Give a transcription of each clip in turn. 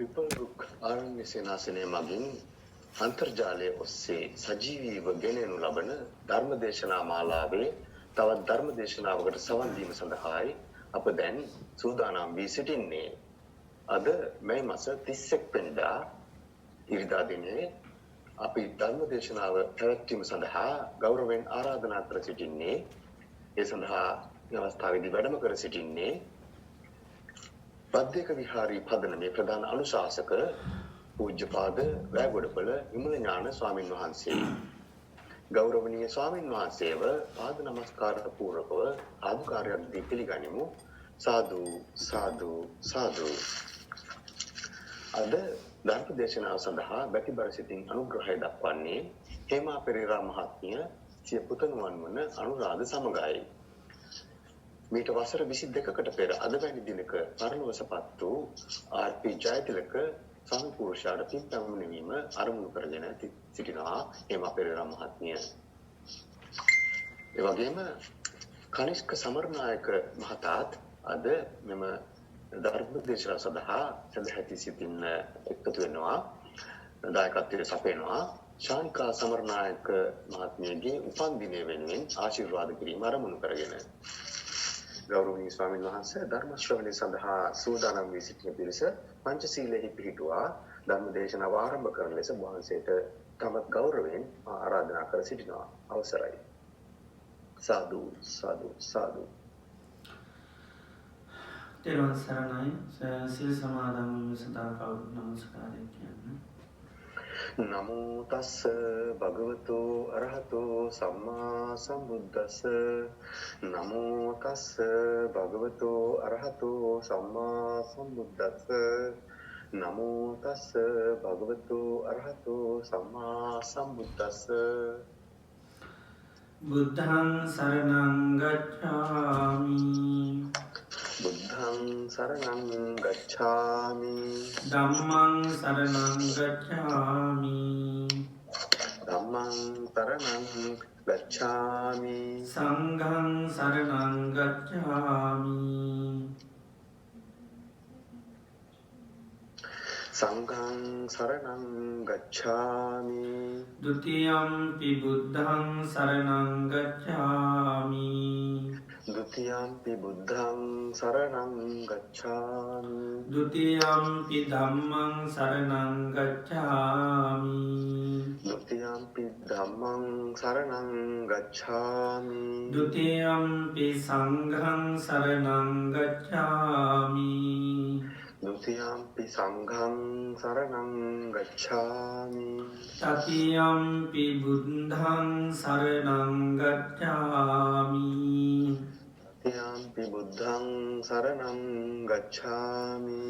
විපල්රුක් ආරණ්‍ය සේනාසනය මගින් අන්තර්ජාලය ඔස්සේ සජීවීව ගෙනෙනු ලබන ධර්මදේශනා මාලාවේ තවත් ධර්මදේශනාවකට සවන් දීම සඳහායි අප දැන් සූදානම් වී සිටින්නේ. අද මැයි මාස 31 වෙනිදා ඉරිදා දිනේ අපි ධර්මදේශනාව පැවැත්වීම සඳහා ගෞරවයෙන් ආරාධනා කර සිටින්නේ. ඒ සඳහා මේ අවස්ථාවේදී වැඩම කර සිටින්නේ බද්දේක විහාරී පදනමේ ප්‍රධාන අනුශාසක පූජ්‍යපාද වැයගොඩපළ විමල ඥාන ස්වාමින් වහන්සේ. ගෞරවනීය ස්වාමින් වහන්සේව පාද නමස්කාර පූර්වකව ආධිකාරයක් දී පිළිගනිමු. සාදු සාදු සාදු. අද ධර්ම දේශනාව සඳහා බැතිබර සිතින් අනුග්‍රහය දක්වන්නේ හේමා පෙරේරා මහත්මිය සිය පුතණුවන් වන අනුරාධ සමගයි. මීට වසර 22කට පෙර අද වැනි දිනක පරලොවසපත් වූ ආර්.පී. ජයතිලක සම්පූර්ණාට පින් පැමිණීම ආරම්භ කරගෙන සිටිනවා හේමා පෙරේරා මහත්මිය. ඒ වගේම කනිෂ්ක සමරනායක මහතාත් අද මෙම ධර්ම දේශනාව සඳහා සදැහැති සිටින්න එකතු වෙනවා. දායකත්වයේ සපයනවා. ශානිකා සමරනායක මහත්මියගේ උපන් දිනය වෙනුවෙන් ආශිර්වාද කිරීම ආරම්භ කරගෙන ගෞරවනීය ස්වාමීන් වහන්සේ ධර්ම ශ්‍රවණය සඳහා සූදානම් වී සිටින පිරිස පංචශීලයෙහි පිහිටුවා ධර්ම දේශනාව ආරම්භ කරන ලෙස වහන්සේට තමත් ගෞරවයෙන් ආරාධනා කර සිටිනවා. අවසරයි. සාදු සාදු සාදු. තෙරුවන් සරණයි. සිල් සමාදන් වීම සඳහා කවුරුත් නමස්කාරය කියන්නේ. නමෝ තස්ස භගවතු අරහතෝ සම්මා සම්බුද්දස්ස. නමෝ තස්ස භගවතු අරහතෝ සම්මා සම්බුද්දස්ස. නමෝ තස්ස භගවතු අරහතෝ සම්මා සම්බුද්දස්ස. බුද්ධං සරණං ගච්ඡාමි. බුද්ධං සරණං ගච්ඡාමි. ධම්මං සරණං ගච්ඡාමි. ධම්මං සරණං ගච්ඡාමි. සංඝං සරණං ගච්ඡාමි. සංඝං සරණං ගච්ඡාමි. ဒုတိယံ පි බුද්ධං සරණං ගච්ඡාමි. ဒုတိယံ පි බුද්ධං සරණං ගච්ඡාමි. ဒုတိယံ පි ධම්මං සරණං ගච්ඡාමි. ဒုတိယံ පි ධම්මං සරණං ගච්ඡාමි. ဒုတိယံ පි සංඝං සරණං ගච්ඡාමි. ဒုတိယံ පි සංඝං සරණං ගච්ඡාමි. တတိယံ පි බුද්ධං සරණං ගච්ඡාමි. တတိယံ පි බුද්ධං සරණං ගච්ඡාමි.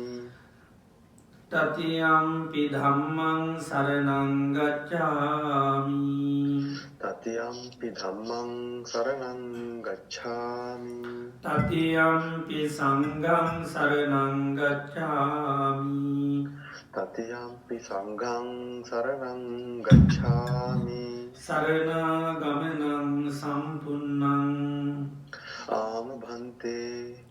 တတိယံ පි ධම්මං සරණං ගච්ඡාමි. တတိယံ පි ධම්මං සරණං ගච්ඡාමි. တတိယံ පි සංඝං සරණං ගච්ඡාමි. တတိယံ පි සංඝං සරණං ගච්ඡාමි. සරණාගමනං සම්පුන්නං ආම භන්තේ.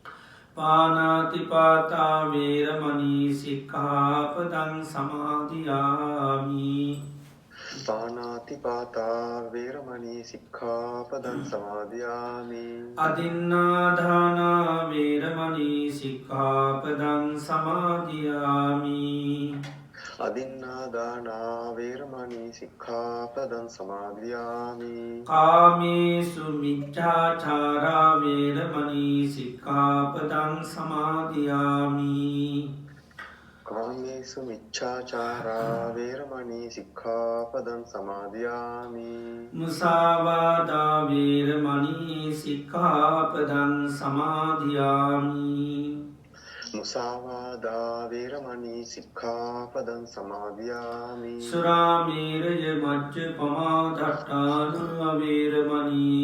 පානාතිපාතා වේරමණී සික්ඛාපදං සමාදියාමි. පානාතිපාතා වේරමණී සික්ඛාපදං සමාදියාමි. අදින්නාදානා වේරමණී සික්ඛාපදං සමාදියාමි. අදින්නාදානා වේරමණී සික්ඛාපදං සමාදියාමි. කාමේසු මිච්ඡාචාරා වේරමණී සික්ඛාපදං සමාදියාමි. කාමේසු මිච්ඡාචාරා වේරමණී සික්ඛාපදං සමාදියාමි. මුසාවාදා වේරමණී සික්ඛාපදං සමාදියාමි. මුසාවාදා වේරමණී සික්ඛාපදං සමාදියාමි. සුරාමේරය මජ්ජපමා දට්ඨානා වේරමණී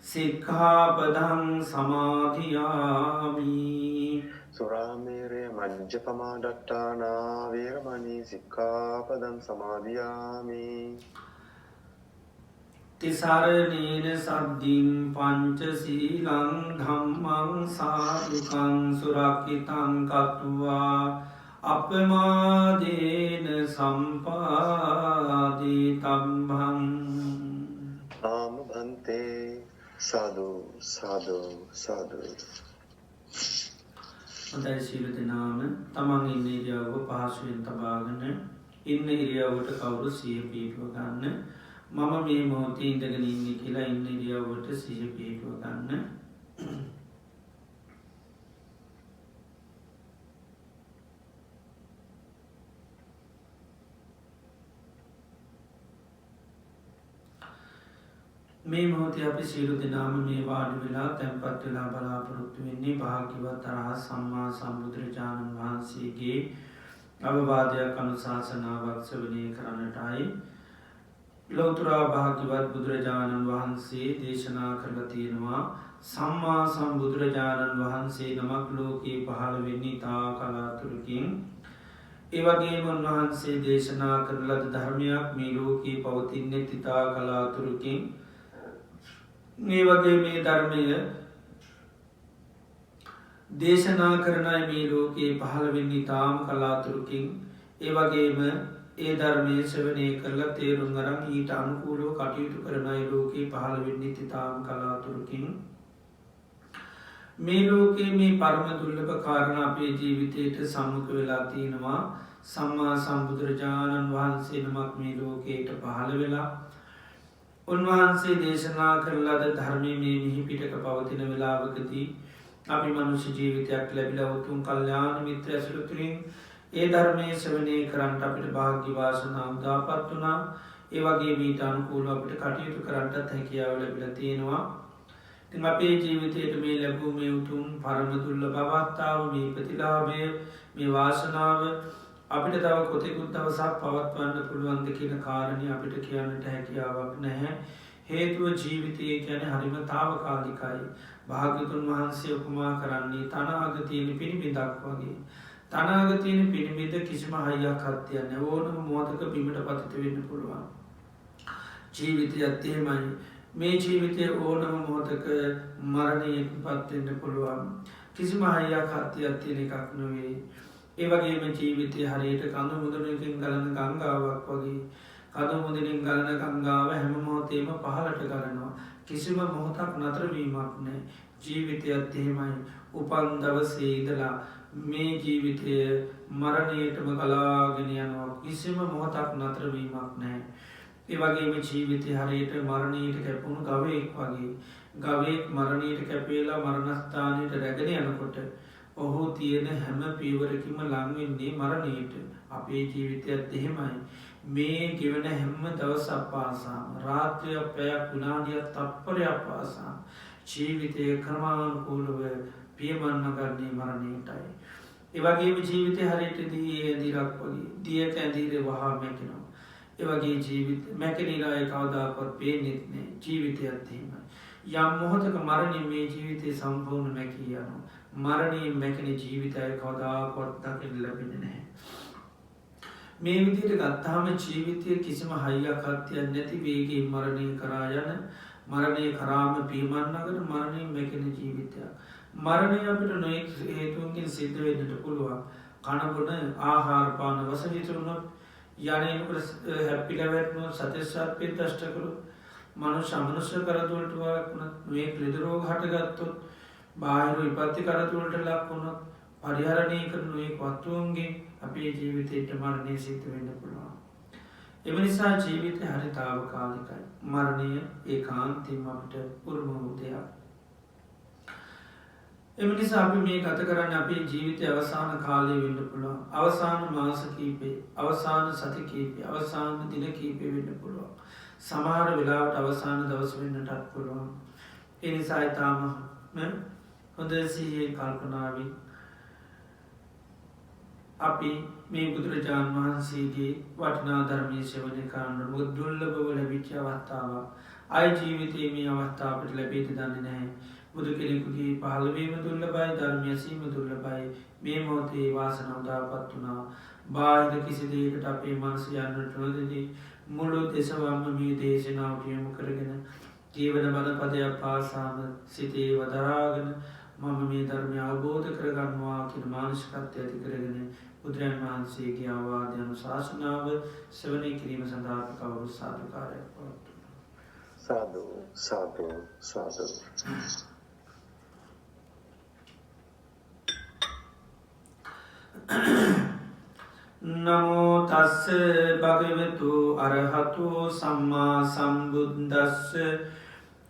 සික්ඛාපදං සමාදියාමි. සුරාමේරය මජ්ජපමා දට්ඨානා වේරමණී සික්ඛාපදං සමාදියාමි. තිසරණේන සද්ධින් පංචශීලං ධම්මං සාදුකං සුරක්ඛිතං කତ୍වා අපමාදේන සම්පාදී තබ්බං. ආම භන්තේ සාදු සාදු සාදු. හොඳයි සියලු දෙනාම තමන් ඉන්න ඉරියව්ව පහසුවෙන් තබාගෙන ඉන්න ඉරියව්වට කවුරු සිහිය පිහිටුව ගන්න. මම මේ මොහොතේ ඉඳගෙන ඉන්නේ කියලා ඉන්න ඉරියව්වට සිහිය පිහිටුව ගන්න. මේ මොහොතේ අපි සියලු දෙනාම මේ වාඩි වෙලා තැන්පත් වෙලා බලාපොරොත්තු වෙන්නේ භාග්‍යවත් අරහත් සම්මා සම්බුදුරජාණන් වහන්සේගේ අවවාදයක් අනුශාසනාවක් ශ්‍රවණය කරන්නටයි. ලෞතර භාග්‍යවත් බුදුරජාණන් වහන්සේ දේශනා කරලා තියෙනවා සම්මා සම්බුදුරජාණන් වහන්සේ නමක් ලෝකේ පහළ වෙන්නේ තා කලාතුරකින්. ඒ වගේම උන්වහන්සේ දේශනා කරන ලද ධර්මයක් මේ ලෝකේ පවතින්නේ ඉතා කලාතුරකින්. මේ වගේ මේ ධර්මය දේශනා කරනයි මේ ලෝකයේ පහළ වෙන්නේ තාම කලාතුරකින්. ඒ වගේම ඒ ධර්මය ශ්‍රවණය කරලා තේරුම් අරන් ඊට අනුකූලව කටයුතු කරනයි ලෝකයේ පහළ වෙන්නේ තාම කලාතුරකින්. මේ ලෝකයේ මේ පරම දුර්ලභ කාරණා අපේ ජීවිතයට සම්මුඛ වෙලා තියෙනවා. සම්මා සම්බුදුරජාණන් වහන්සේ නමක් මේ ලෝකයට පහළ වෙලා උන්වහන්සේ දේශනා කරලද ධර්මය මේ මිහිපිටක පවතින වෙලාවකදී අපි මනුෂ්‍ය ජීවිතයක් ලැබිලා උතුම් කල්යාණ මිත්‍ර ඇසුරු තුළින් ඒ ධර්මය ශ්‍රවණය කරන්නට අපිට භාග්‍ය වාසනාව උදාපත් වුණා. ඒ වගේ මීට අනුකූලව අපිට කටයුතු කරන්නටත් හැකියාව ලැබිලා තියෙනවා. ඉතින් අපේ ජීවිතයට මේ ලැබූ මේ උතුම් පරම දුර්ලභ අවස්ථාව, මේ ප්‍රතිලාභය, මේ වාසනාව අපිට තව කොතෙකුත් දවසක් පවත්වන්න පුළුවන්ද කියන කාරණය අපිට කියන්නට හැකියාවක් නැහැ. හේතුව ජීවිතය ගැන හරිම තාවකාලිකයි. භාග්‍යතුන් වහන්සේ උපමා කරන්නේ තනාග තියෙන පිණිබිඳක් වගේ. තනාග තියෙන පිණිබිඳ කිසිම හයියක් හත්තියන්න ඕනම මොහොතක බිමට පතිත වෙන්න පුළුවන්. ජීවිතයත් එහෙමයි. මේ ජීවිතය ඕනම මොහොතක මරණයට පත්වෙන්න පුළුවන්. කිසිම හයියක් හත්තියක් තියෙන එකක් නොවේ. ඒ වගේම ජීවිතය හරියට කඳු මුදුනකින් ගලන ගංගාවක් වගේ. කඳු මුදුනින් ගලන ගංගාව හැම මොහොතේම පහළට ගලනවා. කිසිම මොහොතක් නතරවීමක් නෑ. ජීවිතයත් එහෙමයි. උපන් දවසේ ඉඳලා මේ ජීවිතය මරණයටම ගලාගෙන යනවා. කිසිම මොහොතක් නතරවීමක් නෑ. ඒ වගේම ජීවිතය හරියට මරණයට කැපුණු ගවයෙක් වගේ. ගවයෙක් මරණයට කැපේලා මරණස්ථානයට රැගෙන යනකොට ඔහු තියෙන හැම පීවරකිම ලංවෙන්නේ මරණයට. අපේ ජීවිතයත් එහෙමයි. මේ ගෙවන හැම්ම දවස් අපාසාම රාත්‍රය පැයක් විනාඩියක් තප්පරයක් පාසාම ජීවිතය ක්‍රමානුකූලව පියමන්න ගන්නේ මරණයටයි. ඒවගේම ජීවිතය හරියට දී ඇදිරක් වගේ දියට ඇදීර වහා මැකෙනවා. ඒවගේ ජීවිත මැකනිලාය කවදාපත් පේනෙත්නේ ජීවිතයත් එහෙමයි. යම් මොහොතක මරණින් මේ ජීවිතය සම්පූර්ණ මැකී යනවා. මරණයෙන් මැකෙන ජීවිතය කවදාපත් දකින්න ලැබෙන්නේ නැහැ. මේ විදිහට ගත්තාම ජීවිතය කිසිම හයියක් හත්තියක් නැති වේගයෙන් මරණය කරා යන මරණය කරාම පියමන්නකට මරණයෙන් මැකෙන ජීවිතයක්. මරණය අපිට නොයෙක් හේතුවකින් සිද්ධ වෙන්නට පුළුවන්. කනබොන ආහාර පාන වසවිතුරුණොත් යනකට හැපිල වැටනොත් සතස්සත්පය දෂ්ටකරු මනුෂ්‍ය අමනුෂ්‍ය කරතුවලට වුණත් නොයෙක් ලෙදරෝග හටගත්තොත් බාහිර විපත්ති කරතුවලට ලක්වුණොත් පරිහරණය කරන නොයෙක් වත්තුවන්ගේ අපේ ජීවිතයට මරණය සිද්ධ වෙන්න පුළුවන්. එම නිසා ජීවිතය හරි තාවකාලිකයි. මරණය ඒකාන්තයෙන්ම අපිට උරුම වූ දෙයක්. එම නිසා අපි මේ ගත කරන්න අපේ ජීවිතය අවසාන කාලය වෙන්න පුළුවන්. අවසාන මාස කීපේ, අවසාන සති කීපේ, අවසාන දින කීපේ වෙන්න පුළුවන්. සමහර වෙලාවට අවසාන දවස වෙන්නටත් පුළුවන්. ඒ නිසා ඊටාම හොඳ සිහියෙන් කල්පනාවෙන් අපි මේ බුදුරජාණන් වහන්සේගේ වටිනා ධර්මයේ ශ්‍රවණය කරන්න මොකද දුර්ලභව ලැබිච්ච අවස්ථාවක්. ආයි ජීවිතයේ මේ අවස්ථාව අපිට ලැබෙයිද දන්නේ නැහැ. බුදු කෙනෙකුගේ පහළවීම දුර්ලභයි, ධර්මය ඇසීම දුර්ලභයි. මේ මොහොතේ වාසනාව උදාපත් වුණා. බාහිර කිසි දෙයකට අපේ මනස යන්නට නොදෙදී මුළු දෙසවම මේ දේශනාවට යොමු කරගෙන ජීවන බණ පදයක් පාසාම සිතේ වදරාගෙන මම මේ ධර්මය අවබෝධ කරගන්නවා කියන මානසිකත්වය ඇති කරගෙන බුදුරජාණන් වහන්සේගේ අවවාද අනුශාසනාව ශ්‍රවණය කිරීම සඳහා අපි කවුරුත් සාදුකාරයක් පවත්වනවා. සාදු සාදු සාදු. නමෝ තස්ස භගවතු අරහතු සම්මා සම්බුද්දස්ස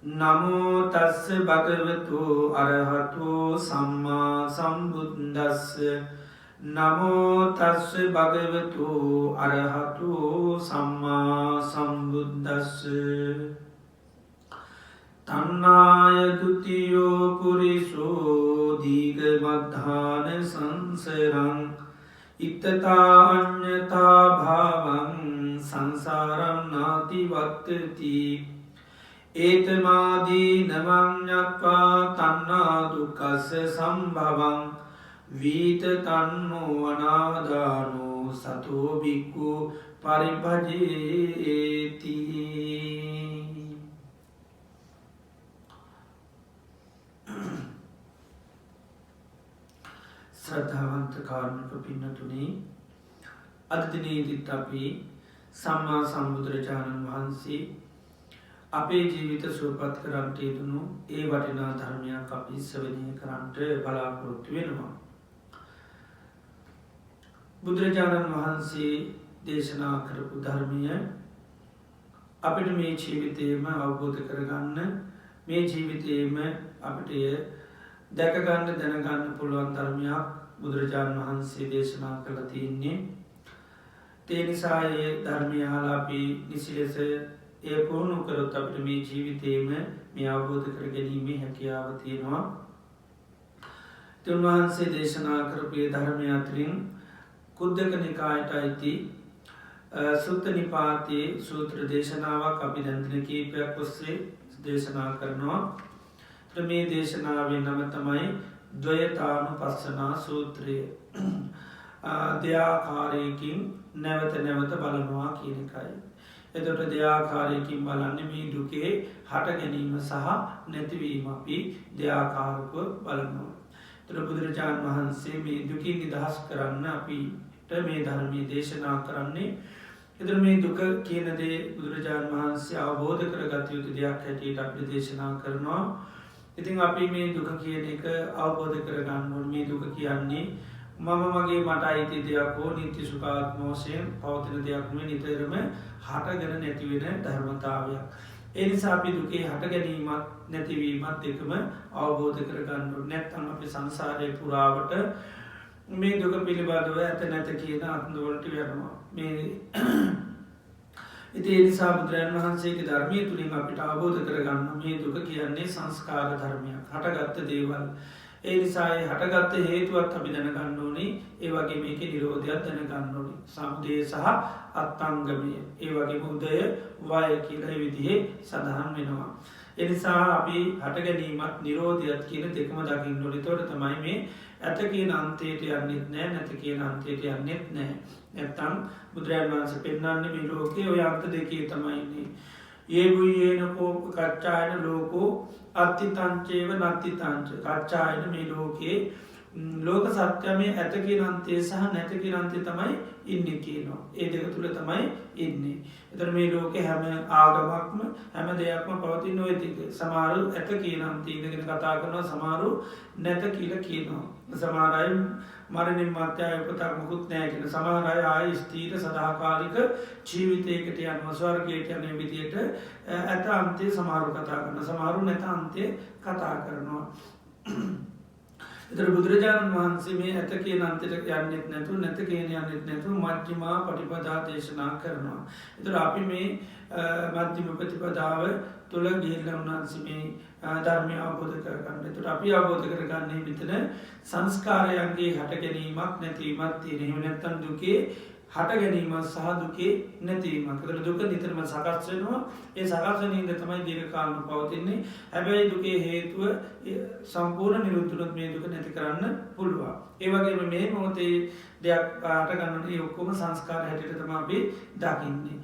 නමෝ තස්ස භගවතු අරහතු සම්මා සම්බුද්දස්ස නමෝ තස්ස භගවතු අරහතු සම්මා සම්බුද්දස්ස තණ්හාය දුතියෝ පුරිසෝ දීඝ මද්ධාන සංසරං ඉත්තතා අඤ්ඤතා භාවං සංසාරං නාති වත්තති ඒතමාදී නමං ඤත්වා තණ්හා දුක්ඛස්ස සම්භවං වීත තන්නෝ අනාදානෝ සතෝ බික්ඛු පරිභජේති. ශ්‍රද්ධාවන්ත කාරුණික පින්නතුනි, අද දිනේදීත් අපි සම්මා සම්බුදුරජාණන් වහන්සේ අපේ ජීවිත සුවපත් කරන්නට යෙදුණු ඒ වටිනා ධර්මයක් අපි ශ්‍රවණය කරන්නට බලාපොරොත්තු වෙනවා. බුදුරජාණන් වහන්සේ දේශනා කරපු ධර්මය අපිට මේ ජීවිතයේම අවබෝධ කරගන්න, මේ ජීවිතයේම අපිට දැකගන්න දැනගන්න පුළුවන් ධර්මයක් බුදුරජාණන් වහන්සේ දේශනා කරලා තියෙන්නේ. ඒ නිසා ඒ ධර්මය අහලා අපි නිසි ලෙස ඒ පුහුණු කරොත් අපිට මේ ජීවිතයේම මේ අවබෝධ කර ගැනීමේ හැකියාව තියෙනවා. උන්වහන්සේ දේශනා කරපු ඒ ධර්මය අතරින් කුද්දක නිකායට අයිති සුත්ත නිපාතයේ සූත්‍ර දේශනාවක් අපි දැන් දින කීපයක් ඔස්සේ දේශනා කරනවා. මේ දේශනාවේ නම තමයි ද්වයතානුපස්සනා සූත්‍රය. දෙආකාරයකින් නැවත නැවත බලනවා කියන එකයි. එතොට දෙආකාරයකින් බලන්නේ මේ දුකේ හට ගැනීම සහ නැතිවීම අපි දෙආකාරක බලනවා. තොර බුදුරජාණන් වහන්සේ මේ දුකින් නිදහස් කරන්න අපිට මේ ධර්මය දේශනා කරන්නේ. එතර මේ දුක කියනදේ බුදුරජාණන් වහන්සේ අවබෝධ කරගත යුතු දෙයක් හැටියට අපිට දේශනා කරනවා. ඉතින් අපි මේ දුක කියන එක අවබෝධ කරගන්නුවන්. මේ දුක කියන්නේ මම මගේ මට අයිති දෙයක් හෝ නිත්‍ය සුඛාත්මෝසයෙන් පවතින දෙයක්ම නිතරම හටගෙන නැතිවෙන ධර්මතාවයක්. ඒ නිසා අපි දුකේ හට ගැනීමත් නැතිවීමත් එකම අවබෝධ කරගන්නු. නැත්තන් අපි සංසාරය පුරාවට මේ දුක පිළිබඳව ඇත නැත කියන අත්දවලට වෙනවා. මේ ඉති එනිසා බුදුරජාණන් වහන්සේගේ ධර්මය තුළින් අපිට අවබෝධ කරගන්න මේ දුක කියන්නේ සංස්කාර ධර්මයක්, හටගත්ත දේවල්. ඒ නිසායි හටගත්ත හේතුවත් අපි දැනගන්න ඕනේ. ඒ වගේ මේක නිරෝධයක් දැනගන්න ඕනේ. සමුදය සහ අත්තංගමය, ඒ වගේ උදය වය කියලා විදිහේ සඳහන් වෙනවා. එනිසා අපි හට ගැනීමත් නිරෝධයක් කියන දෙකම දකින්න ඕනේ. එතකොට තමයි මේ ඇත කියන අන්තයට යන්නෙත් නෑ, නැත කියන අන්තයට යන්නෙත් නෑ. නැත්තම් බුදුරජාණන් වහන්සේ පෙන්නන්නේ මේ ලෝකේ ඔය අන්ත දෙකේ තමයි ඉන්නේ. ඒ බුයේන කෝප කච්චායන ලෝකෝ අත්තිතංචේව නත්තිතංච. කච්චායන මේ ලෝකයේ ලෝක සත්‍යමය ඇත කියන අන්තය සහ නැත කියන අන්තය තමයි ඉන්නේ කියනවා. ඒ දෙක තුළ තමයි ඉන්නේ. එතන මේ ලෝකේ හැම ආගමක්ම හැම දෙයක්ම පවතින ඔය ටික. සමහරු ඇත කියන අන්තය ඉඳගෙන කතා කරනවා, සමහරු නැත කියලා කියනවා. සමහර අය මරණින් මත්තේ උපතක් මොකුත් නැහැ කියන. සමහර අය ආයේ ස්ථීර සදාකාලික ජීවිතයකට යනවා, ස්වර්ගයට යන විදියට ඇත අන්තය සමහරු කතා කරනවා, සමහරු නැත අන්තය කතා කරනවා. එතර බුදුරජාණන් වහන්සේ මේ ඇත කියන අන්තයට යන්නෙත් නැතු, නැත කියන යන්නෙත් නැතු මජ්ජිමා පටිපදා දේශනා කරනවා. එතර අපි මේ මධ්‍යම ප්‍රතිපදාව තුළ ගිහිල්ල උන්වහන්සේ මේ ධර්මය අවබෝධ කරගන්න. එතට අපි අවබෝධ කරගන්නේ මෙතන සංස්කාරයන්ගේ හට ගැනීමක් නැතිවීමත් තියෙන. එහෙම නැත්තම් දුකේ හට ගැනීමත් සහ දුකේ නැතිවීමක්. එතකොට දුක නිතරම සකස් වෙනවා. ඒ සකස් වෙන ඉඳ තමයි දීර්ඝ කාලම පවතින්නේ. හැබැයි දුකේ හේතුව සම්පූර්ණ නිරුද්ධ වුණොත් මේ දුක නැති කරන්න පුළුවන්. ඒ වගේම මේ මොහොතේ දෙයක් හට ගන්න ඒ ඔක්කොම සංස්කාර හැටියට තමයි අපි දකින්නේ.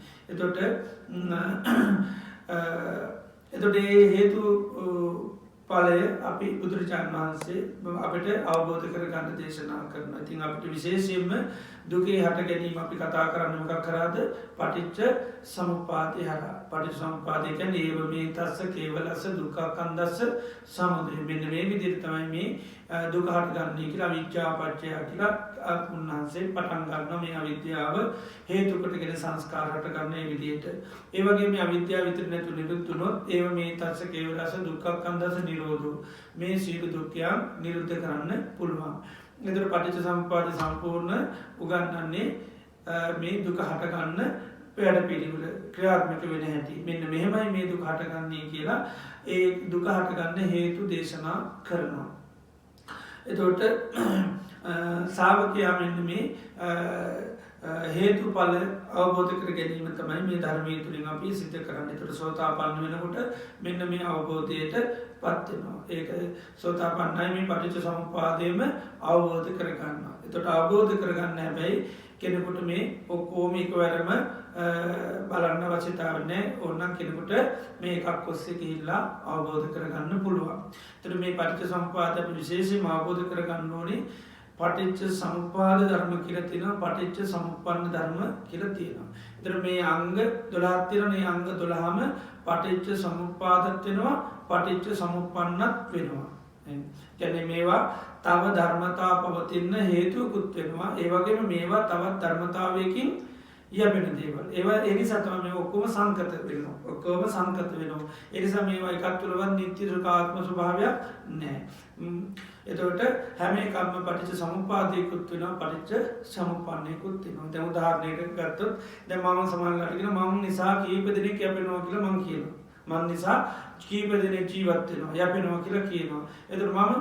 එතකොට ඒ හේතු ඵලය අපි බුදුරජාණන් වහන්සේ අපිට අවබෝධ කරගන්න දේශනා කරනවා. ඉතින් අපිට විශේෂයෙන්ම දුකේ හට ගැනීම අපි කතා කරන්න මොකක් කරාද? පටිච්ච සමුප්පාදය හරහා. පටිච්ච සමුප්පාදය කියන්නේ ඒව මේ තස්ස කේවලස්ස දුක්ඛස්කන්ධස්ස සමුදය. මෙන්න මේ විදිහට තමයි මේ දුක හටගන්නේ කියලා අවිද්‍යාව පත්‍ය කියලා උන්වහන්සේ පටන් ගන්නවා. මේ අවිද්‍යාව හේතු කොටගෙන සංස්කාර හටගන්න මේ විදිහට. ඒ වගේම මේ අවිද්‍යාව විතර නැතු නිරුද්ධ වුණොත් ඒව මේ තස්ස කේවලස්ස දුක්ඛස්කන්ධස්ස නිරෝධෝ. මේ සියලු දුක්ඛයන් නිරුද්ධ කරන්න පුළුවන්. එතකොට පටිච්ච සමුප්පාද සම්පූර්ණ උගන්වන්නේ මේ දුක හටගන්න වැඩ පිළිවෙල ක්‍රියාත්මක වෙන හැටි. මෙන්න මෙහෙමයි මේ දුක හටගන්නේ කියලා ඒ දුක හටගන්න හේතු දේශනා කරනවා. එතකොට ශ්‍රාවකයා මෙන්න මේ හේතුඵල අවබෝධ කර ගැනීම තමයි මේ ධර්මය තුළින් අපි සිද්ධ කරන්න. එතකොට සෝතාපන්න වෙනකොට මෙන්න මේ අවබෝධයට පත් වෙනවා. ඒක සෝතාපන්නයි මේ පටිච්ච සමුප්පාදයම අවබෝධ කරගන්නවා. එතකොට අවබෝධ කරගන්න හැබැයි කෙනෙකුට මේ ඔක්කොම එකවරම බලන්න අවශ්‍යතාව නැහැ. ඕනනම් කෙනෙකුට මේ එකක් ඔස්සේ ගිහිල්ලා අවබෝධ කරගන්න පුළුවන්. එතකොට මේ පටිච්ච සමුප්පාද අපි විශේෂයෙන්ම අවබෝධ කරගන්න ඕනේ. පටිච්ච සමුප්පාද ධර්ම කියලා තියෙනවා. පටිච්ච සමුප්පන්න ධර්ම කියලා තියෙනවා. එතකොට මේ අංග 12ක් තියෙනවා. මේ අංග 12ම පටිච්ච සමුප්පාදත් වෙනවා, පටිච්ච සමුප්පන්නත් වෙනවා. කියන්නේ මේවා තව ධර්මතා පවතින හේතුකුත් වෙනවා. ඒ වගේම මේවා තවත් ධර්මතාවයකින් යැපෙන දේවල්. ඒවා ඒ නිසා තමයි මේ ඔක්කොම සංකත වෙනවා. ඔක්කොම සංකත වෙනවා. ඒ නිසා මේවා එකක් තුලවත් නිත්‍ය සුඛාත්ම ස්වභාවයක් නැහැ. එතකොට හැම එකක්ම පටිච්ච සමුප්පාදයකුත් වෙනවා, පටිච්ච සමුප්පන්නයකුත් වෙනවා. දැන් උදාහරණයකට ගත්තොත් දැන් මම සමානලාට කියන මම නිසා කීප දෙනෙක් යැපෙනවා කියලා මම කියනවා. මම නිසා කීප දෙනෙක් ජීවත් වෙනවා, යැපෙනවා කියලා කියනවා. එතකොට මම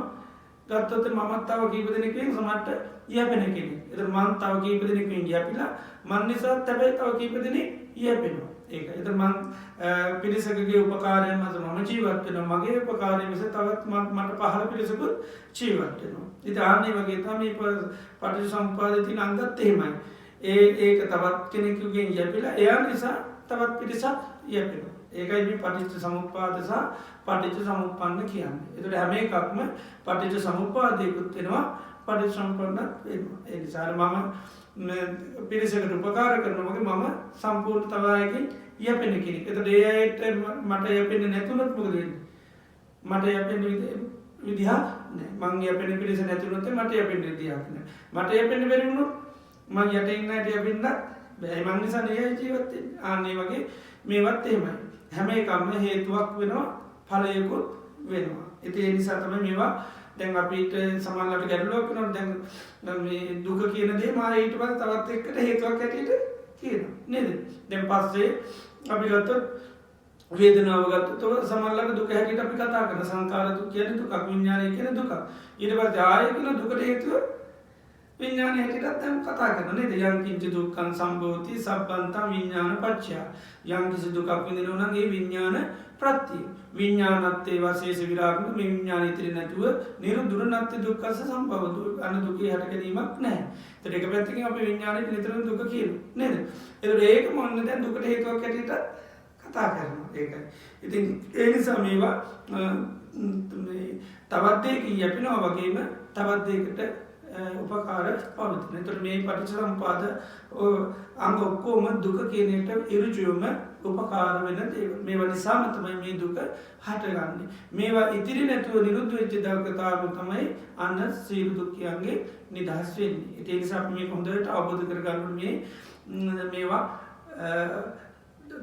ගත්තොත් මමත් තව කීප දෙනෙක්ගෙන් සමහරට යැපෙන කෙනෙක්. එතකොට මම තව කීප දෙනෙක්ගෙන් යැපිලා මන් නිසා හැබැයි තව කීප දෙනෙක් යැපෙනවා. ඒක. එතකොට මම පිරිසකගේ උපකාරයෙන් මත මම ජීවත් වෙනවා. මගේ උපකාරයෙන් මිස තවත් මට පහළ පිරිසකුත් ජීවත් වෙනවා. ඉතින් ආන්නේ වගේ තමයි පටිච්ච සමුප්පාදයේ තියෙන අංගත් එහෙමයි. ඒක තවත් කෙනෙකුගෙන් යැපිලා එයා නිසා තවත් පිරිසක් යැපෙනවා. ඒකයි මේ පටිච්ච සමුප්පාද සහ පටිච්ච සමුප්පන්න කියන්නේ. ඒතකොට හැම එකක්ම පටිච්ච සමුප්පාදයකුත් වෙනවා, පටිච්ච සමුප්පන්නත් වෙනවා. ඒ නිසා මම පිරිසකට උපකාර කරනවා වගේ මම සම්පූර්ණ තවයකින් යැපෙන කෙනෙක්. ඒතකොට ඒ අයට මට යැපෙන්නේ නැතුනොත් මොකද වෙන්නේ? මට යැපෙන්න විදිහක් නැහැ. මං යැපෙන පිරිස නැතුනොත් මට යැපෙන්න විදිහක් නැහැ. මට යැපෙන්න බැරි වුණොත් මං යට ඉන්න අයට යැපෙන්නත් බැහැ. මං නිසා නේ ජීවත් වෙන්නේ. ආන්නේ වගේ මේවත් එහෙමයි. හැම එකක්ම හේතුවක් වෙනවා, ඵලයකුත් වෙනවා. ඉතින් ඒ නිසා තමයි මේවා දැන් අපිට සමානලට ගැටලුවක් වෙනවා. දැන් මේ දුක කියන දේ මා ඊට පස්සේ තවත් එක්කට හේතුවක් ඇටියට කියනවා. නේද? දැන් පස්සේ අපි ගත්තොත් වේදනාව ගත්තොත් සමානලට දුක හැටියට අපි කතා කරන සංකාර දුක කියන්නේ දුක, විඥානය කියන්නේ දුක. ඊට පස්සේ ආයෙ කියන දුකට හේතුව විඥානය හැටියටත් දැන් කතා කරනවා නේද? යම් කිංච දුක්ඛං සම්භවති සබ්බන්තං විඥාන පච්චය. යම් කිසි දුකක් විඳිනවා නම් ඒ විඥාන ප්‍රත්‍ය. විඥානත්තේ වාසේස විරාගම මේ විඥාන ඉතිරි නැතුව නිරුදුර නැත්ති දුක්ඛස සම්භව. අන දුකේ හට ගැනීමක් නැහැ. ඒතර එක පැත්තකින් අපි විඥානෙට නිතරම දුක කියනවා නේද? ඒතර ඒක මොන්නේ දැන් දුකට හේතුවක් හැටියට කතා කරනවා. ඒකයි. ඉතින් ඒ නිසා මේවා තවත් දෙයකින් යැපෙනවා වගේම තවත් දෙයකට උපකාර පවතින. එතකොට මේ පටිච්ච සමුප්පාද අංග ඔක්කොම දුක කියන එකට ඍජුවම උපකාර වෙන දේවල්. මේවා නිසාම තමයි මේ දුක හටගන්නේ. මේවා ඉතිරි නැතුව නිරුද්ධ වෙච්ච දවකතාව තමයි අන්න සීල දුක්ඛයන්ගේ නිදහස් වෙන්නේ. ඒ නිසා අපි මේක හොඳට අවබෝධ කරගන්න ඕනේ. මේවා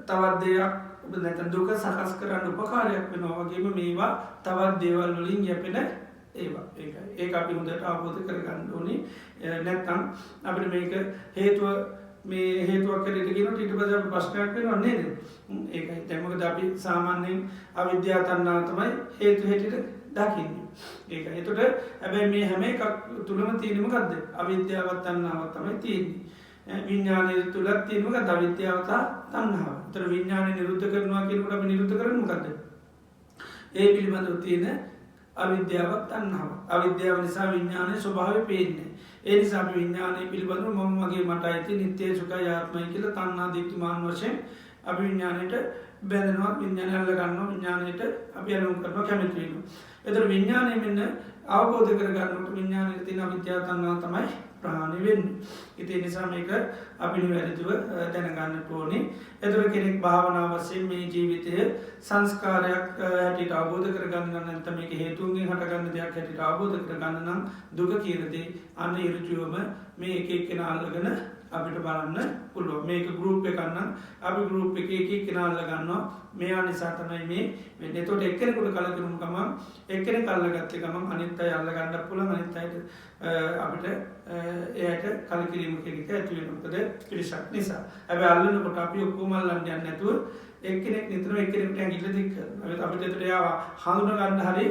තවත් දෙයක් නැත්නම් දුක සකස් කරන්න උපකාරයක් වෙනවා වගේම මේවා තවත් දේවල් වලින් යැපෙන ඒවා. ඒකයි. ඒක අපි හොඳට අවබෝධ කරගන්න ඕනේ. නැත්නම් අපිට මේක හේතුව මේ හේතුවක් හැටියට කියනකොට ඊට පස්සේ අපිට ප්‍රශ්නයක් වෙනව නේද? ඒකයි. දැන් මොකද අපි සාමාන්‍යයෙන් අවිද්‍යාව තණ්හාව තමයි හේතු හැටියට දකින්නේ. ඒකයි. ඒතකොට හැබැයි මේ හැම එකක් තුලම තියෙන්නේ මොකද්ද? අවිද්‍යාව තණ්හාව තමයි තියෙන්නේ. විඥානයේ තුලක් තියෙන මොකද්ද? අවිද්‍යාව තණ්හාව. ඒතර විඥානය නිරුද්ධ කරනවා කියනකොට අපි නිරුද්ධ කරන්නේ මොකද්ද? ඒ පිළිබඳව තියෙන අවිද්‍යාව තණ්හාව. අවිද්‍යාව නිසා විඥානයේ ස්වභාවය පේන්නේ. ඒ නිසා අපි විඥානයේ පිළිබඳව මම මගේ මට ඇති නිත්‍ය සුඛය ආත්මය කියලා තණ්හා දිට්ඨි මාන වශයෙන් අපි විඤ්ඥානයට බැඳනවා විඤ්ඥාන අල්ල ගන්නවා විඤ්ඥානයට අපි අලුම් කරනවා කැමතිවීම. එතර විඤ්ඥානය මෙන්න අවබෝධ කරගන්නට විඤ්ඥානය තින විද්‍යාතන්නා තමයි ප්‍රහාණි වෙන්න. ඉති නිසා මේක අපි නිවැරදිව දැනගන්න පෝනේ. එතුර කෙනෙක් භාවනා වසේ මේ ජීවිතය සංස්කාරයක් හැට අවබෝධ කරගන්න නැත මේක හේතුන්ගේ හටගන්න දෙයක් හැට අවබෝධ කරගන්න නම් දුක කියනදේ අන්න ඉරජුවම මේ එක කෙන අල්ලගෙන අපිට බලන්න පුළුව මේක ගරුප් එකන්න අපි ගරුප් එක කෙනල්ල ගන්නවා මෙයා නිසා තමයි මේ නෙතොට එක්කෙනෙකුට කලකරුම් කම එක්කෙන කල්ල ගත්තේ ගම අනිත්තයි අල්ල ගණඩ පුල අනිත්තයිට අපිට එයට කලකිරීම කෙනෙක ඇතිවෙනකද පිරිසක් නිසා ඇබ අල්ලන කොට අපි ඔක්කුමල්ලන්න යන්න නැතුව එක්කෙනෙක් නිතර එක්කෙනෙට ඇගිල්ල දික් අපිට එතරයාව හඳුන ගන්න හරි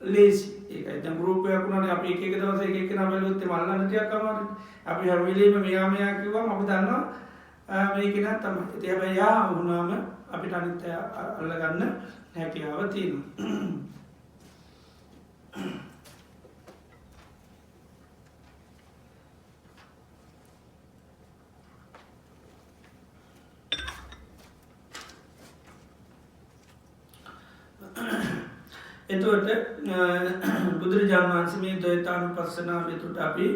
ලේසි ඒක ගරුපයකුණට අප එක දවස එක කෙන බැලුත්තේ මල්ලන්නටයක් කමට අපි හැවිලීම මෙයාමයා කිව්වා අපි දන්නවා මේකෙන තම ඇති හැබැයි යා වුණාම අපිට අනිත්‍ය අල්ලගන්න හැකියාව තියෙනවා. එතුවට බුදුරජාණන් වන්සේ මේ දොයතානු පස්සනාවතුට අපි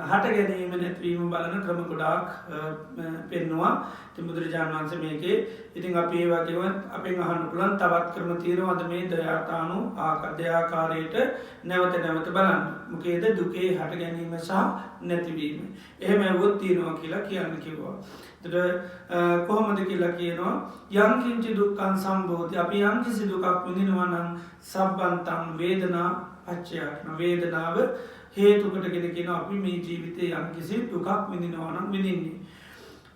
හට ගැනීම නැත්වීම බලන ක්‍රම ගොඩාක් පෙන්නවා ති බුදුරජාණන් වන්ස මේකේ ඉතින් අපේ වගේවත් අපේ අහන්න පුලන් තවත් කරම තීරවද මේ දයාතානු ආකදයාකාරයට නැවත නැවත බලන්න මොකේද දුකේ හට ගැනීම සහ නැතිවීම එහෙම ඇවොත් තියෙනවා කියලා කියන්න කිව්වා. කොහොමද කියලා කියනවා යංකින්චි දුක්කන් සම්බෝධය අපි යංකිසි දුකක් විඳිනවනන් සබ්බන්තන් වේදනා පච්චයටන වේදනාව හේතුකට ගෙනගෙන අපි මේ ජීවිතය යම්කිසි දුකක් විඳිනවනම් විඳින්නේ.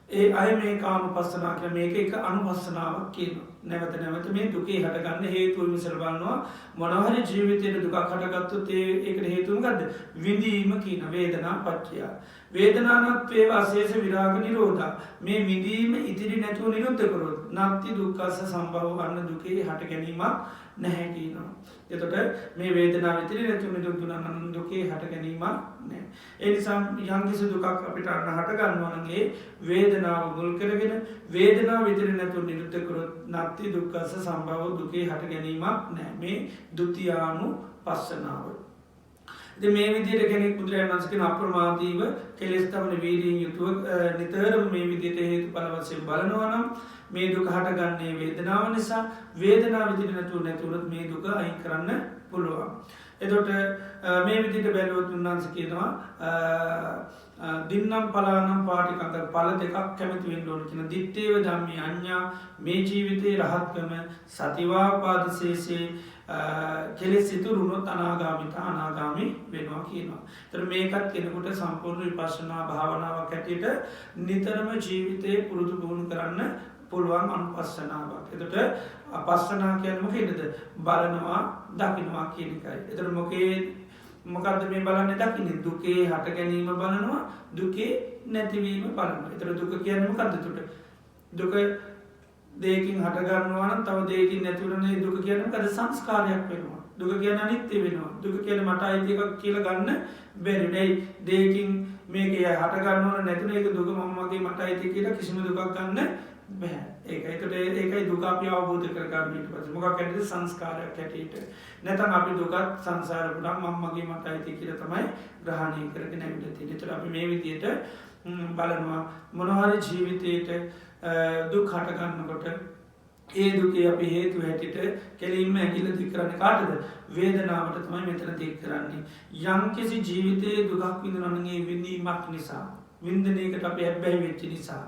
ඒ අය මේ කානු පස්සනා කර මේක එක අනුපස්සනාවක් කියන නැවත නැවත මේ දුකේ හටගන්න හේතුව විසරබන්නවා මොනවහරි ජීවිතයට දුකක් හටගත්තුත් ඒකට හේතුවගද විඳීම කියන වේදනා පච්චයා. වේදනානත්වේ අශේෂ විරාග නිරෝධ මේ විඳීම ඉතිරි නැතුව නිරුද්ධකරොත් නත්ති දුක්කස්ස සම්බව වන්න දුකේ හට ගැනීමක් නැහැකිනවා. එතොට මේ වේදනා විතිරි නැතු නිරුද්ධන දුකේ හට ගැනීමක් නෑ. එනිසා යංකිසි දුකක් අපිට අන්න හටගන්නවනගේ වේදනාව ගොල් කරගෙන වේදනා විතිරි නැතු නිරුද්ධකරොත් නත්ති දුක්කස්ස සම්බව දුකේ හට ගැනීමක් නෑ මේ දුතියානු පස්සනාව. මේ විදියට කෙනෙක් බුදුරජාණන් වහන්සේගෙන් අප්‍රමාදීව කෙලෙස්තමන වීරියෙන් යුතුව නිතරම මේ විදියට හේතු ඵල වශයෙන් බලනවා නම් මේ දුක හටගන්නේ වේදනාව නිසා වේදනාව විදිහට නැතුනොත් මේ දුක අයින් කරන්න පුළුවන්. එතකොට මේ විදිහට බැලුවොත් උන්වහන්සේ කියනවා දින්නම් පලානම් පාටිකන්ද පල දෙකක් කැමති වෙන්න ඕන කියන දිත්තේව ධම්මේ අඤ්ඤා මේ ජීවිතේ රහත්කම සතිවාපාදශේෂේ කෙලෙස් ඉතුරුනොත් අනාගාමී වෙනවා කියනවා. තර මේකත් කෙනෙකුට සම්පූර්ණ විපස්සනා භාවනාවක් ඇටියට නිතරම ජීවිතය පුරුදු පුහුණු කරන්න පුළුවන් අනුපස්සනාවක්. එතට අපස්සනා කියනම කියනද බලනවා දකිනවා කියනකයි. එතර මොකක්ද මේ බලන්න දකින දුකේ හට ගැනීම බලනවා දුකේ නැතිවීම බලන්න. එතර දුක කියන්නම කදතුට දුක දේකින් හටගන්නවාන තව දේකින් නැතිවරනේ දුක කියන කද සංස්කාරයක් වෙනවා. දුක කියන නිත්‍ය වෙනවා. දුක කියන මට අයිතිකක් කියල ගන්න බැරිඩයි දේකින් මේක හටගන්නවන නැතින එක දුක මමගේ මට අයිති කියලා කිසිම දුකක් ගන්න බැහැ. ඒකයිතට ඒකයි දුකාපි අවබෝධ කරගන්නට පස මොකක් ඇට සංස්කාරයක් හැටට නැතන් අපි දුකත් සංසාරපුඩක් මංමගේ මට අයිති කියල තමයි ග්‍රහණය කරගෙන ඇවිට නිතර අපි මේ විදියට බලනවා මොනහරි ජීවිතයට දුක් හටගන්නකොට ඒ දුකේ අපි හේතු හැටිට කෙලින්ම ඇකිල දික් කරන්න කාටද වේදනාවට තමයි මෙතන දික් කරන්නේ. යම්කිසි ජීවිතයේ දුකක් විඳනනගේ විඳීමක් නිසා වින්දනයකට අප ඇබ්බැහි වෙච්චි නිසා.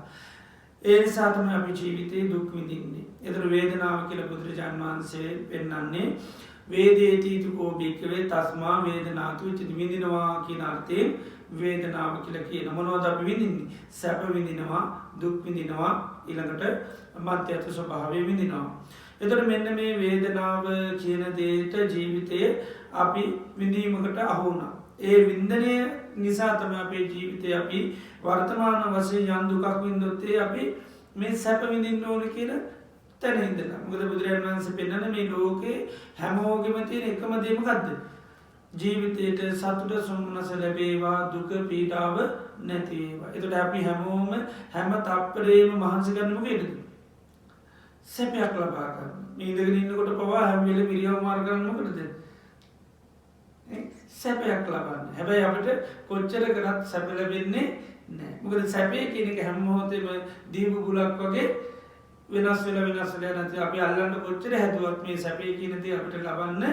ඒ නිසාතම අපි ජීවිතයේ දුක් විඳින්නේ. එතර වේදනාව කියල බුදුරජාණන් වහන්සේ පෙන්නන්නේ වේදේතීතුකෝ භික්කවේ තස්මා වේදනාතු චති විඳිනවා කියන අර්ථයෙන් වේදනාව කියල කියන මොනවද අපි විඳින්නේ සැප විඳිනවා දුක් විඳිනවා ඊළඟට මධ්‍ය ඇත ස්වභාවය විඳිනවා. එතට මෙන්න මේ වේදනාව කියන දේට ජීවිතය අපි විඳීමකට අහුුණ. ඒ වින්දනය නිසා තම අපේ ජීවිතය අපි වර්තමාන වසේ යන්දුකක් වින්දොත්තේ අපි මේ සැප විඳින්න ඕන කියන තැනහිදල මුද බුදුරජාණන් වන්ස පෙන්න්නන මේ ලෝකේ හැමෝගෙම තියෙන එකම දේමකක්ද ජීවිතයට සතුට සුම්නස ලැබේවා දුක පීඩාව නැතිවේවා. එතට අපි හැමෝම හැම තප්පරේම මහන්සි ගන්නම ගෙඩද. සැපයක් ලබාගන්න ඉදගෙන ඉන්නකොට පවා හැමිල පිරියව මාර්ගන්නකටද. සැපයක් ලබන්න හැබැයි අපට කොච්චර කරත් සැපලබෙන්නේ නෑ මොකද සැපේ කියනක හැම්මෝතම දීපු ගුලක් වගේ වෙනස් වෙන නැති අපි අල්ලන්න කොච්චර හැදුවත් මේ සැපේ කියනති අපට ලබන්න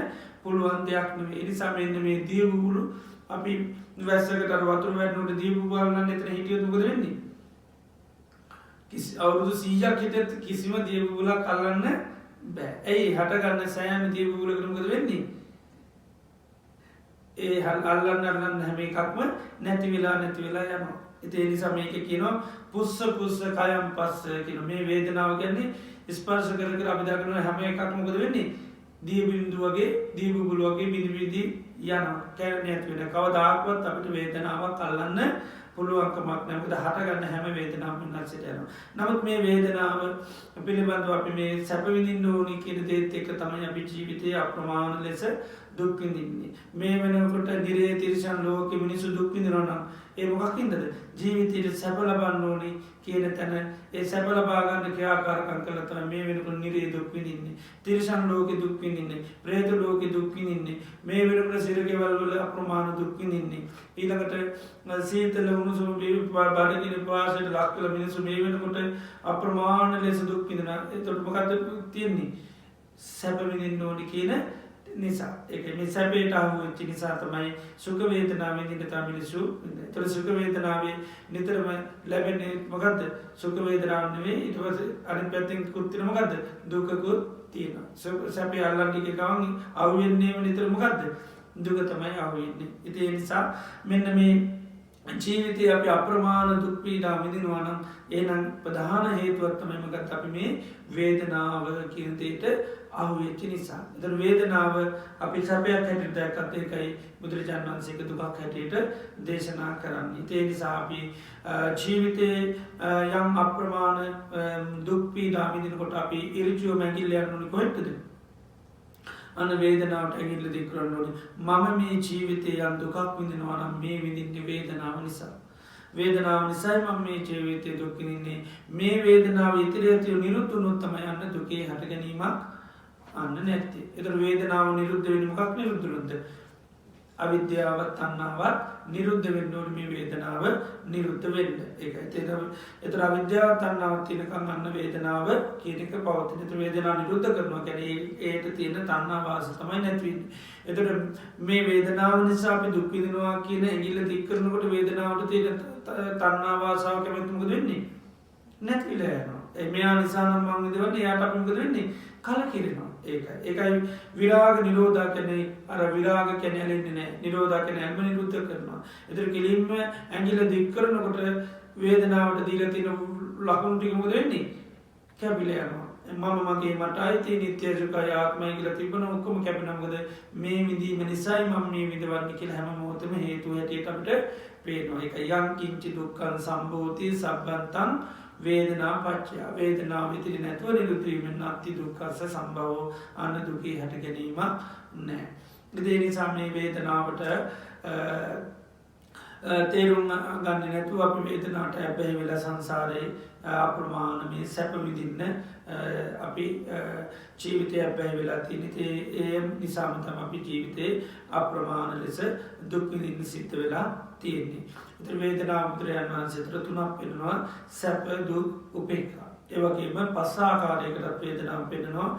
පුළුවන් දෙයක් නේ එනිසාමන්න මේ දියබුගුලු අපි වැස්සකට වතුර වැටනට දීපු බලන්න එතන හිටිය තුකද වෙන්නේ අවුරුදු 100ක් හිටත් කිසිම දියබුගුලක් අල්ලන්න බෑ ඇයි හටගන්න සෑම දියබුගුලකටමකද වෙන්නේ ඒ අල්ලන්න හැම එකක්ම නැති වෙලා යනවා ඒ නිසා මේක කියනවා පුස්ස කයම් පස්ස කියන මේ වේදනාව ගැන්නේ ස්පර්ශ කර අපිදාගන හැම එකක්මකද වෙන්නේ දීබින්දු වගේ දීබුගුල වගේ බිදිවිදී යන කැරණ ඇති වෙන කවදාක්වත් අපිට වේදනාවක් අල්ලන්න පුළුවන්කමක් නැමද හටගන්න හැම වේදනාව නස්සට යන නමුත් මේ වේදනාව පිළිබඳව අපි මේ සැපවිඳින්න ඕනි කියන දේත් එක තමයි අපි ජීවිතය අප්‍රමාණ ලෙස දුක්විඳින්නේ මේ වෙනකොට නිරේ තිරිසන් ලෝක මිනිසු දුක්විඳරනම් ඒ මොකක්කින්දද ජීවිතයට සැප ලබන්න ඕනි කියන තැන ඒ සැප ලබාගන්න ක්‍යාකාරකං කලතන මේ වෙනකට නිරේ දුක්විඳින්නේ තිරිසන් ලෝක දුක්විඳින්නේ ප්‍රේත ලෝක දුක්විඳින්නේ මේ වෙනකට සිරගෙවල්වල අප්‍රමාණ දුක්විඳින්නේ ඊළඟට සීතල උණුසුම බඩගෙන පාසට ලක්කල මිනිසු මේ වෙනකොට අප්‍රමාණ ලෙස දුක්විඳන තොටමකත තියෙන්නේ සැපවිඳින්න ඕනි කියන නිසා එක මේ සැපේට අහුවච්චි නිසා තමයි සුඛවේදනාවේ නිතා මිනිසු තොර සුඛවේදනාවේ නිතරම ලැබෙන්නේ මොකක්ද සුඛවේදනාවනේ ඊට පස්සේ අනිත් පැත්තෙන් කුත්තින මොකක්ද දුකකුත් තියෙනවා සැපේ අල්ලන්නේ ගමන් අහුවෙන්නේම නිතර මොකක්ද දුක තමයි අහුවෙන්නේ ඒ නිසා මෙන්න මේ ජීවිතය අපි අප්‍රමාණ දුක් පීඩා විඳිනවානම් ඒනම් ප්‍රධාන හේතුවත් තමයි මොකක්ද අපි මේ වේදනාව කියන දෙයට අහුවෙච්ච නිසා. එතන වේදනාව අපි සැපයක් හැටියට දැක්කත් ඒකයි බුදුරජාණන් වහන්සේක දුකක් හැටියට දේශනා කරන්නේ. ඒ නිසා අපි ජීවිතේ යම් අප්‍රමාණ දුක් පීඩා විඳිනකොට අපි ඉරිචුව මැකිල්ල යන්න ඕනේ කොහෙටද? අන්න වේදනාවට ඇගිල්ල දෙ කරන්න ඕනේ. මම මේ ජීවිතය යම් දුකක් විඳිනවා නම් මේ විඳින්නේ වේදනාව නිසා. වේදනාව නිසයි මම මේ ජීවිතය දුක් විඳින්නේ. මේ වේදනාව ඉදිරියට නිරුද්ධුනොත් තමයි යන්න දුකේ හට ගැනීමක් අන්න නැත්තේ. ඒතර වේදනාව නිරුද්ධ වෙන්නේ මොකක් නිරුද්ධුනොත්ද? අවිද්‍යාවත් තණ්හාවත් නිරුද්ධ වෙන්න ඕනේ මේ වේදනාව නිරුද්ධ වෙන්න. ඒකයි ඒතර අවිද්‍යාව තණ්හාව තියෙනකන් අන්න වේදනාව කියන එක පවතින. ඒතර වේදනාව නිරුද්ධ කරනවා කියන්නේ ඒට තියෙන තණ්හා වාස තමයි නැති වෙන්නේ. ඒතර මේ වේදනාව නිසා අපි දුක් විඳිනවා කියන ඇඟිල්ල දික් කරනකොට වේදනාවට තියෙන තණ්හා වාසාව කැමති මොකද වෙන්නේ? නැතිලා යනවා. මෙයා නිසා නම් මං විඳවන්නේ එයාට අපි මොකද වෙන්නේ? කලකිරෙනවා. ඒකයි විරාග නිරෝධා කැනෙ අර විරාග කැනැලෙන්නේ නෑ නිරෝධා කැන ඇල්ම නිරුද්ධ කරනවා. එතර කිලින්ම ඇගිල දික් කරනකොට වේදනාවට දීල තින ලකුණු ටිකමුද වෙන්නේ කැබිල යනවා. මම මගේ මට අයිති නිත්‍යයජුකයි ආත්මය කියල තිබන ඔක්කොම කැපිනම්ගද මේ විදීම නිසයි මම මේ විදවන්න කියල හැම මෝතම හේතු හැටියටට පේනවා එක යංකිංචි දුක්කන් සම්බෝධී සබ්බන්තන් වේදනා පච්චා වේදනා විතිරි නැතුව නිරුත්වීමෙන් අත්ති දුක්කස්ස සම්බවෝ අන්න දුකී හැට ගැනීමක් නෑ. ඉදේ නිසා මේ වේදනාවට තේරුම් ගන්න නැතුව අපි වේදනාට ඇබැහි වෙලා සංසාරයේ අප්‍රමාණ මේ සැපවිදින්න අපි ජීවිතය ඇබැහි වෙලා තිනිතේ ඒ නිසාමතම අපි ජීවිතයේ අප්‍රමාණ ලෙස දුක්විදින්න සිද්ධ වෙලා තියෙන්නේ. ඉතින් වේදනා බුදුරජාණන් වහන්සේ තුනක් පෙන්වනවා සැප දුක් උපේක්ඛා. ඒ වගේම පස් ආකාරයකට වේදනාව පෙන්වනවා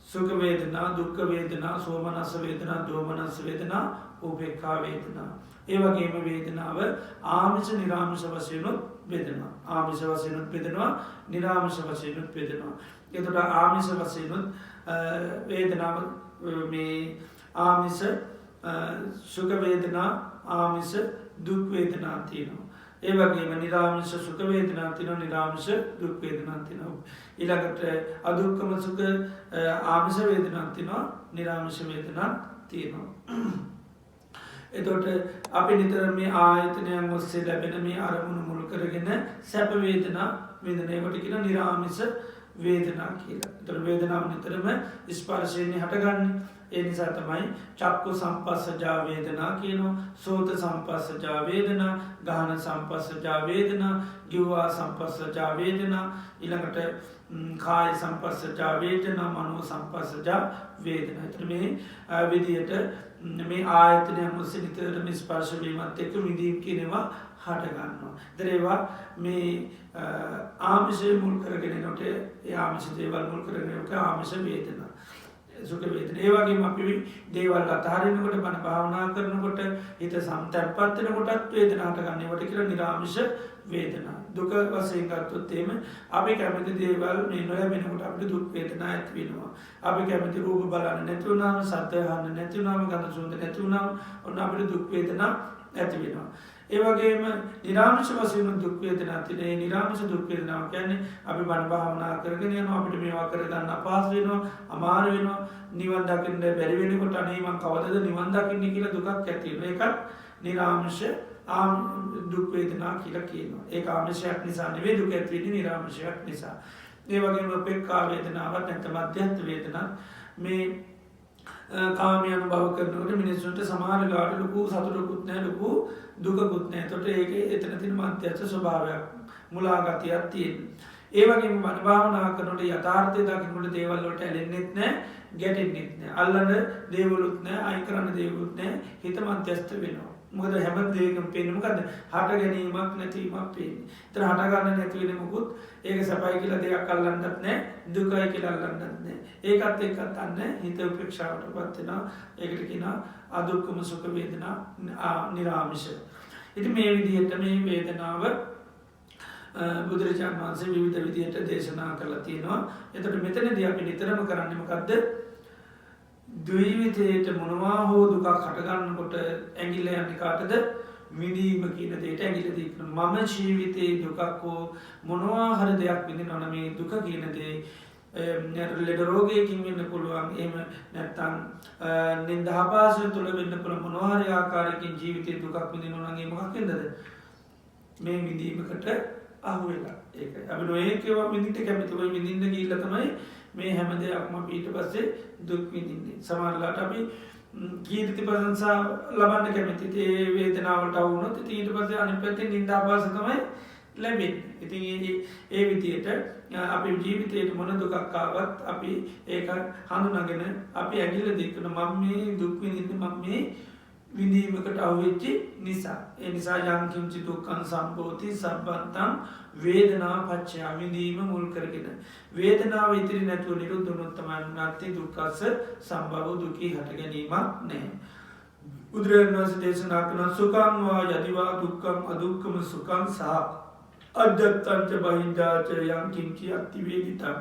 සුඛ වේදනා දුක්ඛ වේදනා සෝමනස්ස වේදනා දෝමනස්ස වේදනා උපේක්ඛා වේදනා. ඒ වගේම වේදනාව ආමිෂ නිරාමිෂ වශයෙන්ුත් බෙදෙනවා. ආමිෂ වශයෙන්ුත් බෙදෙනවා නිරාමිෂ වශයෙන්ුත් බෙදෙනවා. එතකොට ආමිෂ වශයෙන්ුත් වේදනාව මේ ආමිෂ සුඛ වේදනා ආමිෂ දුක් වේදනා තියෙනවා. ඒ වගේම නිරාමිෂ සුඛ වේදනා තියෙනවා නිරාමිෂ දුක් වේදනා තියෙනවා. ඊළඟට අදුක්ඛම සුඛ ආමිෂ වේදනා තියෙනවා නිරාමිෂ වේදනා තියෙනවා. එතකොට අපි නිතර මේ ආයතනයන් ඔස්සේ ලැබෙන මේ අරමුණු මුල් කරගෙන සැප වේදනා විඳිනවට කියන නිරාමිෂ වේදනා කියලා. එතකොට වේදනාව නිතරම ස්පර්ශයෙන් හටගන්නේ. ඒ නිසා තමයි චක්කු සම්පස්සජා වේදනා කියනවා සෝත සම්පස්සජා වේදනා ගාහන සම්පස්සජා වේදනා ගිව්වා සම්පස්සජා වේදනා ඊළඟට කාය සම්පස්සජා වේදනා මනෝ සම්පස්සජා වේදනා. එතන මේ විදියට මේ ආයතනය මුස්සේ නිතරම ස්පර්ශවීමත් එක්ක විඳීම් කියනවා හටගන්නවා. දරේවා මේ ආමිෂය මුල් කරගෙනනොට ආමිෂ දේවල් මුල් කරගෙනට ආමිෂ වේදනා සුක වේදන ඒවගේ අපි දේවල් අතාරනකොට බණ භාවනා කරනකොට හිත සම්තැපත්වන කොටත් වේදනාට ගන්නවට කියර නිරාමිෂ වේදනා දුක වසයෙන් ගත්තොත්තේම අපි කැමති දේවල් මේ නොලැබෙනකොට අපට දුක් වේදනා ඇතිවෙනවා. අපි කැමති රූප බලන්න නැතිවුණාම සත්‍යහන්න නැතිවුණාම ගඳ සුන්ද නැතිවුණාම ඔන්න අපට දුක් වේදනා ඇතිවෙනවා. ඒවගේම නිරාමිෂ වසයන දුක්වේදනා තිනේ නිරාමිෂ දුක්වේදනාව කියන්නේ අපි බණ භාවනා කරගෙන යනවා අපිට මේවා කරගන්න අපහසු වෙනවා අමාරු වෙනවා නිවන් දකින්න බැරි වෙනකොට අනේ මං කවදද නිවන් දකින්නේ කියලා දුකක් ඇති වෙනවා. ඒකත් නිරාමිෂ දුක්වේදනා කියලා කියනවා. ඒක ආමිෂයක් නිසා නෙවෙයි දුක ඇති වෙන්නේ නිරාමිෂයක් නිසා. ඒ වගේම උපේක්ඛා වේදනාවක් නැත්නම් මධ්‍යස්ථ වේදනා මේ කාමයන් බව කරනකට මිනිස්සුන්ට සමාන ගාට ලොකු සතුරකුත් නෑ ලොකු දුකකුත් නෑ තොට ඒක එතන තින මධ්‍යස්ථ ස්වභාවයක් මුලාගතියක් තියෙන්. ඒවගේ මනභාවනා කරනට යථාර්ථය දකිනට දේවල්ලොට ඇලෙන්න්නෙත් නෑ ගැටෙන්න්නෙත් නෑ අල්ලන්න දේවලුත් නෑ අයි කරන්න දේවලුත් නෑ හිත මධ්‍යස්ථ වෙනවා. මොකද හැම දේකම් පේනමකද හට ගැනීමක් නැතිවීමක් පේන තර හටගන්න නැතිවෙන මුකුත් ඒක සැපයි කියලා දෙයක් අල්ලන්නත් නෑ දුකයි කියලා අල්ලන්නත් නෑ ඒකත් ඒකත් අන්න හිත උපේක්ෂාවට පත්වෙන ඒකට කියෙන අදුක්කම සුඛ වේදනා නිරාමිෂ. ඉති මේ විදිහට මේ වේදනාව බුදුරජාණන් වහන්සේ විවිධ විදිහට දේශනා කරලා තියෙනවා. එතට මෙතනදී අපි නිතරම කරන්නමකක්ද දවීවිතයට මොනවා හෝ දුකක් හටගන්නකොට ඇගිල්ල යන්නකාටද විඳීම කියන දේට ඇගිල දීකන මම ජීවිතයේ දුකක් හෝ මොනවා හර දෙයක් විඳි නොන මේ දුක කියනදේ ලෙඩ රෝගයකින් වෙන්න පුළුවන් එම නැත්තන් නින්දහපාසය තුළ වෙන්න පුළ මොනවාහරි ආකාරයකින් ජීවිතය දුකක් විඳි නොනගේ මක්කෙදද මේ විඳීමකට අහුවෙලා ඒක අපි නොඒකවා මිනිට කැමතිවයි විඳින්න ගිල්ල තමයි මේ හැම දෙයක්ම පීට පස්සේ දුක් විඳින්නේ. සමහරලාට අපි කීර්ති ප්‍රශංසා ලබන්න කැමති ඒ වේදනාවට අවුනොත් ඊට පස්සේ අනිත් පැත්තෙන් නින්දාපාස තමයි ලැබෙන්නේ. ඉතින් ඒ විදියට අපි ජීවිතයට මොන දුකක් ආවත් අපි ඒක හඳුනාගෙන අපි ඇගිල්ල දෙකන මම මේ දුක් විඳින්නේ මම මේ විඳීමකට අවවෙච්චි නිසා. ඒ නිසා යංකින්චි දුක්කන් සම්බෝධි සබ්බන්තම් වේදනා පච්චා විඳීම මුල් කරගෙන. වේදනාව ඉතිරි නැතුව නිරුද්ධනොත්තමන් නත්ති දුක්කස සම්බව දුකී හට ගැනීමක් නෑ. බුදුරජාණන් වහන්සේ දේශනා කරන සුඛංවා යදිවා දුක්ඛං අදුක්ඛම සුඛං සහ අජත්තංච බහින්ජාච යංකින්චි අත්තිවේදිතං.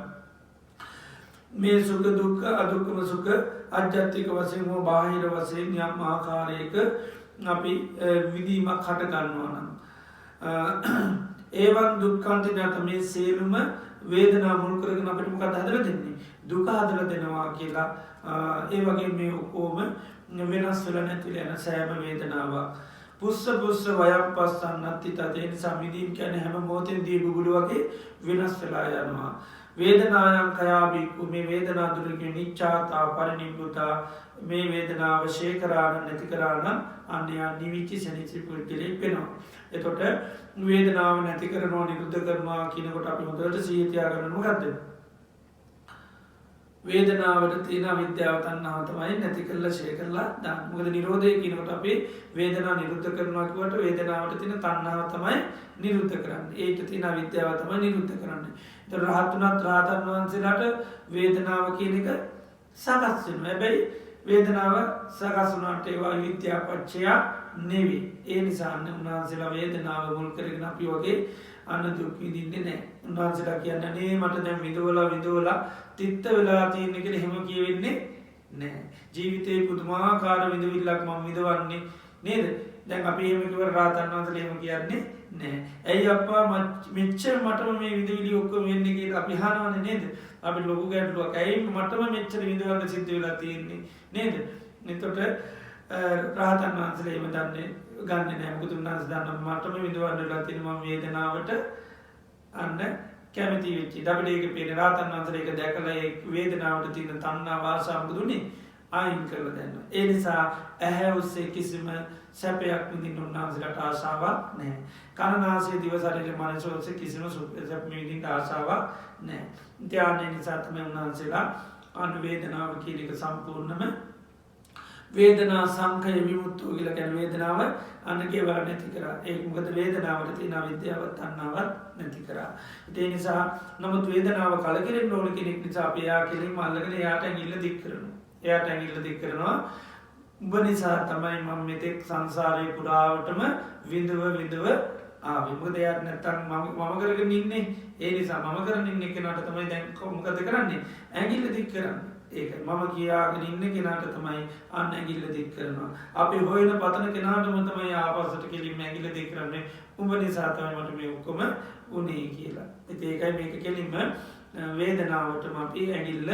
මේ සුඛ දුක්ඛ අදුක්ඛම සුඛ අජ්ජත්තික වශයෙන් හෝ බාහිර වශයෙන් යම් ආකාරයක අපි විඳීමක් හට ගන්නවා නම් ඒවන් දුක්ඛන්ති නැත මේ සියලුම වේදනා මුල් කරගෙන අපිට මොකක්ද හදලා දෙන්නේ දුක හදලා දෙනවා කියලා. ඒ වගේ මේ ඔක්කොම වෙනස් වෙලා නැතිලා යන සෑම වේදනාවක් පුස්ස පුස්ස වයම් පස්සන් නත්ති තතේන සමිදීන් කියන්නේ හැම මොහොතෙන් දී බුබුලු වගේ වෙනස් වෙලා යනවා. වේදනායන් කයාබික්කු මේ වේදනා දුරගේ නිච්චාතා පරිනිබ්බුතා මේ වේදනාව ශේකරාණ නැති කරන්න අන්‍යයා නිවිච්චි සැනිචි පුද්ගලයෙක් වෙනවා. එතොට වේදනාව නැති කරනවා නිරුද්ධ කරනවා කියනකොට අපි හොඳට සීතියා කරනු ගත්ද. වේදනාවට තියෙන විද්‍යාව තන්නාව තමයි නැති කරලා ශය කරලා දාන්න. මොකද නිරෝධය කියනකොට අපි වේදනා නිරුද්ධ කරනවාට වේදනාවට තියෙන තණ්හාව තමයි නිරුද්ධ කරන්න. ඒක තියෙන විද්‍යාව තමයි නිරුද්ධ කරන්න. ඒතර රහතුණත් රහතන් වහන්සේලාට වේදනාව කියන එක සකස් වෙනවා. හැබැයි වේදනාව සකස් වුණාට ඒවා විද්‍යාපච්චය නෙවෙයි. ඒ නිසා උන්වහන්සේලා වේදනාව මුල් කරගෙන අපි වගේ අන්න දුක් විඳින්නේ නැහැ. උන්වහන්සේලා කියන්නේ නේ මට දැන් විඳවලා තිත්ත වෙලා තියෙන කියලා එහෙම කියවෙන්නේ නැහැ. ජීවිතේ පුදුමාකාර විඳවිල්ලක් මම විඳවන්නේ නේද? දැන් අපි එහෙම කිව්ව රාතන් වහන්සේලා එහෙම කියන්නේ නැහැ. ඇයි අප්පා මෙච්චර මටම මේ විඳවිලි ඔක්කොම වෙන්නේ කියලා අපි අහනවනේ නේද? අපි ලොකු ගැටලුවක්. ඇයි මටම මෙච්චර විඳවන්න සිද්ධ වෙලා තියෙන්නේ නේද? එතකොට රාතන් වහන්සේලා එහෙම දන්නේ ගන්න නෑ. මොකද උන්වහන්සේ දන්නවා මටම විඳවන්න වෙලා තියෙන මම වේදනාවට අන්න කැමති වෙච්චි. අපිට ඒක පේන රාතන් වහන්සේලා ඒක දැකලා ඒ වේදනාවට තියෙන තණ්හාව ආසාව දුන්නේ අයින් කරලා දෙන්න. ඒ නිසා ඇහැ ඔස්සේ කිසිම සැපයක් විඳින්න උන්වහන්සේලාට ආශාවක් නැහැ. කන නාසය දිව ශරීර මනස ඔස්සේ කිසිම සැප විඳින්න ආශාවක් නැහැ. ධානය නිසා තමයි උන්වහන්සේලා අනුවේදනාව කියන එක සම්පූර්ණම වේදනා සංකය විමුක්තෝ කියලා කියන වේදනාව අන්නගේ වල නැති කරා. ඒක මොකද වේදනාවට තියෙන විද්‍යාවත් තණ්හාවත් නැති කරා. ඒ නිසා නමුත් වේදනාව කලකිරෙන්න ඕන කෙනෙක් නිසා අපි යා කෙලින්ම අල්ලගෙන එයාට ඇඟිල්ල දික් කරනවා. එයාට ඇඟිල්ල දික් කරනවා. උඹ නිසා තමයි මම මෙතෙක් සංසාරේ පුරාවටම විඳව ආවේ. මොකද එයාට නැත්තම් මම කරගෙන ඉන්නේ. ඒ නිසා මම කරගෙන ඉන්න කෙනාට තමයි දැන් මොකද කරන්නේ? ඇඟිල්ල දික් කරන්නේ. ඒක මම කියාගෙන ඉන්න කෙනාට තමයි අන්න ඇඟිල්ල දික් කරනවා. අපි හොයන පතන කෙනාටම තමයි ආපස්සට කෙලින්ම ඇඟිල්ල දික් කරන්නේ. උඹ නිසා තමයි මට මේ ඔක්කොම උනේ කියලා. ඉතින් ඒකයි මේක කෙලින්ම වේදනාවටම අපි ඇඟිල්ල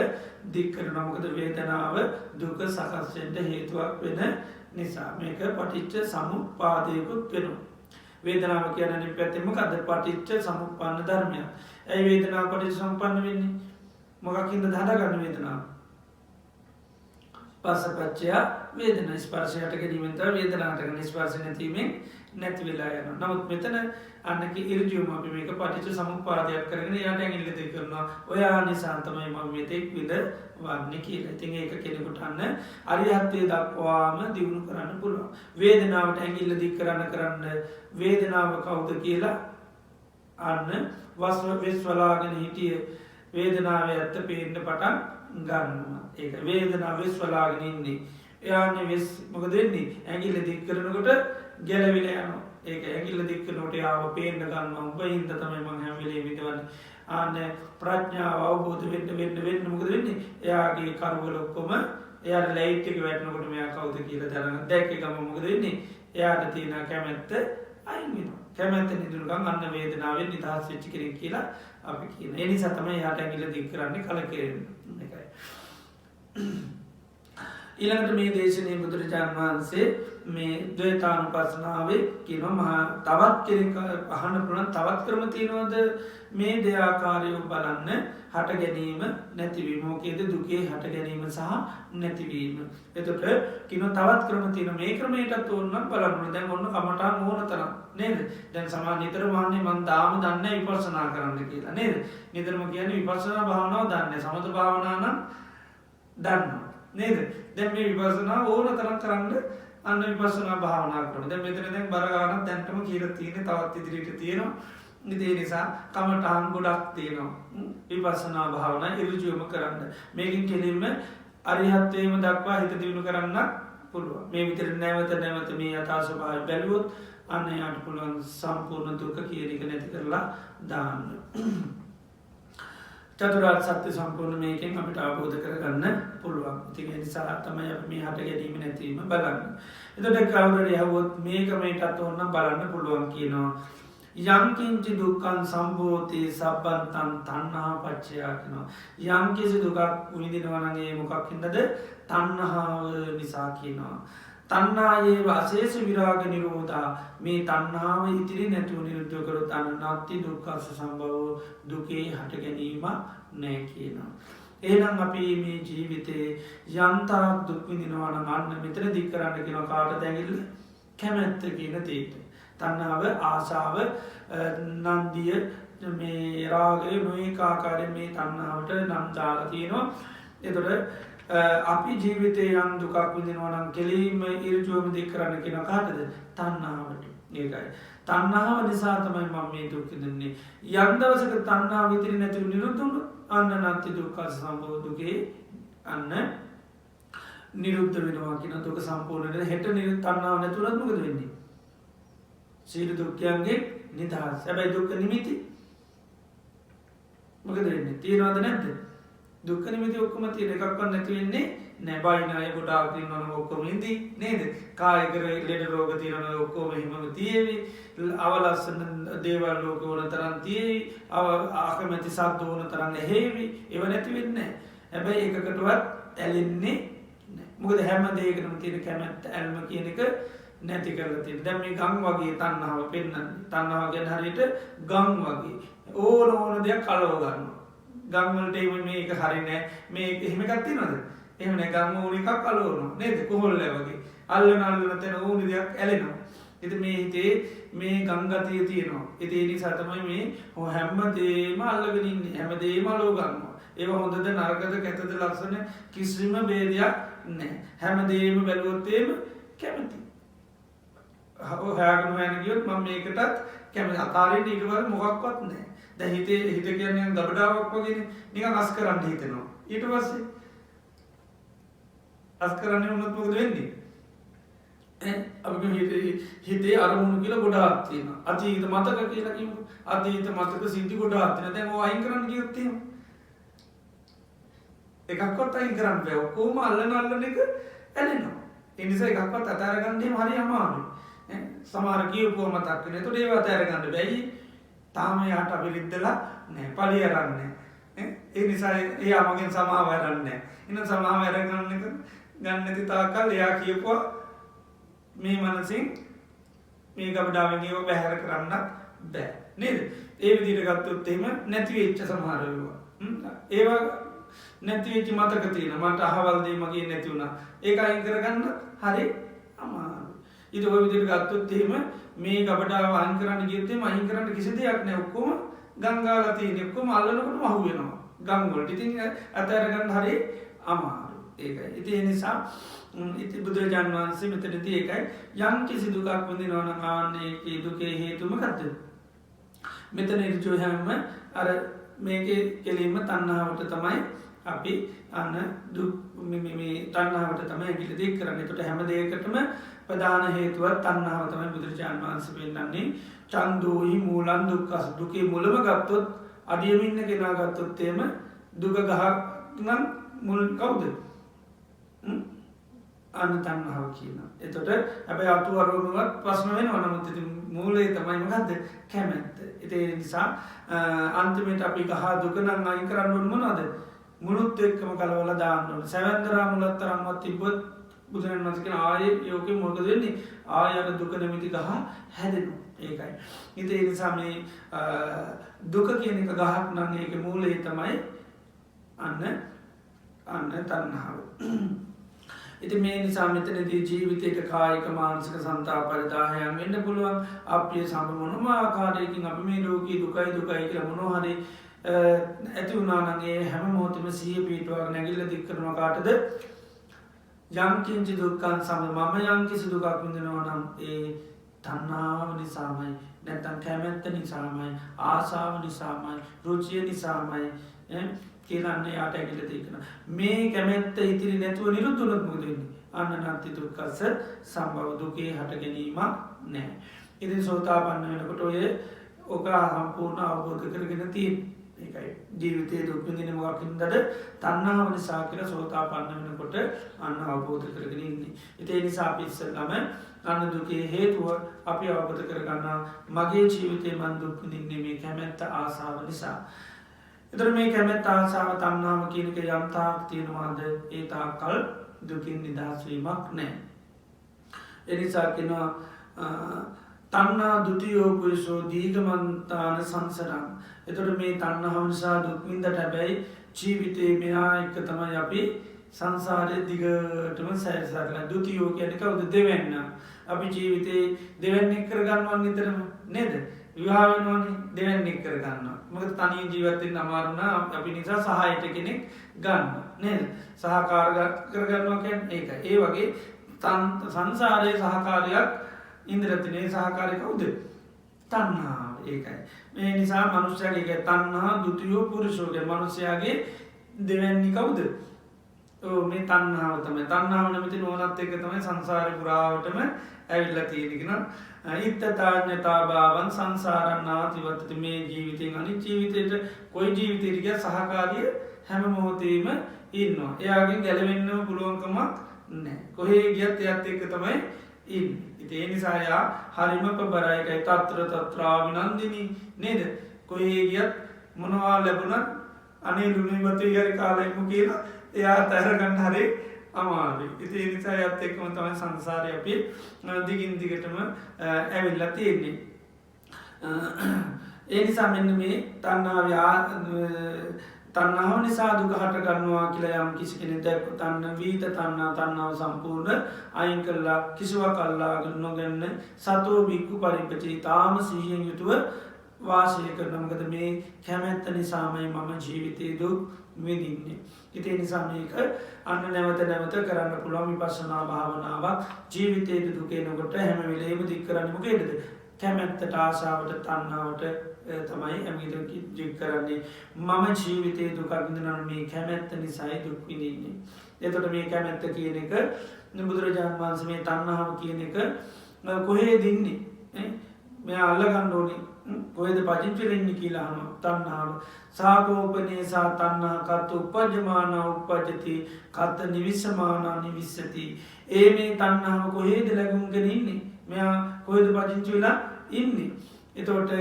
දික් කරනවා. මොකද වේදනාව දුක සකස් වෙන්න හේතුවක් වෙන නිසා. මේක පටිච්ච සමුප්පාදයකුත් වෙනවා. වේදනාව කියන්නේ අනිත් පැත්තෙන් මොකද්ද? පටිච්ච සමුප්පන්න ධර්මයක්. ඒ වේදනාව පටිච්ච සමුප්පන්න වෙන්නේ මොකකින්ද හදාගන්න වේදනාව? පස්සපච්චය වේදනා ස්පර්ශයට ගැනීමෙන් තමයි වේදනාවට ගන්න ස්පර්ශ නැතිවීමෙන් නැති වෙලා යනවා. නමුත් මෙතන අන්නක ඉර්ජුවම අපි මේක පටිච්ච සමුප්පාදයක් කරගෙන යාට ඇඟිල්ල දික් කරනවා. ඔයා නිසා තමයි මම මෙතෙක් විඳවන්නේ කියලා. ඉතින් ඒක කෙනෙකුට අන්න අරිහත්ත්වයට දක්වාම දියුණු කරන්න පුළුවන්. වේදනාවට ඇඟිල්ල දික් කරන්න වේදනාව කවුද කියලා අන්න විශ්වලාගෙන හිටිය වේදනාවේ ඇත්ත පේන්න පටන් ගන්නවා. ඒක වේදනාව විශ්වලාගෙන ඉන්නේ. එයාන්නේ වෙස් මොකද වෙන්නේ? ඇඟිල්ල දික් කරනකොට ගැලවිලා යනවා. ඒක ඇඟිල්ල දික් කරනකොට යාව පේන්න ගන්නවා. උඹ හින්ද තමයි මම හැම වෙලේම විඳවන්නේ. ආන්න ප්‍රඥාව අවබෝධ වෙන්න මොකද වෙන්නේ? එයාගේ කර්මවල ඔක්කොම එයාට ලයිට් එක වැටෙනකොට මෙයා කවුද කියලා දැනගන්න. දැක්ක ගම මොකද වෙන්නේ? එයාට තියෙන කැමැත්ත අයින් වෙනවා. කැමැත්ත නිදුණුකම් අන්න වේදනාවෙන් නිදහස් වෙච්ච කෙනෙක් කියලා අපි කියනවා. ඒ නිසා තමයි එයාට ඇඟිල්ල දික් කරන්නේ කලකිරෙන්නේ. ඒකයි. ඊළඟට මේ දේශනයේ බුදුරජාණන් වහන්සේ මේ ද්වේතානුපස්සනාවේ කියනවා තවත් කෙනෙක් අහන්න පුළුවන් තවත් ක්‍රම තියෙනවද මේ දෙආකාරයව බලන්න හට ගැනීම නැතිවීම. මොකේද? දුකේ හට ගැනීම සහ නැතිවීම. එතකොට කියනවා තවත් ක්‍රම තියෙනවා. මේ ක්‍රමයටත් ඕනනම් බලන්න. දැන් ඔන්න කමඨාන් ඕන තරම් නේද? දැන් සමහර නිතරම අහන්නේ මම දාම දන්නේ විපස්සනා කරන්න කියලා නේද? නිතරම කියන්නේ විපස්සනා භාවනාව දන්නේ. සමත භාවනාව නම් දන්නවා නේද? දැන් මේ විපස්සනා ඕන තරම් කරන්න අන්න විපස්සනා භාවනා කරනවා. දැන් මෙතන දැන් බර ගන්නක් දැන්ටම කියලා තියෙන්නේ තවත් ඉදිරියට තියෙනවා. ඉතින් ඒ නිසා කමඨාන් ගොඩක් තියෙනවා. විපස්සනා භාවනා ඉරුජුවම කරන්න. මේකෙන් කෙලින්ම අරිහත්ත්වයේම දක්වා හිත දියුණු කරන්න පුළුවන්. මේ විතර නැවත මේ යථා ස්වභාවය බැලුවොත් අන්න යාට පුළුවන් සම්පූර්ණ දුක කියන එක නැති කරලා දාන්න. චතුරාර්ය සත්‍ය සම්පූර්ණ මේකෙන් අපිට අවබෝධ කරගන්න පුළුවන්. ඉතින් ඒ නිසා තමයි අපි මේ හට ගැනීම නැතිවීම බලන්නේ. එතකොට කවුරු හරි අහුවොත් මේක මේකත් ඕන බලන්න පුළුවන් කියනවා. යම් කිංචි දුක්ඛං සම්භෝති සබ්බන්තං තණ්හා පච්චය කියනවා. යම් කිසි දුකක් විඳිනවා නම් ඒ මොකක් හින්දාද? තණ්හාව නිසා කියනවා. තණ්හායේ වාසේස විරාග නිරෝධා මේ තණ්හාව ඉතිරි නැතුව නිරුද්ධ කරොත් අන්න නැති දුක්ඛස සම්භව දුකේ හට ගැනීම නැහැ කියනවා. එහෙනම් අපි මේ ජීවිතේ යන්තාක් දුක් විඳිනවා නම් අන්න මෙතන දික් කරන්න කියන කාටද ඇඟිල්ල? කැමැත්ත කියන තේට. තණ්හාව ආශාව නන්දිය මේ රාගය නොයෙක් ආකාරයෙන් මේ තණ්හාවට නම් දාලා තියෙනවා. එතකොට අපි ජීවිතේ යම් දුකක් විඳිනවා නම් කෙලින්ම ඍජුවම දික් කරන්න කියන කාටද? තණ්හාවට. ඒකයි. තණ්හාව නිසා තමයි මම මේ දුක් විඳින්නේ. යම් දවසක තණ්හාව ඉතිරි නැතිව නිරුද්ධ වුණොත් අන්න නැති දුක්ඛ සම්භව දුකේ අන්න නිරුද්ධ වෙනවා කියන දුක සම්පූර්ණයෙන් හෙට තණ්හාව නැතුණත් මොකද වෙන්නේ? සීල දුක්ඛයන්ගේ නිදහස්. හැබැයි දුක්ඛ නිමිති මොකද වෙන්නේ? තියනවද නැද්ද? දුක්ඛ නිමිති ඔක්කොම තියෙන එකක්වත් නැති වෙන්නේ නැහැ. බයින අය ගොඩාක් තියෙනවා ඔක්කොම ඉඳි නේද? කායික ලෙඩ රෝග තියෙනවා ඔක්කොම හිමම තියෙවි. අවලස්සන දේවල් ලෝක වල තරම් තියෙවි. ආකමැති සද්ද වල තරම් ඇහෙවි. ඒව නැති වෙන්නේ නැහැ. හැබැයි එකකටවත් ඇලෙන්නේ නැහැ. මොකද හැම දෙයකටම තියෙන කැමැත්ත ඇල්ම කියන එක නැති කරලා තියෙනවා. දැන් මේ ගම් වගේ තණ්හාව පෙන්නන්නේ. තණ්හාව කියන්නේ හරියට ගම් වගේ. ඕන දෙයක් කලව ගන්නවා. ගම් වලට මේක හරිනේ මේක එහෙම එකක් තියෙනවද? එහෙම නෑ ගම් ඌණ එකක් අලවනවා නේද කොහොල්ලෑ වගේ අල්ලන අල්ලන තැන ඌණ දෙයක් ඇලෙනවා ඉතින් මේ හිතේ මේ ගංගතිය තියෙනවා ඉතින් ඒ නිසා තමයි මේ හැමදේම අල්ලගෙන ඉන්නේ හැමදේම අලව ගන්නවා ඒව හොඳද නරකද කැතද ලක්ෂණ කිසිම ભેදයක් නැහැ හැමදේම බැලුවොත් එහෙම කැමති හොයාගෙන හොයන ගියොත් මම මේකටත් කැමති අතාරින්න ඊට වඩා මොකක්වත් නැහැ දැන් හිත කියන්නේ ගබඩාවක් වගේනේ නිකන් අස් කරන්න හිතෙනවා ඊට පස්සේ අස් කරන්නේ මොනවද මොකද වෙන්නේ අපි හිතේ අරමුණු කියලා ගොඩාක් තියෙනවා අතීත මතක කියලා කියමු අතීත මතක සිද්ධි ගොඩාක් තියෙනවා දැන් ඔය අයින් කරන්න ගියොත් එහෙම එකක්වත් අයින් කරන්න බෑ ඔක්කොම අල්ලන එක ඇලෙනවා ඒ නිසා එකක්වත් අතාර ගන්න හරි අමාරුයි සමහර කියපුව මතක් වෙන ඒතකොට ඒව අතාර ගන්න බැයි තාම යාට අවිරිද්දලා නැහැ පලිය අරන්නේ ඒ නිසා එයා මගෙන් සමාව අරන්නේ ඉන්න සමාව අරගන්න එක ගන්න නැති තාක්කල් එයා කියපුවා මේ මනසින් මේ ගබඩාවෙන් ඒව බැහැර කරන්නත් බෑ නේද ඒ විදිහට ගත්තොත් එහෙම නැති වෙච්ච සමහර ඒවා නැති වෙච්ච මතක තියෙන මට අහවල් දේ මගේ නැති වුණා ඒක අයින් කරගන්න හරි අමාරුයි ඊට ඔය විදිහට ගත්තොත් එහෙම මේ ගබඩාව අයින් කරන්න ගියොත් එහෙම අයින් කරන්න කිසි දෙයක් නැහැ ඔක්කොම ගංගාලා තියෙන ඔක්කොම අල්ලනකොට මහු වෙනවා ගම් වලට ඉතින් අතර ගන්න හරි අමාරුයි ඒකයි ඉතින් ඒ නිසා ඉති බුදුරජාණන් වහන්සේ මෙතනදී ඒකයි යම් කිසි දුකක් විඳිනවා නම් ආන්නේ දුකේ හේතුව මොකද්ද මෙතන ඍජු හැම අර මේකේ කෙලින්ම තණ්හාවට තමයි අපි අන්න දුක් මේ තණ්හාවට තමයි ඇගිලි දෙක් කරන්නේ. ඒකට හැම දෙයකටම ප්‍රධාන හේතුව තණ්හාව තමයි බුදුරජාණන් වහන්සේ පෙන්නන්නේ. චන්දෝහි මූලං දුක්ඛස් දුකේ මුලම ගත්තොත් අඩියම ඉන්න කෙනා ගත්තොත් එහෙම දුක ගහ නම් මුල් කවුද? අන්න තණ්හාව කියනවා. එතකොට හැබැයි අතුවරුණුවත් ප්‍රශ්න වෙනවා. නමුත් ඉතින් මූලය තමයි මොකද්ද? කැමැත්ත. ඒ නිසා අන්තිමට අපි ගහ දුක නම් අයින් කරන්න ඕන මොනවද? මුළුත් එක්කම කලවලා දාන්න ඕන. සැවැන්දරා මුලත් තරම්වත් තිබ්බොත් බුදුරජාණන් වහන්සේ කියන ආයේ යෝකේ මොකද වෙන්නේ? ආය අර දුක නැමැති ගහ හැදෙනවා. ඒකයි. ඉතින් ඒ නිසා මේ දුක කියන එක ගහක් නම් ඒකේ මූලය තමයි අන්න තණ්හාව. ඉතින් මේ නිසා මෙතනදී ජීවිතේට කායික මානසික සංතාප පරිදාහයන් වෙන්න පුළුවන්. අපේ සම මොනම ආකාරයකින් අපි මේ ලෝකේ දුකයි කියලා මොනවා හරි ඇති වුණා නම් ඒ හැම මොහොතෙම සිහිය පිටවගෙන නැගිලා දික් කරනවා කාටද? යම් කිංචි දුක්ඛං සම මම යම් කිසි දුකක් විඳිනවා නම් ඒ තණ්හාව නිසාමයි නැත්නම් කැමැත්ත නිසාමයි ආසාව නිසාමයි රුචිය නිසාමයි කියලාන්නේ යාට ඇගිල්ල තියෙනවා. මේ කැමැත්ත ඉතිරි නැතුව නිරුද්ධ වුණොත් මොකද වෙන්නේ? අන්න නැති දුක්ඛස්ස සම්භව දුකේ හට ගැනීමක් නැහැ. ඉතින් සෝතාපන්න වෙනකොට ඔය ඔක සම්පූර්ණ අවබෝධ කරගෙන තියෙන්නේ. ඒකයි ජීවිතයේ දුක් විඳින මොකකින්දද? තණ්හාව නිසා කියලා සෝතාපන්න වෙනකොට අන්න අවබෝධ කරගෙන ඉන්නේ. ඒ නිසා අපි ඉස්සෙල්ලාම අන්න දුකේ හේතුව අපි අවබෝධ කරගන්නවා. මගේ ජීවිතේ මන් දුක් විඳින්නේ මේ කැමැත්ත ආසාව නිසා. එතකොට මේ කැමැත්ත ආසාව තණ්හාව කියන එක යම් තාක් තියෙනවාද ඒ තාක්කල් දුකින් නිදහස් වීමක් නැහැ. ඒ නිසා කියනවා තණ්හා දුතියෝ පුරිසෝ දීඝමන්තාන සංසරං. එතකොට මේ තණ්හාව නිසා දුක් විඳට හැබැයි ජීවිතේ මෙහා එක තමයි අපි සංසාරයේ දිගටම සැරිසරලා. දුතියෝ කියන්නේ කවුද? දෙවෙන්න. අපි ජීවිතේ දෙවෙන්නෙක් කරගන්නවා නිතරම නේද? විවාහ වෙනවනේ දෙවෙන්නෙක් කරගන්නවා. මොකද තනියෙන් ජීවත් වෙන්න අමාරු නම් අපි නිසා සහායට කෙනෙක් ගන්නවා නේද? සහකාර කරගන්නවා කියන්නේ ඒකයි. ඒ වගේ සංසාරයේ සහකාරයක් ඉන්ද්‍රතිනේ සහකාරය කවුද? තණ්හාව. ඒකයි. මේ නිසා මනුෂ්‍යයාගේ තණ්හා දුතියෝ පුරුෂෝගේ මනුෂ්‍යයාගේ දෙවැනි කවුද? මේ තණ්හාව තමයි. තණ්හාව නැමැති නෝනත් එක තමයි සංසාරේ පුරාවටම ඇවිල්ලා තියෙන්නේ කියන ඉත්තතාඥතා භාවං සංසාරං නාතිවත්තති. මේ ජීවිතෙන් අනිත් ජීවිතයට කොයි ජීවිතයකට ගියා සහකාරිය හැම මොහොතේම ඉන්නවා. එයාගෙන් ගැලවෙන්න පුළුවන්කමක් නැහැ. කොහේ ගියත් එයාත් එක්ක තමයි ඉන්නේ. ඉතින් ඒ නිසා යා හරිම ප්‍රබරයි. ඒකයි తත්‍ර විනන්දිනී නේද? කොහේ ගියත් මොනවා ලැබුණත් අනේ ලුණුවතේ හරි කාලෙම කියලා එයා තැර ගන්න හරි අමාරුයි. ඉතින් ඒ නිසා යත් එක්කම තමයි සංසාරේ අපි දිගින් දිගටම ඇවිල්ලා තියෙන්නේ. ඒ නිසා මෙන්න මේ තණ්හාව නිසා දුක හට ගන්නවා කියලා යම් කිසි කෙනෙක් දැක්ක තණ්හ වීත තණ්හාව සම්පූර්ණ අයින් කළා කිසිවක් අල්ලාගෙන නොගන්න සතෝ බික්කු පරිප්පචි තාම සිහියෙන් යුතුව වාසය කරනවා. මොකද මේ කැමැත්ත නිසාමයි මම ජීවිතේ දුක් විඳින්නේ. ඒ නිසා මේක අන්න නැවත නැවත කරන්න පුළුවන් විපස්සනා භාවනාවක්. ජීවිතේ දුක එනකොට හැම වෙලේම දික් කරන්නේ මොකේද? කැමැත්තට ආශාවට තණ්හාවට තමයි හැමවිටම දික් කරන්නේ. මම ජීවිතේ දුකක් විඳිනවා මේ කැමැත්ත නිසායි දුක් විඳින්නේ. එතකොට මේ කැමැත්ත කියන එක බුදුරජාණන් වහන්සේ මේ තණ්හාව කියන එක කොහේද ඉන්නේ? මෙයා අල්ලගන්න ඕනේ. කොහෙද පදිංචි වෙන්නේ කියලා අහනවා. තණ්හාව සාකෝපනේසා තණ්හා කත් උපජ්ජමාන උපජ්ජති කත් නිවිසමාන නිවිසති. මේ තණ්හාව කොහෙද ලැබුම්ගෙන ඉන්නේ? මෙයා කොහෙද පදිංචි වෙලා ඉන්නේ? එතකොට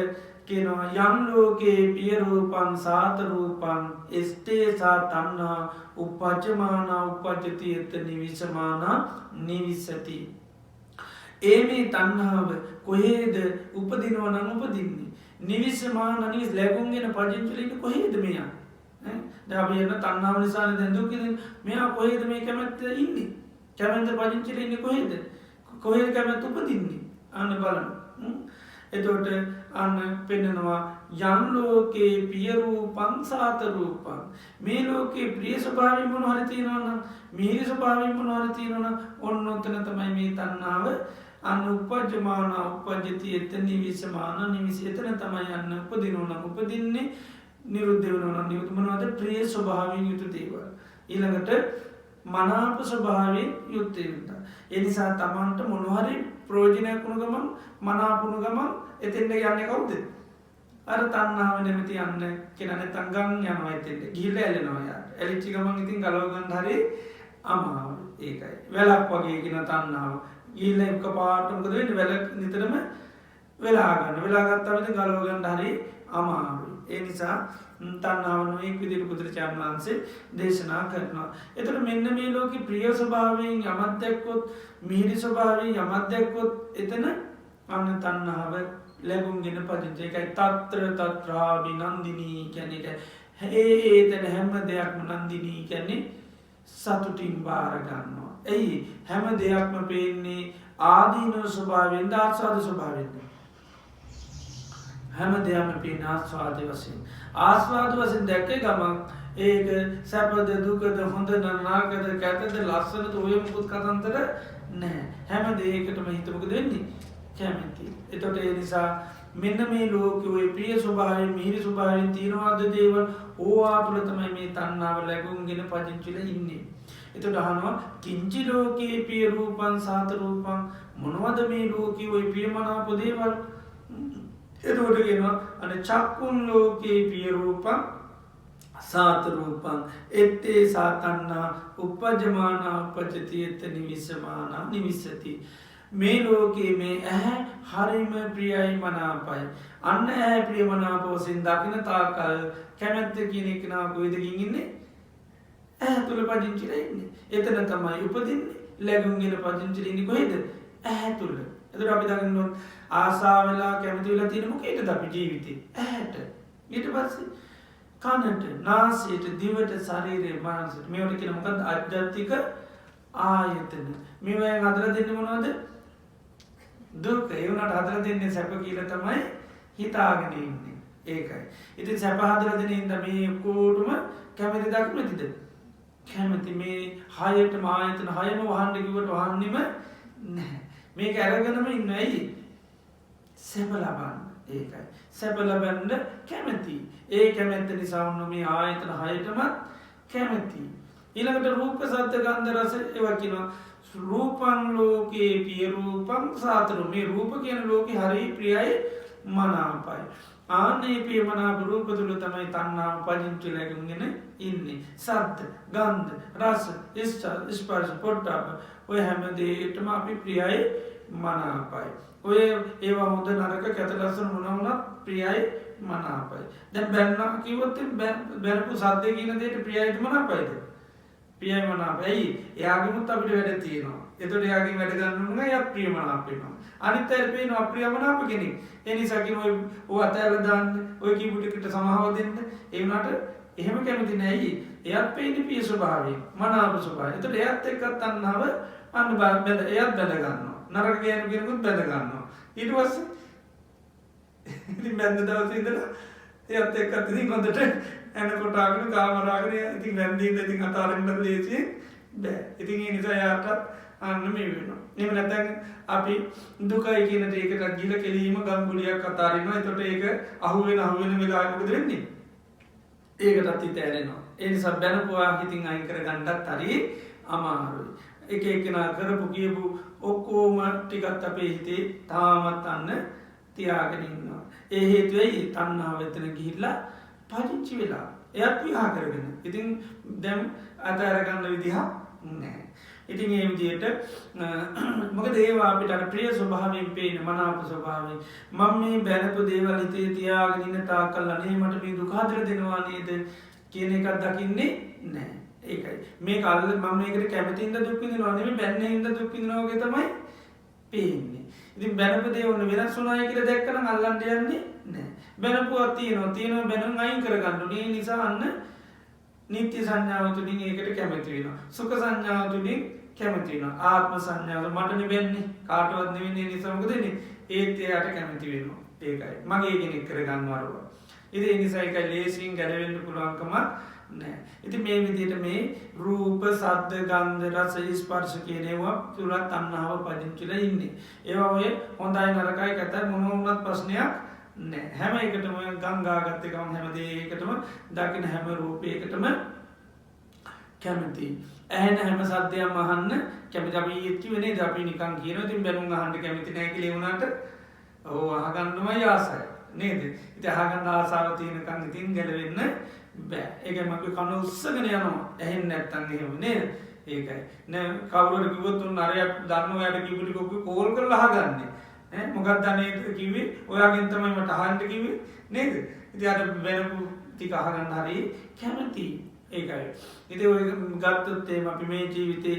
කියනවා යම් ලෝකේ පිය රූපං සාත රූපං එස්තේ සා තණ්හා උපජ්ජමාන උපජ්ජති එත නිවිසමාන නිවිසති. මේ තණ්හාව කොහේද උපදිනවා නම් උපදින්නේ? නිවිසමාන නිවිස ලැබුම්ගෙන පදිංචිලින් කොහේද මෙයා? දැන් අපි යන තණ්හාව නිසානේ දැන් දුක් විඳින්නේ. මෙයා කොහේද මේ කැමැත්ත ඉන්නේ? කැමැත්ත පදිංචිලින් ඉන්නේ කොහේද? කොහේද කැමැත්ත උපදින්නේ? අන්න බලන්න. එතකොට අන්න පෙන්නනවා යම් ලෝකේ පිය රූපං සාත රූපං. මේ ලෝකේ ප්‍රිය ස්වභාවයෙන් මොනවා හරි තියෙනවා නම් මිහිරි ස්වභාවයෙන් මොනවා හරි තියෙනවා නම් ඔන්න ඔතන තමයි මේ තණ්හාව අන්න උපජ්ජමාන උපජ්ජති එත නිවිසමාන නිවිස. එතන තමයි අන්න උපදිනවා නම් උපදින්නේ නිරුද්ධ වෙනවා නම් නිරුද්ධ. මොනවද? ප්‍රිය ස්වභාවයෙන් යුතු දේවල්. ඊළඟට මනාප ස්වභාවයෙන් යුත් වෙනවා. ඒ නිසා Tamanට මොනවා හරි ප්‍රයෝජනයක් වුණ ගමන් මනාප වුණ ගමන් එතෙන්ට යන්නේ කවුද? අර තණ්හාව නැමැති යන්න කෙනා නැත්නම් ගම් යනවා එතෙන්ට. ගිහිල්ලා ඇලෙනවා යාට. ඇලිච්ච ගමන් ඉතින් ගලව ගන්න හරි අමාරුයි. ඒකයි. වැලක් වගේ කියන තණ්හාව. ගිහිල්ලා එකපාරට මොකද වෙන්නේ? වැල නිතරම වෙලා ගන්න. වෙලා ගත්තාම ඉතින් ගලව ගන්න හරි අමාරුයි. ඒ නිසා තණ්හාව නොයෙක් විදිහට බුදුරජාණන් වහන්සේ දේශනා කරනවා. එතකොට මෙන්න මේ ලෝකේ ප්‍රිය ස්වභාවයෙන් යමක් දැක්කොත් මිහිරි ස්වභාවයෙන් යමක් දැක්කොත් එතන අන්න තණ්හාව ලැබුම්ගෙන පදිංචි. ඒකයි తත්‍ර తත්‍රාබිනන්දිනී කියන්නේ. එතන හැම දෙයක්ම නන්දිනී කියන්නේ සතුටින් බාර ගන්නවා. එයි හැම දෙයක්ම පේන්නේ ආදීනව ස්වභාවයෙන් ආස්වාද ස්වභාවයෙන්. හැම දෙයක්ම පේන ආස්වාද වශයෙන්. ආස්වාද වශයෙන් දැක්කේ ගමන් ඒක සැපද දුකද හොඳ නරකද කැතද ලස්සනද ඔය මුකුත් කතන්දර නැහැ. හැම දෙයකටම හිත මොකද වෙන්නේ? කැමැති. එතකොට ඒ නිසා මෙන්න මේ ලෝකයේ ඔය ප්‍රිය ස්වභාවයෙන් මිහිරි ස්වභාවයෙන් තියනවාද දේවල් ඕවා තුළ තමයි මේ තණ්හාව ලැබුම්ගෙන පදිංචිලා ඉන්නේ. එතකොට අහනවා කිංචි ලෝකේ පිය රූපං සාත රූපං. මොනවද මේ ලෝකයේ ඔය ප්‍රියමනාප දේවල්? එතකොට කියනවා අනේ චක්කුන් ලෝකේ පිය රූපං සාත රූපං එත්තේ සාතන්නා උපජ්ජමාන උපජ්ජති එත නිවිසමාන නිවිසති. මේ ලෝකයේ මේ ඇහැ හරිම ප්‍රියයි මනාපයි. අන්න ඇහැ ප්‍රිය මනාප වශයෙන් දකින තාකල් කැමැත්ත කියන එක නා කොහෙද ඉන්නේ? ඇහැ තුල පදිංචිලා ඉන්නේ. එතන තමයි උපදින්නේ. ලැබුම්ගෙන පදිංචිලා ඉන්නේ කොහෙද? ඇහැ තුල. එතකොට අපි දකින්න ඕන ආසාව වෙලා කැමති වෙලා තියෙන මොකේද අපි ජීවිතේ? ඇහැට. ඊට පස්සේ කනට, නාසයට, දිවට, ශරීරයට, මනසට. මේවට කියන මොකද්ද? ආධ්‍යාත්මික ආයතන. මේවෙන් හදලා දෙන්නේ මොනවද? දුක. ඒ උනට හදලා දෙන්නේ සැප කියලා තමයි හිතාගෙන ඉන්නේ. ඒකයි. ඉතින් සැප හදලා දෙන ඉඳ මේ කොටුම කැමති දක්මතිද? කැමති. මේ හයටම ආයතන හයම වහන්න කිව්වට වහන්නෙම නැහැ. මේක අරගෙනම ඉන්නේ ඇයි? සැප ලබන්න. ඒකයි. සැප ලබන්න කැමති. ඒ කැමැත්ත නිසා වුණ මේ ආයතන හයටම කැමති. ඊළඟට රූප සද්ද ගන්ධ රස ඒවා කියනවා රූපං ලෝකේ පිය රූපං සාතරු. මේ රූප කියන ලෝකේ හරි ප්‍රියයි මනාපයි. ආන්නේ ප්‍රිය මනාප රූප තුල තමයි තණ්හාව පදිංචිලා ලැබුම්ගෙන ඉන්නේ. සද්ද ගන්ධ රස ස්පර්ශ පොට්ටබ්බ ඔය හැම දෙයකටම අපි ප්‍රියයි මනාපයි. ඔය ඒවා හොඳ නරක කැත ලස්සන මොනවා වුණත් ප්‍රියයි මනාපයි. දැන් බැන්නා කිව්වොත් බැනපු සද්දේ කියන දෙයට ප්‍රියයිද මනාපයිද? ප්‍රියයි මනාපයි. එයාගෙමුත් අපිට වැඩ තියෙනවා. එතකොට එයාගෙන් වැඩ ගන්න උනම එයා ප්‍රිය මනාප වෙනවා. අනිත් අය පේනවා අප්‍රිය මනාප කෙනෙක්. ඒ නිසා කියන ඔය අතෑරලා දාන්න, ඔය කීපු ටිකට සමාව දෙන්න. ඒ වුණාට එහෙම කැමති නෑ. එයත් පේන්නේ පිය ස්වභාවයෙන් මනාප ස්වභාවයෙන්. ඒතකොට එයත් එක්ක තණ්හාව අන්න බැඳ එයත් බැඳ ගන්නවා. නරක ගෑනු කෙනෙකුත් බැඳ ගන්නවා. ඊට පස්සේ ඉතින් බැඳ දවසේ ඉඳලා එයත් එක්ක ඉතින් හොඳට එනකොට ආගෙන කාමරාගෙන ඉතින් වැන්දින්න ඉතින් අතාරින්න ලේසියි බෑ. ඉතින් ඒ නිසා යාට අන්න මේ වෙනවා. එහෙම නැත්නම් අපි දුකයි කියන දෙයකට ගිල කෙලීම ගම්ගුලියක් අතාරිනවා. එතකොට ඒක අහුවෙන වෙලාවෙ මොකද වෙන්නේ? ඒකටත් හිත ඇරෙනවා. ඒ නිසා බැනපුවා හිතින් අයින් කරගන්නත් හරි අමාරුයි. එක එක්කෙනා කරපු කියපු ඔක්කොම ටිකත් අපේ හිතේ තාමත් අන්න තියාගෙන ඉන්නවා. ඒ හේතුවයි තණ්හාව එතන ගිහිල්ලා පදිංචි වෙලා. එයත් විහා කරගෙන. ඉතින් දැන් අතහැරගන්න විදිහක් නැහැ. ඉතින් ඒ විදිහට මොකද ඒවා අපිට අර ප්‍රිය ස්වභාවයෙන් පේන මනාප ස්වභාවයෙන් මම මේ බැලපු දේවල් හිතේ තියාගෙන ඉන්න තාක්කල් අනේ මට මේ දුක හදලා දෙනවා නේද කියන එකක් දකින්නේ නැහැ. ඒකයි මේ කල්ල මම මේකට කැමතිින්ද දුක් විඳිනවා නෙමෙයි බැන්නේ හින්දා දුක් විඳිනවා වගේ තමයි පේන්නේ. ඉතින් බැනපු දේ ඔන්න වෙනස් වුණායි කියලා දැක්කම අල්ලන්න යන්නේ නැහැ. බැනපුවක් තියෙනවා බැනුම් අයින් කරගන්න ඕනේ. ඒ නිසා අන්න නිත්‍ය සංඥාව තුළින් ඒකට කැමති වෙනවා. සුඛ සංඥාව තුළින් කැමති වෙනවා. ආත්ම සංඥාව මට නෙවෙන්නේ කාටවත් නෙවෙන්නේ නිසා මොකද වෙන්නේ? ඒත් එයාට කැමති වෙනවා. ඒකයි මගේ කෙනෙක් කරගන්නවරුවා. ඉතින් ඒ නිසා ඒකයි ලේසියෙන් ගැලවෙන්න පුළුවන්කම නැහැ. ඉතින් මේ විදිහට මේ රූප, ශබ්ද, ගන්ධ, රස, ස්පර්ශ කියන ඒවා තුලත් තණ්හාව පදිංචිලා ඉන්නේ. ඒවා ඔය හොඳයි නරකයි කතා මොන වුණත් ප්‍රශ්නයක් නෑ. හැම එකටම ගංගාගත්ත එකම හැම දෙයකටම දකින හැම රූපයකටම කැමති. ඇහෙන හැම සද්දයක්ම අහන්න කැමති. අපි කිව්වේ නේද අපි නිකන් කියනවා ඉතින් බැනුම් අහන්න කැමති නෑ කියලා ඒ වුණාට ඔව් අහගන්නමයි ආසයි නේද? ඉතින් අහගන්න ආසාව තියෙනකන් ඉතින් ගැලවෙන්න බෑ. ඒකයි මම කන උස්සගෙන යනවා. ඇහෙන්නේ නැත්තම් එහෙම නේද? ඒකයි. නෑ කවුරුහරි කිව්වොත් උන් අරයා දන්නවයට කිව්ව ටික කෝල් කරලා අහගන්නේ. මොකක්ද අනේ කිව්වේ ඔයාගෙන් තමයි මට අහන්න කිව්වේ නේද? ඉතින් අර වෙනපු ටික අහගන්න හරි කැමති. ඒකයි. ඉතින් ඔය ගත්තොත් එහෙම අපි මේ ජීවිතේ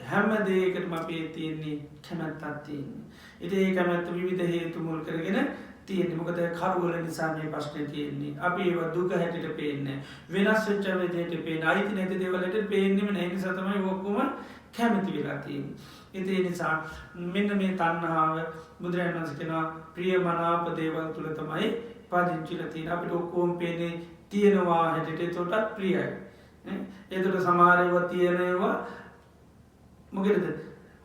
හැම දෙයකටම අපේ තියෙන්නේ කැමැත්තක් තියෙන්නේ. ඉතින් ඒ කැමැත්ත විවිධ හේතු මුල් කරගෙන තියෙන්නේ. මොකද කරුවල නිසා මේ ප්‍රශ්නේ තියෙන්නේ. අපි ඒවා දුක හැටියට පේන්නේ. වෙනස් වෙච්ච විදිහට පේන්නේ. අයිති නැති දේවල් හැටියට පේන්නේම නැහැ. ඒ නිසා තමයි ඔක්කොම කැමති වෙලා තියෙන්නේ. ඉතින් ඒ නිසා මෙන්න මේ තණ්හාව බුදුරජාණන් වහන්සේ කියනවා ප්‍රියමනාප දේවල් තුල තමයි පදිංචිලා තියෙන්නේ. අපිට ඔක්කොම පේන්නේ තියෙනවා හැටියට ඒකට ප්‍රියයි. ඒකට සමහර ඒවා තියෙන ඒවා මොකද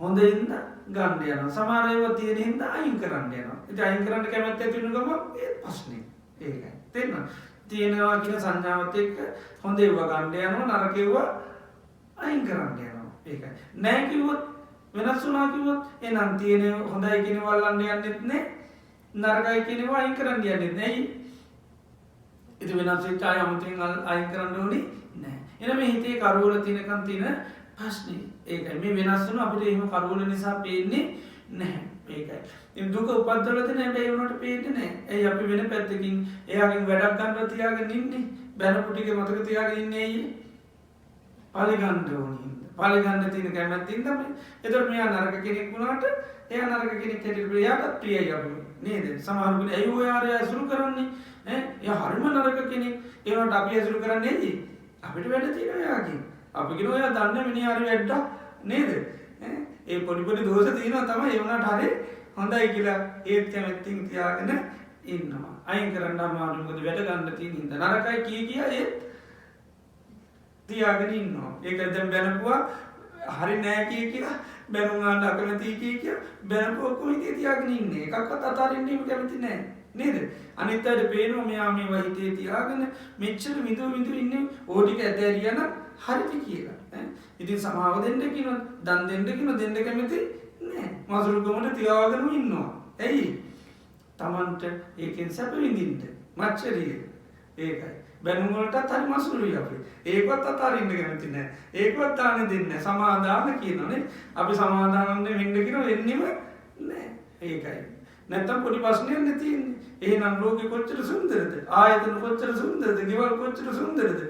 හොඳින්ද ගන්න යනවා. සමහර ඒවා තියෙන හින්දා අයින් කරන්න යනවා. ඉතින් අයින් කරන්න කැමැත්ත ඇති වෙන ගමන් ඒ ප්‍රශ්නේ. ඒකයි. තේරෙනවද? තියෙනවා කියන සංඥාවත් එක්ක හොඳ ඒවා ගන්න යනවා නරක ඒවා අයින් කරන්න යනවා. ඒකයි. නැහැ කිව්වොත් වෙනස් වුණා කිව්වොත් එහෙනම් තියෙන හොඳයි කියනවා අල්ලන්න යන්නෙත් නැහැ. නරකයි කියනවා අයින් කරන්න යන්නෙත් නැහැ. ඉතින් වෙනස් වෙච්ච අය අමුතෙන් අයින් කරන්න ඕනේ නැහැ. එහෙනම් මේ හිතේ කරවල තියෙනකන් තියෙන ප්‍රශ්නේ ඒකයි. මේ වෙනස් වෙන අපිට එහෙම කරවල නිසා පේන්නේ නැහැ. ඒකයි. ඉතින් දුක උපද්දවලද නැහැ ඒ වුණාට පේන්නේ නැහැ. එයි අපි වෙන පැත්තකින් එයාගෙන් වැඩක් ගන්නව තියාගෙන ඉන්නේ. බැලපු ටික මතක තියාගෙන ඉන්නේ ඇයි? පරිගන්න ඕනේ. පරිගන්න තියෙන කැමැත්තින් තමයි. ඒතකොට මෙයා නරක කෙනෙක් වුණාට එයා නරක කෙනෙක් හැටියට එයාට ප්‍රියයි අපි නේද? සමහර කෙනෙක් ඇයි ඔය ආරය අසුරු කරන්නේ? එයා හරිම නරක කෙනෙක්. ඒ වුණාට අපි අසුරු කරන්නේ ඇයි? අපිට වැඩ තියෙනවා එයාගෙන්. අපි කියන ඔයා දන්නේ මිනිහා හරි වැඩක් නේද? ඒ පොඩි දෝෂ තියෙනවා තමයි ඒ වුණාට හරි හොඳයි කියලා ඒත් කැමැත්තෙන් තියාගෙන ඉන්නවා. අයින් කරන්න අමාරු මොකද වැඩ ගන්න තියෙන හින්දා. නරකයි කිය ඒත් තියාගෙන ඉන්නවා. ඒක දැන් බැනපුවා හරි නෑ කියලා බැනුම් ගන්න අකමැති කියලා බැනපුවා කොහේද තියාගෙන ඉන්නේ. එකක්වත් අතාරින්න කැමති නෑ. නේද? අනිත් අයට පේනවා මෙයා මේ වහිතේ තියාගෙන මෙච්චර විඳු ඉන්නේ ඕ ටික ඇදහැරියා නම් හරිද කියලා. ඉතින් සමාව දෙන්න කියනවා, දන් දෙන්න කියනවා, දෙන්න කැමති නෑ. මසුරුකමට තියාගෙන ඉන්නවා. ඇයි? Tamanට ඒකෙන් සැප විඳින්න. මච්චරිය. ඒකයි. බැනුම් වලටත් හරි මසුරුයි අපි. ඒකවත් අතාරින්න කැමති නෑ. ඒකවත් දාන්න දෙන්නේ නෑ. සමාදාන කියනවානේ. අපි සමාදානන්න වෙන්න කියනවා වෙන්නෙම නෑ. ඒකයි. නැත්තම් පොඩි ප්‍රශ්නයක් නේ තියෙන්නේ. එහෙනම් ලෝකෙ කොච්චර සුන්දරද? ආයතන කොච්චර සුන්දරද? ගෙවල් කොච්චර සුන්දරද?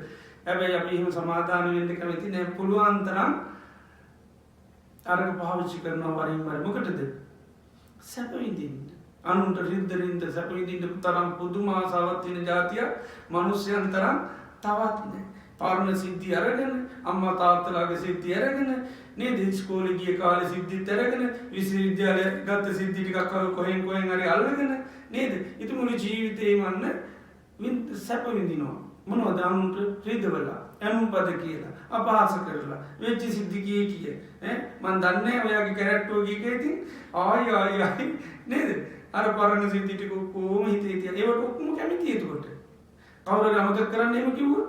හැබැයි අපි එහෙම සමාදාන වෙන්න කැමති නෑ. පුළුවන් තරම් අරක පාවිච්චි කරනවා වරින් වර. මොකටද? සැප විඳින්න. අනුන්ට රිද්දරින්ද සැප විඳින්න තරම් පුදුම ආසාවක් තියෙන જાතිය මිනිස්යන් තරම් තවත් නෑ. පරණ සිද්ධි අරගෙන අම්මා තාත්තලාගේ සිද්ධි අරගෙන නේද ඉස්කෝලේ ගිය කාලේ සිද්ධිත් අරගෙන විශ්වවිද්‍යාලය ගත්ත සිද්ධි ටිකක් කොහෙන් හරි අල්ලගෙන නේද ඉතින් මුළු ජීවිතේම සැප විඳිනවා. මොනවද අනුන්ට රිදවලා ඇනුම් පද කියලා අපහාස කරලා වෙච්ච සිද්ධි කිය මන් දන්නේ ඔයාගේ කැරක්ටර් ගියේ ඉතින් ආයි නේද අර පරණ සිද්ධි ටික කොහොම හිතේ තියලා ඒවට ඔක්කොම කැමති එතකොට කවුරුහරි අමතක කරන්න එහෙම කිව්වොත්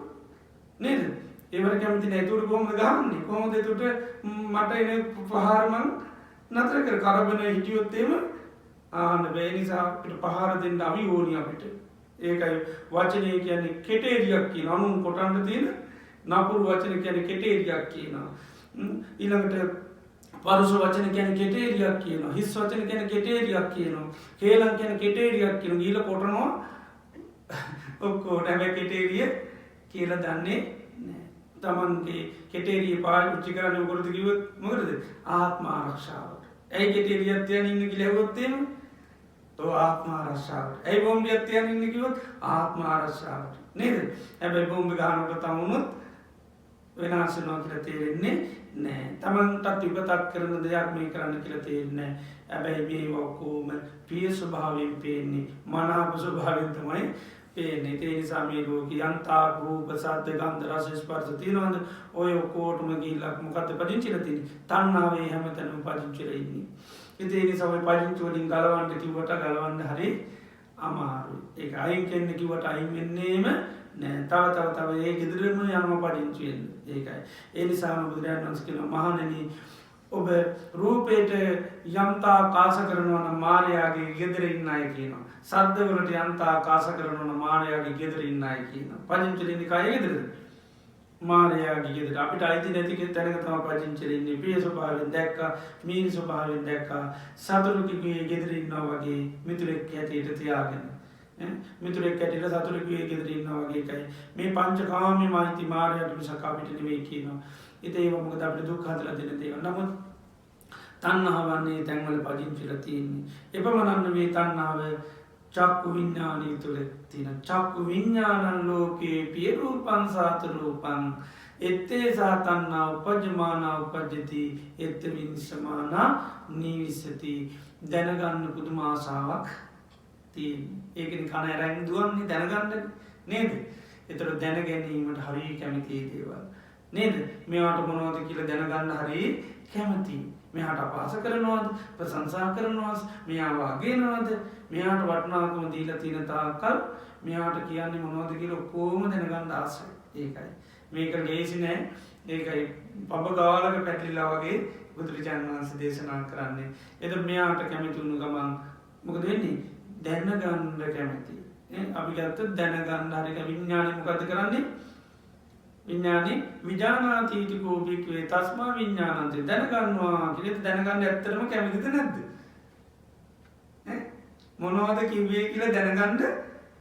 නේද ඒවට කැමති නැහැ. ඒකට කොහොමද ගහන්නේ? කොහොමද ඒකට මට එන පහර මං නතර කර කරබන හිටියොත් එහෙම ආන්න බෑ නිසා අපිට පහර දෙන්න අපි ඕනි අපිට. ඒකයි වචනේ කියන්නේ කෙටේරියක් කියන අනුන් කොටන්න තියෙන නපුරු වචන කියන්නේ කෙටේරියක් කියනවා. ඊළඟට පරුස වචන කියන්නේ කෙටේරියක් කියනවා. හිස් වචන කියන්නේ කෙටේරියක් කියනවා. කේලම් කියන්නේ කෙටේරියක් කියනවා. ඊළ කොටනවා ඔක්කොට හැබැයි කෙටේරිය කියලා දන්නේ නැහැ. තමන්ගේ කෙටේරිය පාවිච්චි කරන්නේ මොකටද කිව්වොත් මොකටද? ආත්ම ආරක්ෂාවට. ඇයි කෙටේරියක් තියන් ඉන්න කියලා ඇහුවොත් එහෙම तो आत्म आरक्षाවට. ඇයි බෝම්බියක් තියන් ඉන්නේ කිව්වොත් ආත්ම ආරක්ෂාවට. නේද? හැබැයි බෝම්බ ගහනකොට තමුණුත් වෙනස් වෙනවා කියලා තේරෙන්නේ නැහැ. තමන්ටත් විපතක් කරන දෙයක් මේ කරන්න කියලා තේරෙන්නේ නැහැ. හැබැයි මේ ඔක්කොම ප්‍රිය ස්වභාවයෙන් පේන්නේ මනාප ස්වභාවයෙන් තමයි පේන්නේ. ඒ නිසා මේ ලෝකේ යන්තා රූප සද්ද ගන්ධ රස ස්පර්ශ තියෙනවද? ඔය ඔක්කොටම ගිහිල්ලා මොකද්ද පදිංචිලා තියෙන්නේ? තණ්හාවේ හැමතැනම පදිංචිලා ඉන්නේ. ඉතින් ඒ නිසා ඔය පදිංචි වලින් ගලවන්න කිව්වට ගලවන්න හරි අමාරුයි. ඒක අයින් කෙන්න කිව්වට අයින් වෙන්නේම නෑ. තව ඒ ගෙදරම යනම පදිංචි වෙන්න. ඒකයි. ඒ නිසාම බුදුරජාණන් වහන්සේ කියනවා මහණෙනි ඔබ රූපේට යම්තා කාශ කරනවා නම් මායාවේ ගෙදර ඉන්න අය කියනවා. සද්ද වලට යම්තා කාශ කරනවා නම් මායාවේ ගෙදර ඉන්න අය කියනවා. පදිංචි ඉන්නේ කය ගෙදරද? මායාවේ ගෙදර. අපිට අයිති නැති තැනක තමයි පදිංචි ඉන්නේ. ප්‍රිය ස්වභාවයෙන් දැක්කා, මීන ස්වභාවයෙන් දැක්කා. සතුරුකගේ ගෙදර ඉන්නවා වගේ මිතුරෙක් හැටියට තියාගෙන. මිතුරෙක් හැටියට සතුරුකගේ ගෙදර ඉන්නවා වගේ එකයි. මේ පංචකාමයේ මායිති මායාවට මිසක අපිට නෙවෙයි කියනවා. ඉතින් ඒක මොකද අපිට දුක් හදලා දෙන දේවල්. නමුත් තණ්හාවන්නේ තැන්වල පදිංචිලා තියෙන්නේ. එපමණක් නෙවෙයි තණ්හාව චක්කු විඥානීය තුල තියෙන. චක්කු විඥානං ලෝකේ පිය රූපං සාත රූපං එත්තේ සාතන්නා උපජ්ජමානා උපජ්ජති එත්ත විනිසමානා නිවිසති. දැනගන්න පුදුම ආසාවක් තියෙන්නේ. ඒකනේ කන ඇරන් දුවන්නේ දැනගන්න නේද? ඒතර දැන ගැනීමට හරිය කැමති දේවල්. නේද? මෙයාට මොනවද කියලා දැනගන්න හරි කැමතියි. මෙයාට අපහාස කරනවද? ප්‍රශංසා කරනවද? මෙයාව අගයනවද? මෙයාට වටිනාකම දීලා තියෙන තාක්කල් මෙයාට කියන්නේ මොනවද කියලා ඔක්කොම දැනගන්න ආසයි. ඒකයි. මේක ලේසි නෑ. ඒකයි පබ ගාලක පැටලිලා වගේ බුදුරජාණන් වහන්සේ දේශනා කරන්නේ. එතකොට මෙයාට කැමති වුණු ගමන් මොකද වෙන්නේ? දැනගන්න කැමති. අපි ගත්තොත් දැනගන්න හරි විඥානේ මොකද කරන්නේ? විඥානේ විඥානාතීති කෝපිකේ තස්මා විඥානන්ත දැනගන්නවා කියලා දැනගන්න ඇත්තටම කැමතිද නැද්ද? මොනවද කිව්වේ කියලා දැනගන්න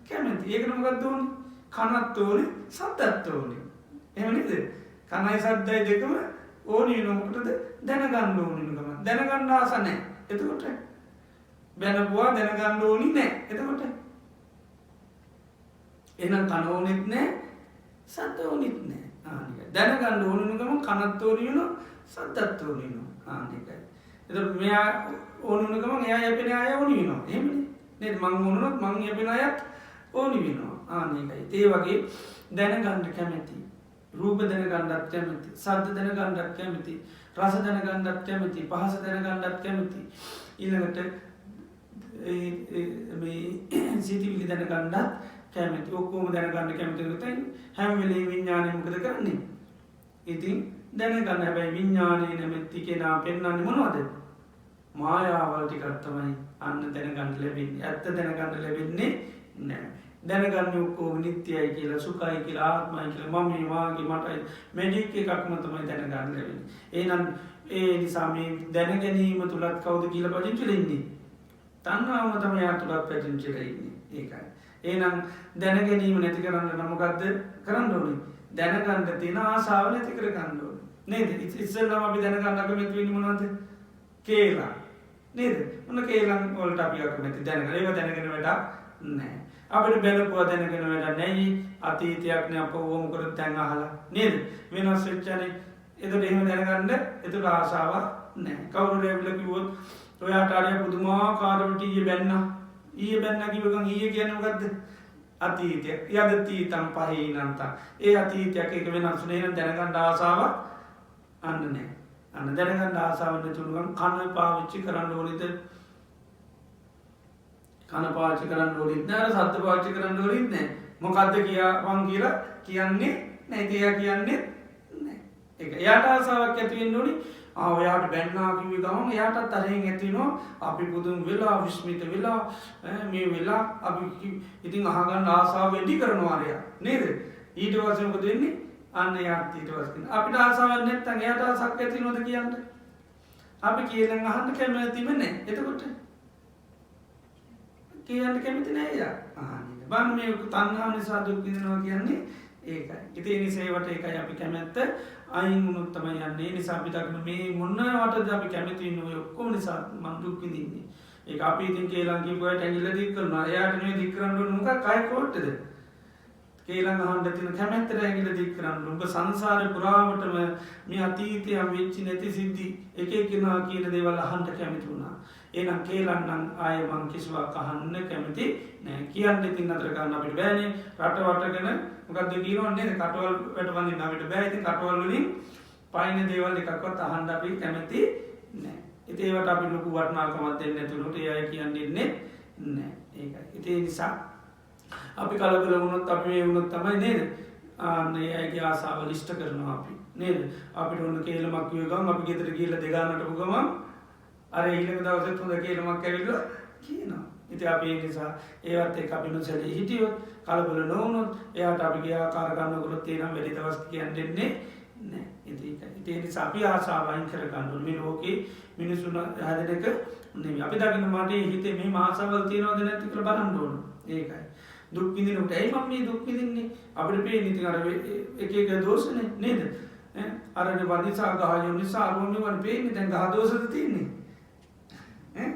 කැමති. ඒකට මොකක්ද ඕනේ? කනත් ඕනේ, සද්දත් ඕනේ. එහෙම නේද? කනයි සද්දයි දෙකම ඕනේ වෙන මොකටද? දැනගන්න ඕනේ නම. දැනගන්න ආස නැහැ. එතකොට බැනපුවා දැනගන්න ඕනේ නැහැ. එතකොට එහෙනම් කන ඕනෙත් නැහැ, සද්ද ඕනෙත් නැහැ. ආනික දැනගන්න ඕන ගමන් කනත් ඕනේ වෙනවා, සද්දත් ඕනේ වෙනවා. ආනිකයි. එතකොට මෙයා ඕන ගමන් එයා යැපෙන අය ඕනේ වෙනවා. එහෙමනේ. නේද? මං ඕනොත් මං යැපෙන අයත් ඕනේ වෙනවා. ආනිකයි. ඒ වගේ දැනගන්න කැමති. රූප දැනගන්නත් කැමති. සද්ද දැනගන්නත් කැමති. රස දැනගන්නත් කැමති. පහස දැනගන්නත් කැමති. ඊළඟට මේ සිතිවිලි දැනගන්නත් කැමති. ඔක්කොම දැනගන්න කැමති නැත්නම් හැම වෙලේම විඥානය මොකද කරන්නේ? ඉතින් දැනගන්න. හැබැයි විඥානයේ නැමැති කෙනා පෙන්වන්නේ මොනවද? මායාවල් ටිකක් තමයි අන්න දැනගන්න ලැබෙන්නේ. ඇත්ත දැනගන්න ලැබෙන්නේ නැහැ. දැනගන්නේ ඔක්කොම නිට්ටයයි කියලා, සුඛයි කියලා, ආත්මයි කියලා, මම මේ වාගේ මටයි මැජික් එකක්ම තමයි දැනගන්න ලැබෙන්නේ. එහෙනම් ඒ නිසා මේ දැන ගැනීම තුලත් කවුද කියලා පදිංචිලා ඉන්නේ? තණ්හාවම තමයි යා තුලත් පදිංචිලා ඉන්නේ. ඒකයි. එහෙනම් දැන ගැනීම නැති කරන්න නම් මොකද්ද කරන්න ඕනේ? දැනගන්න තියෙන ආසාව නැති කර ගන්න ඕනේ. නේද? ඉස්සෙල්ලාම අපි දැනගන්න අකමැති වෙන්නේ මොනවද? කේලම්. නේද? මොන කේලම් වලට අපි අකමැති දැනගන්න. ඒව දැනගෙන වැඩක් නෑ අපට බැලපුව දැනගෙන වැඩ නැයි අතීතයක්න අප ඕම කර තැන් අහලා නේද වෙනස් වෙච්චන එතට එහෙම දැනගන්න එතුට ආසාාවක් නෑ කවුරු රැවිල කිවොත් ඔයාට අරය පුදුමාකාරවට ඊය බැන්න ඊය බැන්න කිවකන් ඊය කියනගත්ද අතීතය යද තීතම් පහහිනන්තා ඒ අතීතයක් එක වෙනස් නේන දැනගන්න ආසාාවක් අන්න නෑ අන්න දැනගන්න ආසාාවන්න තුළුවන් කන්න පාවිච්චි කරන්න ඕනිත කන පාචි කරන්න ෝලිත් නෑර සත්‍ය පාචි කරන්න ෝලිත් නෑ මොකක්ද කියවන් කියලා කියන්නේ නැතිය කියන්නේ එක එයාට ආසාාවක් ඇතිවෙන් නොනි ඔයාට බැන්නාකිවි ගම එයාටත් අරහෙන් ඇතිනවා අපි පුදුම් වෙලා විශ්මිත වෙලා මේ වෙලා අපි ඉතින් අහගන්න ආසාාව වැඩි කරනවාරය නේද ඊට වසමක දෙන්නේ අන්න යාත් ඊට වස්කෙන අපිට ආසාාව නැත්තන් එයාට සක් ඇති නොද කියන්න අපි කියලන් අහන්ට කැම ඇතිමනේ එතකොට කියන්න කැමති නෑය බන් මේ තන්හා නිසා දුක්කිදනවා කියන්නේ ඒකයි ඉතිේ නිසේවට ඒකයි අපි කැමැත්ත අයිමුණුත්තම යන්නේ නිසාපිතක්න මේ මොන්නවට අපි කැමති නොව ඔක්කොම නිසා මන්දුක්කිදින්නේ ඒ අපි ඉතින් කේලංකිපුයට ඇගිල දික් කරනවා එයාටනේ දික්කරන්නු නොක කයකෝට්ටද කේලං හන්ඩ තින කැමැත්තර ඇගිල දික් කරන්න උඹ සංසාර පුරාවටම මේ අතීතයම් වෙච්චි නැති සිද්ධි එක කෙනා කියන දේවල් අහන්ට කැමති වුණා එනම් කේලන්නන් ආය මං කිසිවක් අහන්න කැමති නෑ කියන්න ඉතින් අතරකන්න අපිට බෑනේ රටවටගෙන මොකක්ද කියවන්නේ කටවල් වැටවන්නේ නවිට බෑති කටවල්ලින් පයින දේවල් එකක්වත් අහන්ඩ අපි කැමති නෑ ඉතේවට අපි ලොකු වටනාකමත් දෙන්න ඇතුළට ඒය කියන්නෙන්නේ නෑ ඒක ඉතිේ නිසා අපි කලබල වුණොත් අපි මේ වුණොත් තමයි නේද ආන්න ඒගේ ආසාාව ලිෂ්ට කරනවා අපි නේද අපිට ඔන්න කේලමක් යගම් අපි ගෙතර කියල දෙගානටපු ගමන් අර ඊළක දවසත් හොඳ කියලමක් ඇවිල්ල කියනවා ඉති අපේ නිසා ඒවත් එක අපිනු සැල හිටියොත් කලබල නොවනොත් එයාට අපිගේ ආකාරගන්නකොරොත් තියෙන වැඩි දවස් කියන් දෙන්නේ නෑ ඉතිේ අපි ආසාාවයින් කරගන්නු මේ ලෝකයේ මිනිසුන හැදනක අපි දකින මට හිතේ මේ මාසාවල් තියෙනවද නැතිකර බලන්න ඕන ඒකයි දුක්විදිනට ඇයි මම මේ දුක්විදින්නේ අපට පේ නිති අර එක දෝෂන නේද අරට වනිසා ගහය නිසා අරුවම වන් පේනි දැන් ගහදෝසද තියන්නේ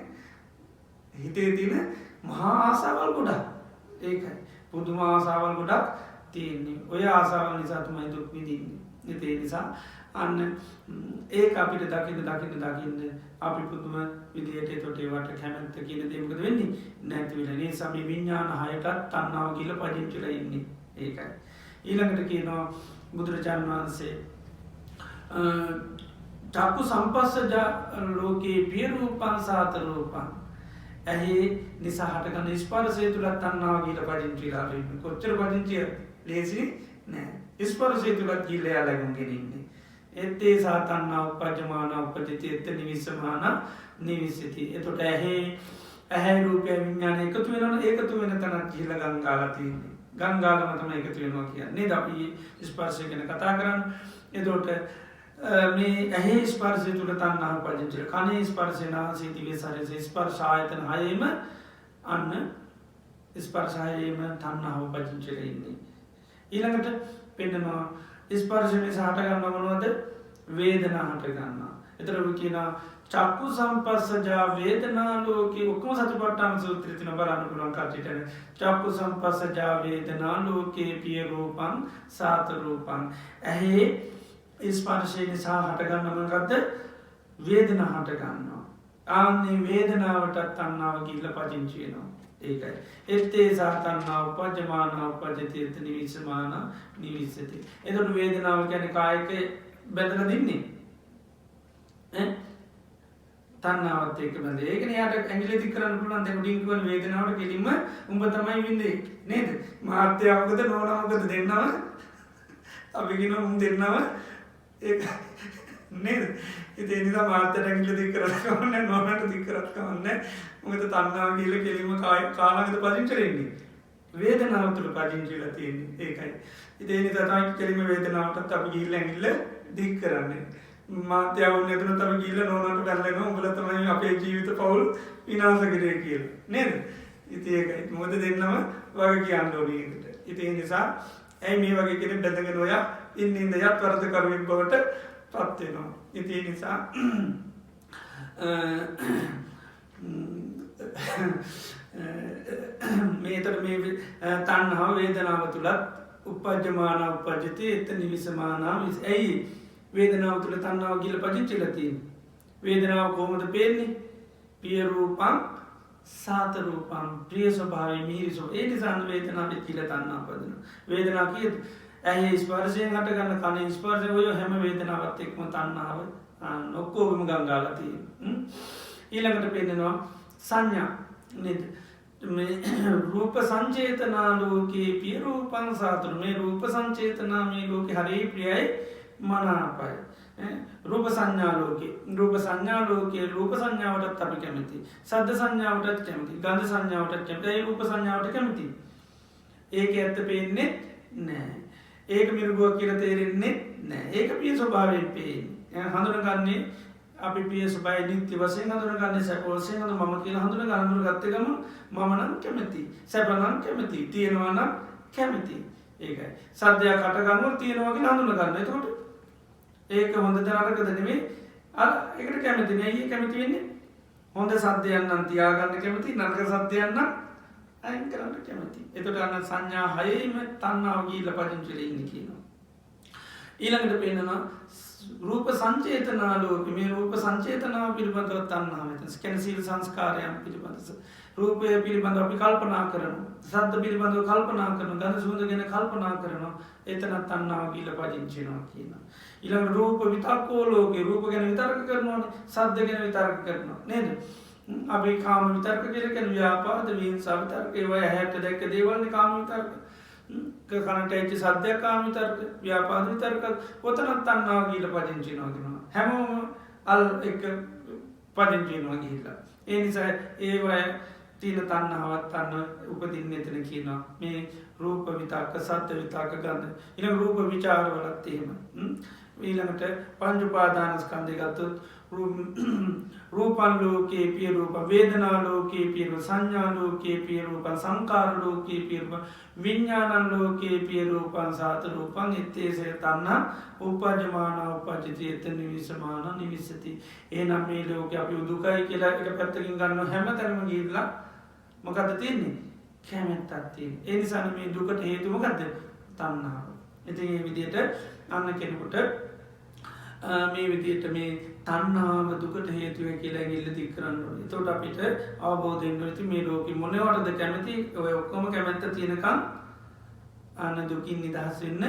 හිතේ තින මහා ආසාවල් ගොඩක් ඒකයි පුදුම ආසාවල් ගොඩක් තියන්නේ ඔය ආසාවල් නිසාතුමයි දුක් විදින්නේ එතේ නිසා අන්න ඒ අපිට දකින්න අපි පුදුම විදියට තොටේවට කැමැත්ත කියන දෙමකද වෙන්නේ නැතිවලනේ සමි විඤ්ඥාන හයටත් තන්නාව කියල පජිංචල ඉන්නේ ඒකයි ඊළඟට කියනවා බුදුරජාණන් වහන්සේ චක්කු සම්පස්සජ ලෝකයේ පියරූපන් සාතරූපන් ඇහි නිසා හටගන්න ස්පරසය තුළත් අන්නාව කියල පජිංචිලාට කොච්චර පජිංචිය ලේසි නෑ ස්පරසය තුළත් ගිල්ලයා ලැගුම්ගෙනන්නේ එත්තේ සාතන්නාව පජමාන උපජති එත්ත නිවිස්සමාන නිවිස්සති එතොට ඇහැ රූපය විඤ්ඥාන එකතු වෙන ඒකතු වෙන තනත් කියල ගංගාලතියන්නේ ගංගාලමතම එකතු වෙනවා කියන්නේ දපී ස්පර්ශය ගැන කතා කරන්න එතෝට මේ ඇහේ ස්පර්සය තුළ තන්නාව පජචල කනේ ස්පර්ශනා සිතිවේ සරස ස්පර්ශායතන හයම අන්න ස්පර්ශායම තන්නාව පජංචල ඉන්නේ ඊළඟට පෙන්නවා ස්පර්ශනය සහටගන්න මනුවද වේදනා හටගන්න එතරව කියන චක්කු සම්පස්සජා වේදනා ලෝක ඔක්කම සතිපට්ටාන සූත්‍රතින බලන්න පුළන් කට්ටිටන චක්කු සම්පස්සජා වේදනා ලෝකේ පිය රූපන් සාතරූපන් ඇහේ ස්පර්ශය නිසා හටගන්නමගත්ද වේදන හටගන්නවා ආන්නේ වේදනාවටත් අන්නාව ගිල්ල පචිංචියනවා ඒකයි එත්තේ සාතන්නාව පජමානාව පජති එත නිවිසමාන නිවිස්සති එතට වේදනාව කැන කායක බැදල දෙන්නේ තන්නාවත් ඒක බඳ ඒකන යට ඇගිල තිකරන්න පුලන් දෙම ඩිංකුවන වේදනාවට කෙලින්ම උඹ තමයි වින්නේ නේද මාත්‍යාවකද නොනමකද දෙන්නවා අපිගෙන උම් දෙන්නාව ඒ නේද ඉතිේ නිසා මාර්තට ඇගිල දිකරත්කවන්න නොනට දිකරත්කවන්න මොකද තන්නාව කියල කෙලීම කාලාගත පදිංචරෙන්නේ වේදනාවතුළ පජිංචිල තියන්නේ ඒකයි ඉතිේ නිතතයි කෙලිම වේදනාවටත් අපි ගිල්ල ඇගිල්ල දික් කරන්නේ මාත්‍යාවන් ඇතුන තම ගිල්ල නොනට පැල්ලෙන උඹලතමයි අපේ ජීවිත පවුල් විනාසකරය කියල නේද ඉති ඒකයි මොද දෙන්නම වග කියන්න ඕනීකට ඉතිේ නිසා ඇයි මේ වගේ කෙනෙ බැඳගෙන ඔයා ඉන්න ඉද යත් වරද කරුවෙක් බවට පත්වෙනවා ඉතිේ නිසා මේ එතර මේ තන්හා වේදනාව තුළත් උපජමාන උපජති එත නිවිසමානා ඇයි වේදනාව තුළ තන්නාව ගිල පජිච්චලතින් වේදනාව කෝමද පේන්නේ පියරූපන් සාතරූපන් ප්‍රිය ස්වභාව මිරිසෝ ඒ නිසාන් වේදනාව කියල තන්නා පදන වේදනා කිය ඇහි ස්පර්ශයෙන් හට ගන්න කන ස්පර්ශය ඔය හැම වේදනාවත් එක්ම තන්නාව නොක්කෝගම ගංගාලතිය ඊළඟට පෙන්නෙනවා සංඥා රූප සංචේතනාලෝකයේ පිය රූපන් සාතුර මේ රූප සංචේතනා මේ ලෝක හරි ප්‍රියයි මනාපයි රූප සංඥාලෝකයේ රූප සංඥාවටත් අපි කැමති සද්ධ සංඥාවටත් කැමති ගන්ධ සංඥාවටත් කැමති රූප සංඥාවට කැමති ඒක ඇත්ත පේන්නේ නෑ ඒක මිරුගුවක් කියල තේරෙන්නේ නෑ ඒක පිය ස්වභාවයෙන් පේ හඳුනගන්නේ අපි පිය සුබයි නිත්‍ය වසේ හඳුනගන්නේ සැපවසේ හඳු ම කියල හඳුන ගන්නදුර ගත්තකම මමනම් කැමති සැපනම් කැමති තියෙනවානම් කැමති ඒකයි සද්‍යයක් කටගන්නුව තියෙනවාගේ හඳුන ගන්න එතකොට ඒක හොඳ දරකද නෙවේ එකට කැමති නෑ කැමති වෙන්නේ හොඳ සද්‍යයන්නම් තියාගන්න කැමති නර්ක සද්‍යයන්නම් අයින් කරන්න කැමති එතට අන්න සංඥා හයම තන්නාව ගීල පජංචල ඉන්න කියනවා ඊළඟට පෙන්නවා රූප සංචේතනාලෝක මේ රූප සංචේතනාව පිළිබඳව තන්නාව කැනසිල් සංස්කාරයන් පිළිබඳස රූපය පිළිබඳව අපි කල්පනා කරන සද්ධ පිළිබඳව කල්පනා කරන ගන සුන්ද ගැන කල්පනා කරනවා එතනත් තන්නාව ගීල පජංචනවා කියන ඉළඟ රූප විතක්කෝලෝක රූප ගැන විතර්ක කරනවා සද්ධ ගැන විතර්ක කරනවා නේද අපි කාම විතර්ක කියලකැන ව්‍යාපාද වීන් සවිතර්ක ඒවය හැට දැක්ක දේවල්න කාම විතර්ක කනට ඇච්චි සධ්‍යයක් කාම විතර්ක ව්‍යාපාද විතර්ක ඔතනත් තන්නාව ගීල පජංචිනවාගෙනවා හැමෝම අල් එක පජංචිනවා ගිහිල්ලා ඒ නිසා ඒවය තිීන තන්නාවත් අන්න උපදින්න එතන කියනවා මේ රූප විතාක සත්‍ය විතාක ගන්න ඉන රූප විචාරවලත් එහෙම ඊළඟට පංජුපාදානස්කන්දය ගත්තුත් රූපන් ලෝකයේ පිය රූප වේදනා ලෝකයේ පියරු සංඥා ලෝකයේ පිය රූපන් සංකාර ලෝකයේ පියරුප විඤ්ඥානන් ලෝකයේ පිය රූපන් සාත රූපන් එත්තේසේ තන්න උපජමාන උපජති එත නිවිසමාන නිවිස්සති ඒ නම් මේ ලෝක අපි උදුකයි කියලා එක පැත්තකින් ගන්න හැම තැනම ගීල්ලා මොකද තියන්නේ කැමැත්තත්තිය ඒ නිසාන මේ දුකට හේතුමකක්ද තන්නාව ඉතින් ඒ විදියට අන්න කෙනෙකුට මේ විදියට මේ තන්නාව දුකට හේතුව කියලා ගිල්ල ති කරන්න තොට අපිට අවබෝධයෙන් ති මේ ලෝක මොනවටද කැමති ඔය ඔක්කොම කැමැත්ත තියෙනකම් අන්න දුකින් නිදහස් වෙන්න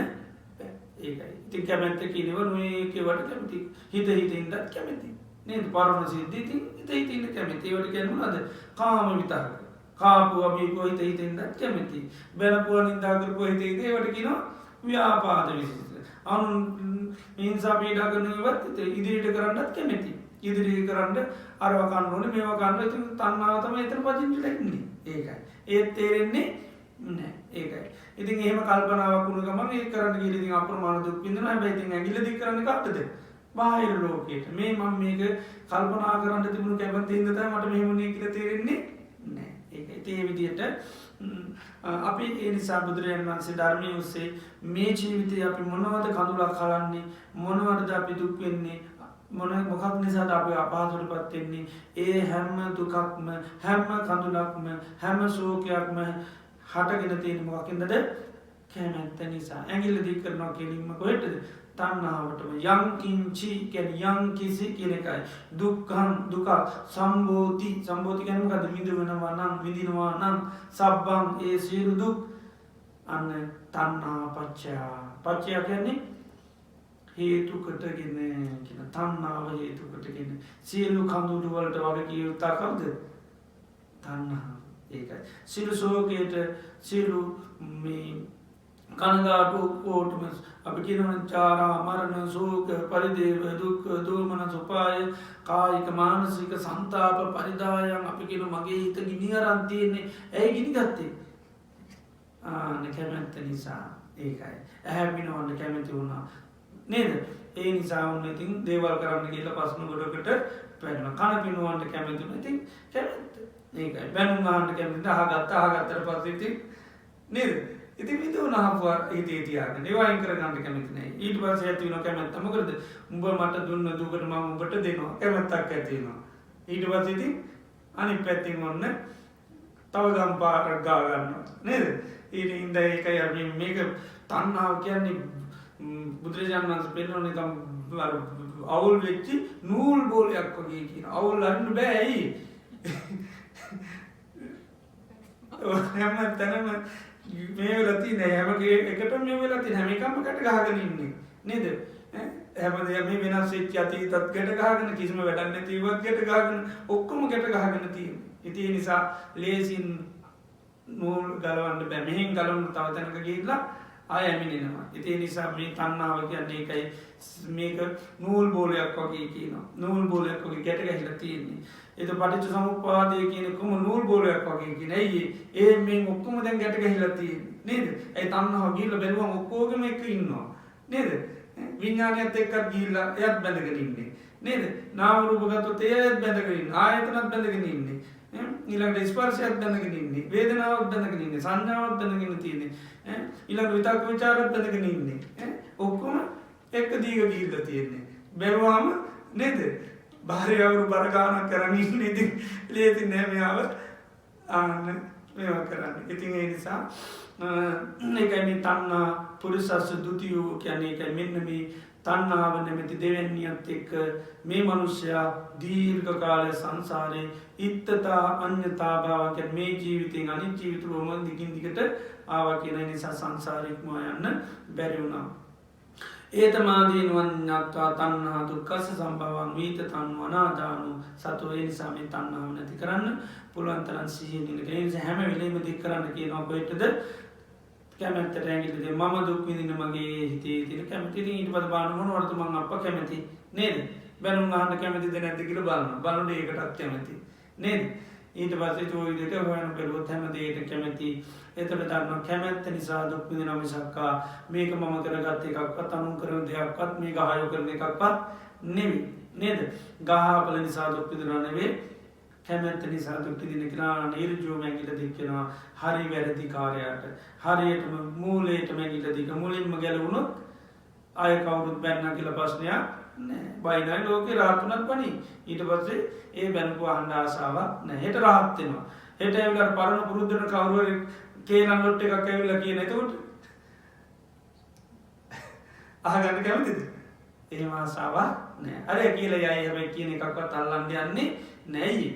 ඒකයි ති කැමැත්ත කියනව නොඒකවට කැමති හිත හිතන්ටත් කැමති නේ පරණ සිද්ධීති හිත හිතන්න කැමති වට කැනුණද කාම විතරක කාපු අමිකෝ හිත හිතන්ටත් කැමති බැලපුුව නින්දාකරපු හිතේදේ වට කියෙනවා ව්‍යාපාද විසිස අනු ඉන්සා පීඩා කරනවත් ඉදිරිට කරන්නත් කැමැති ඉදිරි කරන්න අරවකන්න ඕන මේවාකන්න ති තන්නාවතම එතන පචින්ටලෙක්න්නේ ඒකයි ඒත් තේරෙන්නේ නෑ ඒකයි ඉතින් ඒම කල්පනාවකුණ ගමන් ඒ කරන්න ගිලි අප්‍රමාණ දුක් පිඳන බැති ගිලදි කරන්න කක්ටද බාහිර ලෝකයට මේ මං මේක කල්පනා කරන්න තිබුණු කැමති ඉදත මට මෙහමුණේ කියල තේරෙන්නේ නෑ ඒක ඒ විදියට අපි ඒ නිසා බුදුරජන් වන්සේ ධර්මය ඔස්සේ මේ ජීවිතය අපි මොනවද කඳුලක් කලන්නේ මොනවටද අපි දුක්වෙන්නේ මොකක් නිසාද අප අපාතුට පත්වෙන්නේ ඒ හැම්ම දුකක්ම හැම්ම කඳුලක්ම හැම සෝකයක්ම හටගෙන තියෙන මොකින්දද කැමැත්ත නිසා ඇගිල්ල දී කරනවා කෙලින්ම කොහෙටද තන්නාවටම යංකින්චි කැන යං කිසි කියනකයි දුක්කන් දුක සම්බෝධි සම්බෝධි ගැනමකද විඳුවනවා නම් විදිනවා නම් සබ්බං ඒ සියලු දුක් අන්න තන්නා පච්චයා කියන්නේ හේතුකටගෙන කියන තන්නාව හේතුකටගෙන සියලු කඳුළුවලට වගේ කියයුත්තාකක්ද තන්නා ඒකයි සිලු සෝකයට සියලු මේ කනගාටු කෝටම අපි කියනවන චාරා මරණ සෝක පරිදේව දුක් දෝමන සුපාය කායික මානසික සන්තාප පරිදායන් අපි කියන මගේ හිත ගිනිහරන්තියන්නේ ඇයි ගිනි ගත්තේ කැමැත්ත නිසා ඒකයි ඇහැබිනවන්න කැමැති වුණා නේද ඒ නිසා ඔන්න ඉතින් දේවල් කරන්න කියල පස්න ගොඩකට පැන්න කන පිනුවන්ට කැමැතින ඉතින් කැමැත්ත ඒකයි බැනුම් ආන්ට කැමති හගත්ත හගත්තර පස්සති නේද ඉති විතු නහපුවා හිතේ තියාගෙන ඒවායින් කරගන්න කැමතිනයි ඊට පස්ස ඇතිවන කැමැත්තමකරද උඹ මට දුන්න දුකට ම උඹට දෙනවා කැමැත්තක් ඇතිනවා ඊට පස්සිති අනි පැත්තින් ඔන්න තව ගම් පාරක් ගා ගන්නවා නේද? ඊට ඉඳ ඒකයි අපි මේක තණ්හාව කියන්නේ බුදුරජාණන් වහන්සේ පෙන්නන නිකම් අවුල් වෙච්චි නූල් බෝලයක් වගේ කියන. අවුල් අරින්න බෑ ඇයි? හැම තැනම මේ වෙලා තියෙන හැම එකටම මේ වෙලා තියෙන හැම එකම කට ගහගෙන ඉන්නේ නේද? හැම දෙයක්ම වෙනස් වෙච්ච අතීතත් ගැට ගහගෙන කිසිම වැඩක් නැතිවත් ගැට ගහගෙන ඔක්කොම ගැට ගහගෙන තියෙනවා. ඉතින් ඒ නිසා ලේසින් නූල් ගලවන්න බෑ. මෙහෙන් ගලවන්න තව තැනක ගිහිල්ලා ආය ඇමිනෙනවා. ඉතින් ඒ නිසා මේ තණ්හාව කියන්නේ ඒකයි. මේක නූල් බෝලයක් වගේ කියනවා. නූල් බෝලයක් වගේ ගැට ගැහිලා තියෙන්නේ. ඒක පටිච්ච සමුප්පාදය කියන කොම නූල් බෝලයක් වගේ කියන. ඇයි ඒ මේ ඔක්කොම දැන් ගැට ගැහිලා තියෙන්නේ නේද? ඒ තණ්හාව ගිහිල්ලා බැලුවම ඔක්කොගෙම එක ඉන්නවා නේද? විඥානයත් එක්ක ගිහිල්ලා එයත් බැඳගෙන ඉන්නේ නේද? නාම රූප ගත්තොත් එයත් බැඳගෙන ඉන්නේ. ආයතනත් බැඳගෙන ඉන්නේ. ඊළඟට ස්පර්ශයත් බැඳගෙන ඉන්නේ. වේදනාවක් බැඳගෙන ඉන්නේ. සංඥාවක් බැඳගෙන තියෙන්නේ. ඊළඟ විතක් විචාරත් බැඳගෙන ඉන්නේ. ඔක්කොම එක දීග ගිහිල්ලා තියෙන්නේ. බැලුවාම නේද? භාර්යාවරු බර ගානක් කරන් ඉන්නේ. ඉතින් ලේසි නෑ මෙයාව ආන්න මේවා කරන්නේ. ඉතින් ඒ නිසා ඒකයි මේ තණ්හා පුරිසස්ස දුතියෝ කියන්නේ ඒකයි මෙන්න මේ තණ්හාව නැමැති දෙවැන්නියත් එක්ක මේ මිනිසයා දීර්ඝ කාලය සංසාරේ ඉත්තතා අඤ්ඤතා භාව කියන්නේ මේ ජීවිතෙන් අනිත් ජීවිතවලම දිගින් දිගට ආවා කියන නිසා සංසාරේ ඉක්මවා යන්න බැරි වුණා. ඒතමාදීනවන් ඤත්වා තණ්හා දුක්ඛස්ස සම්භවං වීත තණ්හවනාදානු සතෝ ඒ නිසා මේ තණ්හාව නැති කරන්න පුළුවන් තරම් සිහියෙන් ඉන්න. ඒ නිසා හැම වෙලෙම දික් කරන්න කියනවා කොහෙටද? කැමැත්තට ඇඟිල්ලද මම දුක් විඳින මගේ හිතේ තියෙන කැමැති. ඉතින් ඊට පස්සේ බලන්න මොනවද මං අප්පා කැමැති නේද? බැනුම් අහන්න කැමැතිද නැද්ද කියලා බලනවා. බලනකොට ඒකටත් කැමැති නේද? ඊට පස්සේ චෝයි දෙක හොයන බැලුවොත් හැම දෙයකට කැමැති. එතකොට දන්නවා කැමැත්ත නිසා දුක් විඳිනවා මිසක් මේක මම කරගත් එකක්වත් අනුන් කරන දෙයක්වත් මේ ගහයෝ කරන එකක්වත් නෙවෙයි නේද? ගහපල නිසා දුක් විඳිනවා නෙවෙයි. කැමැත්ත නිසා දුක් විඳින කෙනා නිර්ජීව මැඟිල්ල දික්කනවා හරි වැරදි කාර්යයට. හරියටම මූලයටම මැඟිල්ල දික මුලින්ම ගැලවුණොත් ආය කවුරුත් බැන්නා කියලා ප්‍රශ්නයක් නෑ. බයිනයි ලෝකේ rahat උනත් බණි. ඊට පස්සේ ඒ බැනපු අහන්න ආසාවක් නෑ. හෙට rahat වෙනවා. හෙට ඇවිල්ලා පරණ පුරුද්දන කවුරු හරි කේනන් ලොට් එකක් ඇවිල්ලා කියන එතකොට අහගන්න කැමතිද? එහෙම ආසාවක් නෑ. අර කියලා යයි හැබැයි කියන එකක්වත් අල්ලන්න යන්නේ නෑයි.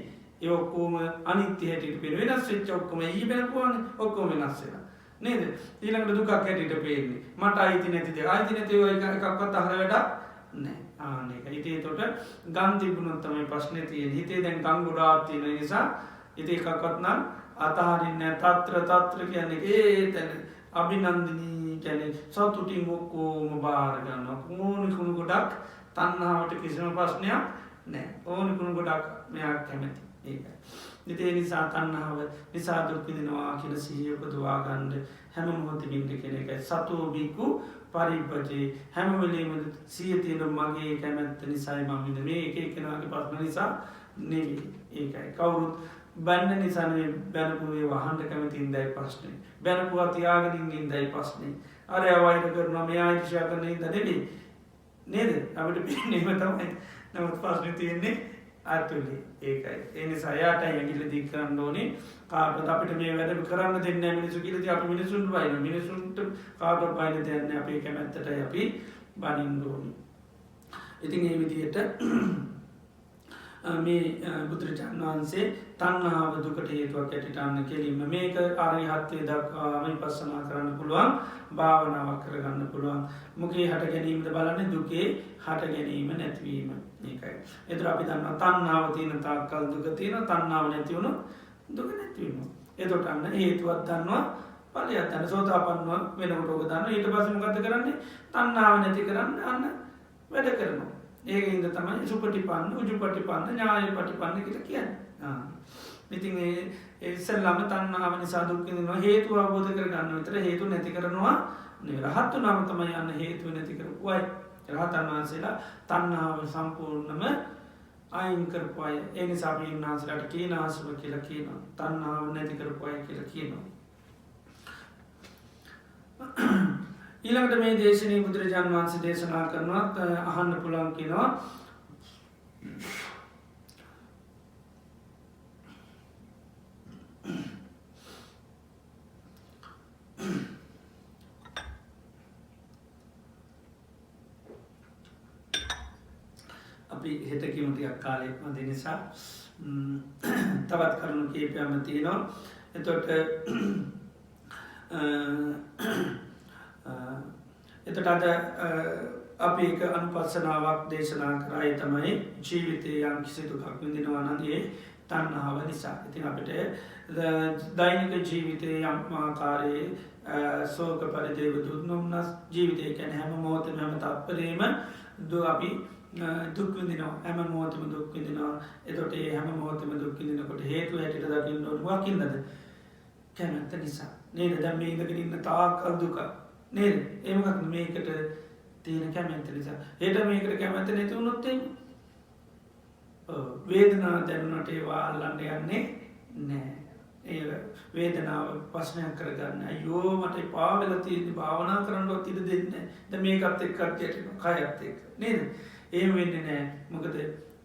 ඒ ඔක්කොම අනිත්‍ය හැටියට පේන වෙනස් වෙච්ච ඔක්කොම ඊ බැලපුවානේ ඔක්කොම වෙනස් වෙනවා නේද? ඊළඟට දුකක් හැටියට පේන්නේ. මට අයිති නැති දේ. අයිති නැති ඒවා එකක්වත් අහල වැඩක් නෑ. ආනේක. ඉතින් ඒකට ගම් තිබුණොත් තමයි ප්‍රශ්නේ තියෙන්නේ. හිතේ දැන් ගම් ගොඩාක් තියෙන නිසා ඉතින් එකක්වත් නම් අතහරින්නේ නැහැ. తත්‍ර කියන්නේ ඒතන අභිනන්දිනී කියන්නේ සතුටින් ඔක්කොම බාර ගන්නවා. ඕනි කුණු ගොඩක් තණ්හාවට කිසිම ප්‍රශ්නයක් නෑ. ඕනි කුණු ගොඩක් මෙයා කැමති. ඒකයි. ඉතින් ඒ නිසා තණ්හාව නිසා දුක් විඳිනවා කියලා සිහිය උපදවා ගන්න හැම මොහොතෙම ඉන්න කෙනෙක්යි සතෝ බිකු පරිපජේ හැම වෙලෙම සිහිය තියෙන මගේ කැමැත්ත නිසායි මම ඉන්නේ. මේ එක එකනාගේ ප්‍රශ්න නිසා නෙවෙයි. ඒකයි. කවුරුත් බැන්න නිසා නෙවෙයි බැනපු ඒ වහන්න කැමති ඉඳයි ප්‍රශ්නේ. බැනපුවා තියාගෙන ඉන්න ඉඳයි ප්‍රශ්නේ. අර වෛර කරනවා මෙයා ඉතිශා කරන ඉඳ නෙවෙයි. නේද? අපිට පින්නේම තමයි. නමුත් ප්‍රශ්නේ තියෙන්නේ අතුලේ. ඒකයි. ඒ නිසා යාට ඇඟිල්ල දික් කරන්න ඕනේ. කාටවත් අපිට මේ වැඩ කරන්න දෙන්නේ නැහැ මිනිස්සු කියලා ඉතින් අපි මිනිසුන්ට බයින. මිනිසුන්ට කාටවත් බයින දෙන්නේ නැහැ. අපේ කැමැත්තටයි අපි බනින්න ඕනේ. ඉතින් මේ විදිහට මේ බුදුරජාණන් වහන්සේ තණ්හාව දුකට හේතුවක් ඇටියට අන්න කෙලින්ම මේක අරිහත්ත්වයට දක්වාම විපස්සනා කරන්න පුළුවන්. භාවනාවක් කරගන්න පුළුවන්. මොකේ හට ගැනීමද බලන්නේ? දුකේ හට ගැනීම නැතිවීම. ඒකයි. ඒතර අපි දන්නවා තණ්හාව තියෙන තාක්කල් දුක තියෙනවා. තණ්හාව නැති වුණොත් දුක නැති වෙනවා. එතකොට අන්න හේතුවක් දන්නවා ඵලයක් දන්නවා. සෝතාපන්න වෙනකොට ඔක දන්නවා. ඊට පස්සේ මොකද කරන්නේ? තණ්හාව නැති කරන්න අන්න වැඩ කරනවා. ඒකින්ද තමයි සුපටිපන්න උජුපටිපන්න ඥායපටිපන්න කියලා කියන්නේ. ඉතින් ඒ ඉස්සෙල්ලාම තණ්හාව නිසා දුක් විඳිනවා. හේතුව අවබෝධ කරගන්න විතර හේතු නැති කරනවා නෙවෙයි. රහත් වුණාම තමයි අන්න හේතුව නැති කරපුවයි. රහතන් වහන්සේලා තණ්හාව සම්පූර්ණම අයින් කරපු අය. ඒ නිසා අපි උන්වහන්සේලාට කීනාසව කියලා කියනවා. තණ්හාව නැති කරපු අය කියලා කියනවා. ඊළඟට මේ දේශනයේ බුදුරජාණන් වහන්සේ දේශනා කරනවා අහන්න පුළුවන් කියනවා අපි හෙට කිමුටියක් කාලෙක් මද නිසා තවත් කරුණු කීපයම තියෙනවා එතොට එතට අද අපි එක අනුපස්සනාවක් දේශනා කරයි තමයි ජීවිතය යම් කිසි දුකක් විඳිනවනගේ තන්නාව නිසා ඉතින් අපිට දෛනික ජීවිතය යම් ආකාරයේ සෝක පරිදේව දුක්නොම්නස් ජීවිතය කැන හැම මෝතම හැම තත්පරීම ද අපි දුක්විදිනවා හැම මෝතම දුක්විදිනවා එතොට ඒ හැම මෝතම දුක්කිදිනකොට හේතු හැටිට දකින්න ොටවාකින්නද කැමැත්ත නිසා නේද දැම් මේ ඉඳගෙන ඉන්න තාකල් දුක නේද ඒමකත් මේකට තියෙන කැමැත්ත නිසා හෙට මේකට කැමැත්ත නැතිවුණොත්තේ වේදනා දැනුනට ඒවා අල්ලන්න යන්නේ නෑ ඒ වේදනාව පස්නයක් කරගන්න යෝ මට පාවෙල තියන්නේ භාවනා කරන්නවත් ඉඩ දෙන්න ද මේකත් එක් කටයට කයත් එක් නේද ඒ වෙන්න නෑ මොකද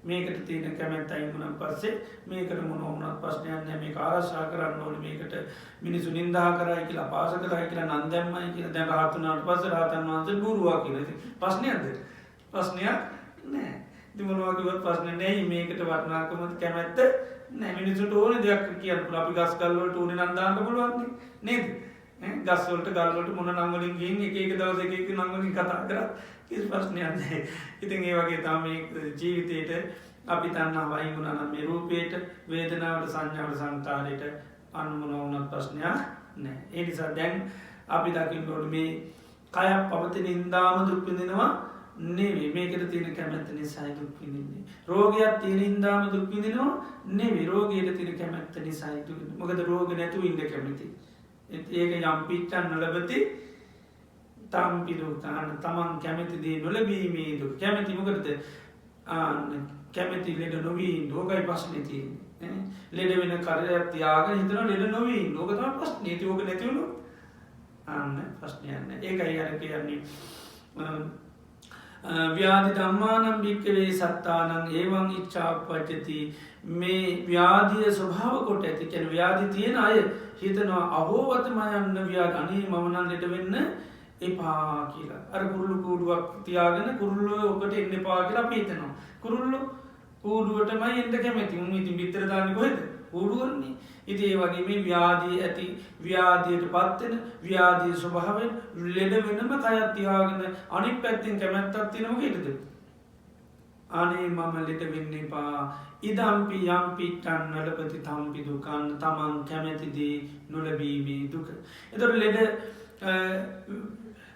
මේකට තියෙන කැමැත් අයිමුණම් පස්සේ මේකට මොනොවනත් පස්්නයන්න මේ ආරශා කරන්න ඕන මේකට මිනිසු නින්දා කරයි කියලා පාස කරයි කියලා නන්දැම්මයි කියලා දැන් රාතුනාට පස රාතන් වන්සේ බුරුවා කියල පස්්නයක්ද පස්්නයක් නෑ දිමනවාකිවත් පස්න නෑ මේකට වටනාකමත් කැමැත්ත නැමිනිසුට ඕන දෙයක් කියන්න අපි ගස් කල්ලට ඕන නන්දාන්න පුළුවන්නේ නේද ගස්වලට ගල්ලට මොන නංගලින් ගින් එක දවස එකක නංගලින් කතා කරත් කිසි ප්‍රශ්නයන්න ඉතින් ඒ වගේ තම ජීවිතයට අපි තන්නා වයිගුණනම් මේ රූපයට වේදනාවට සංඥාවට සංකාරයට අනුමනවුනත් ප්‍රශ්නයක් නෑ ඒනිසා දැන් අපි දකිින් ගොඩ මේ කයක් පවති නින්දාම දුක්පිඳෙනවා නෙවේ මේකට තියෙන කැමැත්ත නිසායි දුක්විඳන්නේ රෝගයක් තියෙන ඉන්දාම දුක්විඳනවා නෙවේ රෝගයට තියෙන කැමැත්ත නිසායි මොකද රෝග නැතු ඉන්න කැමති ඒක යම් පිච්චන් නලබති තම්පිදුකාන්න තමන් කැමැතිදී නොලබීමේ දුක කැමැතිමකරද කැමැති ලෙඩ නොවී ලෝකයි පස්නති ලෙඩ වෙන කරයක් තියාග හිතන ලෙඩ නොවී ලෝකතම පස් නීතිෝක නැතිවුණු අන්න ප්‍රශ්නයන්න ඒකයි අර කියන්නේ ව්‍යාධි ධම්මානම් භික්කවේ සත්තානං ඒවන් ඉච්චාපච්චති මේ ව්‍යාධිය ස්වභාව කොට ඇති කැන ව්‍යාධි තියෙන අය හිතනවා අහෝවතම යන්න ව්‍යාධ අනේ මමනන් ලෙට වෙන්න එපා කියලා අර කුරුල්ලු කූඩුවක් තියාගෙන කුරුල්ල ඔකට එන්න පා කියලා පීතනවා කුරුල්ලු කූඩුවටමයි එන්ට කැමැති උන් ඉතින් බිත්තර දාන්න කොහෙද කූඩුවන්නේ ඉති ඒ වගේ මේ ව්‍යාධී ඇති ව්‍යාධයට පත්වෙන ව්‍යාධී ස්වභාවෙන් ලෙඩ වෙනම කයත් තියාගෙන අනි පැත්තිෙන් කැමැත්තත් තිනම හිටද අනේ මම ලෙට වෙන්න පා ඉදම්පි යම්පිටන් නලපති තම්පි දුකන් තමන් කැමැතිදී නොලබීමේ දුක එතොට ලෙඩ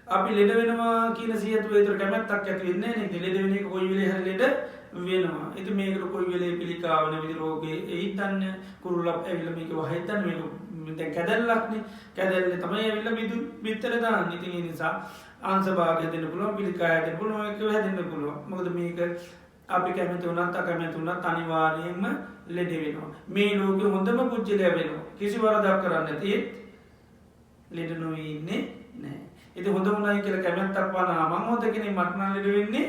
අපි ලෙඩ වෙනවා කියන සියතු ඒතර කැමැත්තක් ඇති වෙන්නේ නෙ ලෙඩ වෙන එක කොයි වෙලේ හරි ලෙඩ වෙනවා ඉති මේකට කොයි වෙලේ පිළිකාවන විදි රෝගේ ඒතන්න කුරුල්ලක් ඇවිල මේක වහිතන් මේ කැදැල්ලක්නේ කැදැල්ල තමයි ඇවිල්ල බිදු බිත්තරදා නිති නිසා අන්සභාග දෙන්න පුළුව පිළිකායට පුළුව එක හැදන්න පුළුව මොකද මේක අපි කැමති වනත් අකැමැති වුණත් අනිවාරයෙන්ම ලෙඩ වෙනවා මේ ලෝක හොඳම පුද්ජලය වෙනවා කිසි වරදක් කරන්න තියත් ලෙඩ නොවන්නේ නෑ එති හොඳ මුණයි කියල කැමැත්තක් වන මං හොදකෙන මටනා ලෙඩ වෙන්නේ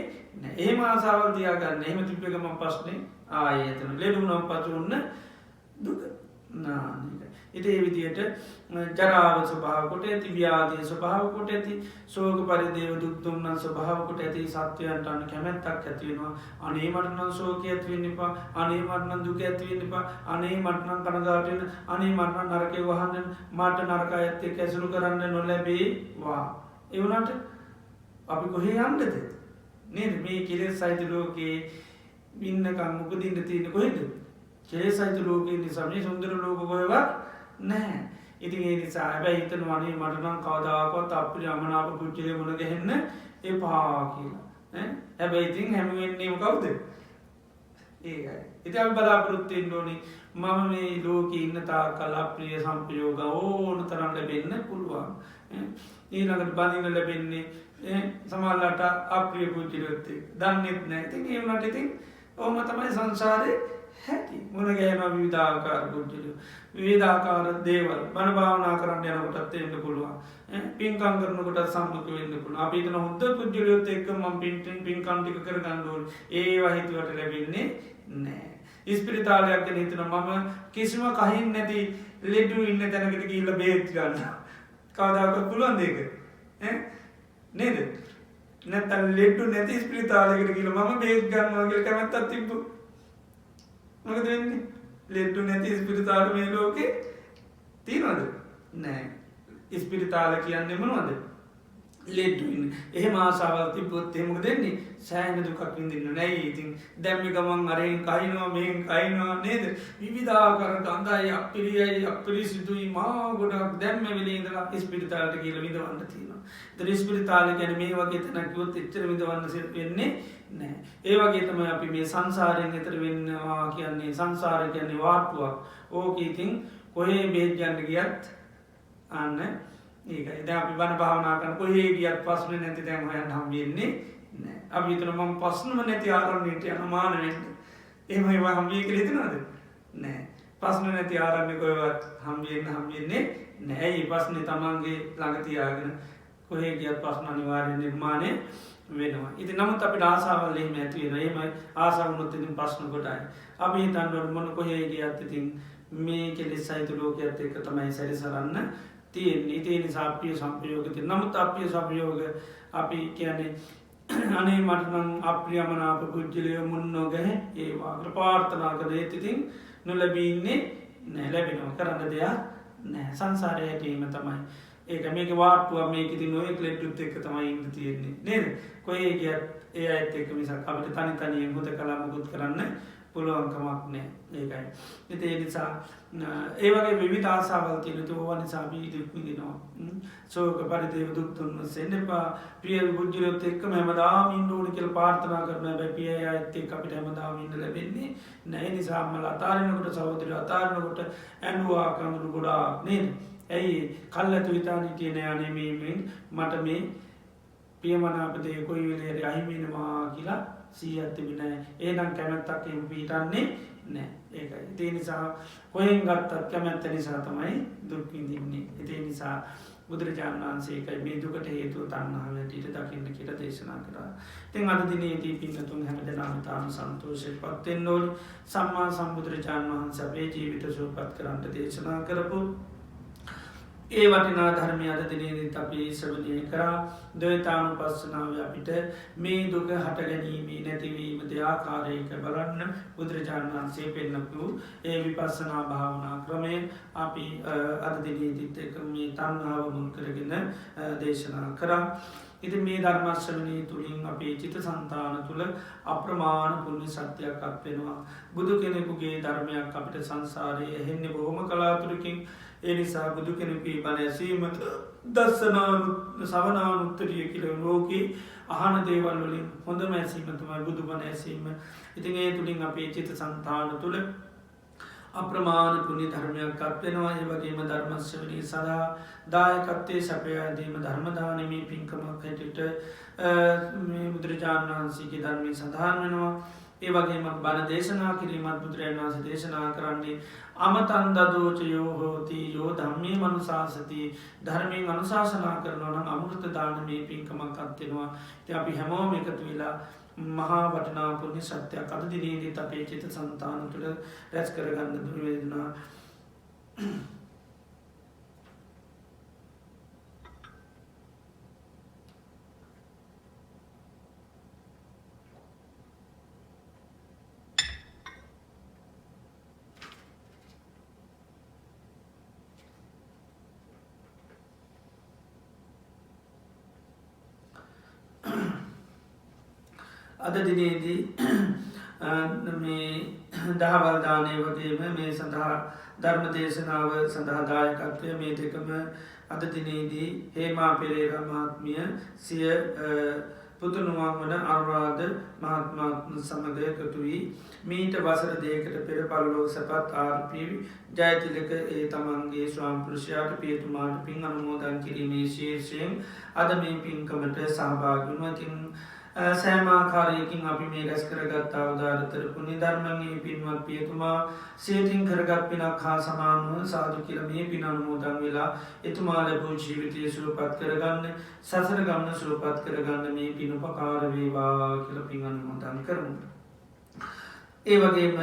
ඒ මාසාවල් තියාගන්න එහම තිප්පකම පස්්නේ ආය ඇතන ලෙඩුනම් පචුන්න දුක නානක එති ඒ විදියට ජරාව ස්වභාවකොට ඇති ව්‍යාධය ස්වභාවකොට ඇති සෝක පරිදේව දුක්තුම්න්න ස්වභාවකොට ඇති සත්වයන්ට අන්න කැමැත්තක් ඇතිවෙනවා අනේ මටනම් සෝක ඇතිවෙන්න එපා අනේ මටනම් දුක ඇතිවෙන්න එපා අනේ මටනම් කනගාටෙන අනේ මටනම් නරකය වහන්න මට නරක ඇත්තේ කැසුරු කරන්න නොලැබේවා එවනට අපි කොහේ යන්නද නේද මේ කෙලෙස් සහිත ලෝකයේ ඉන්නකම් උපදින්න තියෙන කොහෙද කෙලෙස් සහිත ලෝකයේ නිසා මේ සුන්දර ලෝක කොහෙවත් නැහැ ඉතින් ඒ නිසා හැබැයි හිතන වනේ මටනම් කවදාකවත් අපිට අමනාප පුච්චලේ මුණ ගැහෙන්න එපා කියලා හැබැයි ඉතින් හැම වෙන්නේම කවුද ඒකයි ඉතින් අපි බලාපොරොත්තු වෙන්න ඕනේ මම මේ ලෝකේ ඉන්න තාක්කල් අප්‍රිය සංපයෝග ඕන තරම් ලැබෙන්න පුළුවන් ඊළඟට බඳින්න ලැබෙන්නේ සමහරවිට අප්‍රිය පුච්චලොත් දන්නෙත් නැහැ ඉතින් ඒ වුණාට ඉතින් ඔහොම තමයි සංසාරේ හැටි මුණ ගැහෙනවා විවිධාකාර පුච්චලෝ විවිධාකාර දේවල් බණ භාවනා කරන්න යනකොටත් එන්න පුළුවන් පින්කම් කරනකොට සම්මුඛ වෙන්න පුළුවන් අපි හිතන හොඳ පුජ්‍යලියොත් එක්ක මම පින්කම් ටික කරගන්න ඕනේ ඒවා හිතුවට ලැබෙන්නේ නැහැ ඉස්පිරිතාලයක් ගැන හිතනවා මම කිසිම කහින් නැති ලෙඩු ඉන්න තැනකට ගිහිල්ලා බේත් ගන්න කවදාකවත් පුළුවන් දෙයක නේද නැත්නම් ලෙඩ්ඩු නැති ස්පිරිතාලයකට ගිහලා මම බේත් ගන්නවා කියලා කැමැත්තක් තිබ්බොත් මොකද වෙන්නේ? ලෙඩ්ඩු නැති ස්පිරිතාල මේ ලෝකේ තියනවද? නෑ. ස්පිරිතාල කියන්නේ මොනවද? ලෙඩ්ඩු. එහෙම ආසාවල් තිබ්බොත් එහෙම මොකද වෙන්නේ? සෑහෙන දුකක් විඳින්න නෑ. ඉතින් දැන් මේ ගමන් අරෙන් කහිනවා මෙහෙන් කහිනවා නේද? විවිධාකාර ගඳයි අප්පිරියයි අප්පිරිසිදුයි මා ගොඩක් දැන් මේ වෙලේ ඉඳලා ස්පිරිතාලට කියලා විඳවන්න තියෙනවා. ඒතර ස්පිරිතාල කියන්නේ මේ වගේ තැනක් කිව්වොත් එච්චර විඳවන්න වෙන්නේ නෑ. ඒ වගේ තමයි අපි මේ සංසාරයෙන් එතර වෙන්නවා කියන්නේ. සංසාරය කියන්නේ වාට්ටුවක්. ඕක ඉතින් කොහේ බෙහෙත් ගන්න ගියත් අන්න ඒකයි. දැන් අපි බණ භාවනා කරන කොහේ ගියත් ප්‍රශ්න නැති තැන් හොයන්න හම් වෙන්නේ නෑ. අපි හිතන මම ප්‍රශ්නම නැති ආරණ්‍යයට යන මාන වෙන්න. එහෙම ඒවා හම් වෙයි කියලා හිතනවද? නෑ. ප්‍රශ්න නැති ආරණ්‍ය කොහෙවත් හම් වෙන්නේ නෑ. ඒ ප්‍රශ්නේ තමන්ගේ ළඟ තියාගෙන කොහේ ගියත් ප්‍රශ්න අනිවාර්යෙන් නිර්මාණය වෙනවා. ඉතින් නමුත් අපිට ආසාවල් එහෙම ඇති වෙනවා. එහෙම ආසාව වුණොත් ඉතින් ප්‍රශ්න කොටයි. අපි හිතන්නේ මොන කොහේ ගියත් ඉතින් මේ කෙලෙස් සහිත ලෝකයට එක්ක තමයි සැරිසරන්න තියෙන්නේ. ඒ නිසා අප්‍රිය සංපයෝග තියෙනවා. නමුත් අප්‍රිය සංපයෝග අපි කියන්නේ අනේ මට නම් අප්‍රියමනාප කුජලිය මුන් නොගැහ ඒවා ප්‍රාර්ථනා කරන ඒත් ඉතින් නොලැබී ඉන්නේ නෑ. ලැබෙනවා කරන්න දෙයක් නෑ. සංසාරය හැටීම තමයි. ඒක මේක වාට්ටුවක් මේක ඉතින් ඔය ලෙඩ්ඩුත් එක්ක තමයි ඉන්න තියෙන්නේ නේද? කොහේ ගියත් ඒ අයත් එක්ක මිසක් අපිට තනි තනියෙන් හුදකලා මුකුත් කරන්න පුළුවන්කමක් නෑ. ඒකයි. ඉතින් ඒ නිසා ඒ වගේ විවිධ ආසාවල් තියෙන ඒවා නිසා අපි දුක් විඳිනවා. ශෝක පරිදේව දුක් දුන්නසෙන්න එපා. ප්‍රිය පුජ්‍යලොත් එක්කම හැමදාම ඉන්න ඕනේ කියලා ප්‍රාර්ථනා කරනවා. හැබැයි ප්‍රිය අයත් එක්ක අපිට හැමදාම ඉන්න ලැබෙන්නේ නෑ. ඒ නිසා අම්මලා අතාරිනකොට සහෝදරයෝ අතාරිනකොට ඇඬුවා කඳුළු ගොඩාක් නේද? ඇයි කල්ැතු හිතාන හිටියේ නෑ අනේ මේ මට මේ ප්‍රියමනාප දේ කොයි වෙලේ අහිමි වෙනවා කියලා සිහියක් තිබුණේ නෑ. එහෙනම් කැමැත්තක් එහෙම පිටන්නේ නෑ. ඒකයි. ඒ නිසා කොහෙන් ගත්තත් කැමැත්ත නිසා තමයි දුක් විඳින්නේ. ඒ නිසා බුදුරජාණන් වහන්සේ ඒකයි මේ දුකට හේතුව තණ්හාව හැටියට දකින්න කියලා දේශනා කරා. ඉතින් අද දිනේදී පින්නතුන් හැමදෙනාම තාම සන්තෝෂයෙන්පත් වෙන්න ඕනේ. සම්මා සම්බුදුරජාණන් වහන්සේ අපේ ජීවිත සුවපත් කරන්න දේශනා කරපු ඒ වටිනා ධර්මය අද දිනේදීත් අපි ශ්‍රවණය කරා. ද්වෛතානුපස්සනාව අපිට මේ දුක හට ගැනීමේ නැතිවීම දෙආකාරයක බලන්න බුදුරජාණන් වහන්සේ පෙන්නපු ඒ විපස්සනා භාවනා ක්‍රමය අපි අද දිනේදීත් එක මේ තණ්හාව මුල් කරගෙන දේශනා කරා. ඉතින් මේ ධර්ම ශ්‍රවණය තුලින් අපේ චිත්ත සංතාන තුල අප්‍රමාණ පුණ්‍ය සත්‍යයක් අත් වෙනවා. බුදු කෙනෙකුගේ ධර්මයක් අපිට සංසාරයේ ඇහෙන්නේ බොහොම කලාතුරකින්. ඒ නිසා බුදු කෙනෙකුගේ බණ ඇසීම සවනානුත්තරිය කියලා ලෝකේ අහන දේවල් වලින් හොඳම ඇසීම තමයි බුදු බණ ඇසීම. ඉතින් ඒ තුලින් අපේ චිත්ත සංතාන තුල අප්‍රමාණ පුණ්‍ය ධර්මයක් අත් වෙනවා. ඒ වගේම ධර්ම ශ්‍රවණය සඳහා දායකත්වයේ සපයාදීම ධර්ම දානමේ පින්කමක් හැටියට මේ බුදුරජාණන් වහන්සේගේ ධර්මයේ සඳහන් වෙනවා. ඒ වගේම බණ දේශනා කිරීමත් බුදුරජාණන් වහන්සේ දේශනා කරන්නේ අමතං දදෝචයෝ හෝති යෝ ධම්මේ මනුසාසති. ධර්මයෙන් අනුශාසනා කරනවා නම් අමෘත දානමේ පින්කමක් අත් වෙනවා. ඉතින් අපි හැමෝම එකතු වෙලා මහා වටිනා පුණ්‍ය සත්‍යයක් අද දිනේදීත් අපේ චිත්ත සංතාන තුළ රැස් කරගන්න දුර්වේදනා අද දිනේදී මේ දහවල් දානය වගේම මේ සඳහා ධර්ම දේශනාව සඳහා දායකත්වය මේ දෙකම අද දිනේදී හේමා පෙරේරා මහත්මිය සිය පුතුණුවන් වන අනුරාධ මහත්මයාත් සමග එකතු වී මීට වසර දෙකකට පෙර පරලෝක සැපත් ආර්.පී. ජයතිලක ඒ තමන්ගේ ස්වාමි පුරුෂයාට පියතුමාට පින් අනුමෝදන් කිරීමේ ශීර්ෂයෙන් අද මේ පින්කමට සහභාගී වුණා. ඉතින් සෑමාකාරයකින් අපි මේ රැස් කරගත් අවදාරතර පුණ්‍ය ධර්මයේ පින්වත් පියතුමා සියතින් කරගත් පිනක් හා සමානව සාදු කියලා මේ පින අනුමෝදන් වෙලා එතුමා ලැබූ ජීවිතය සුවපත් කරගන්න සසර ගමන සුවපත් කරගන්න මේ පින උපකාර වේවා කියලා පින් අනුමෝදන් කරමු. ඒ වගේම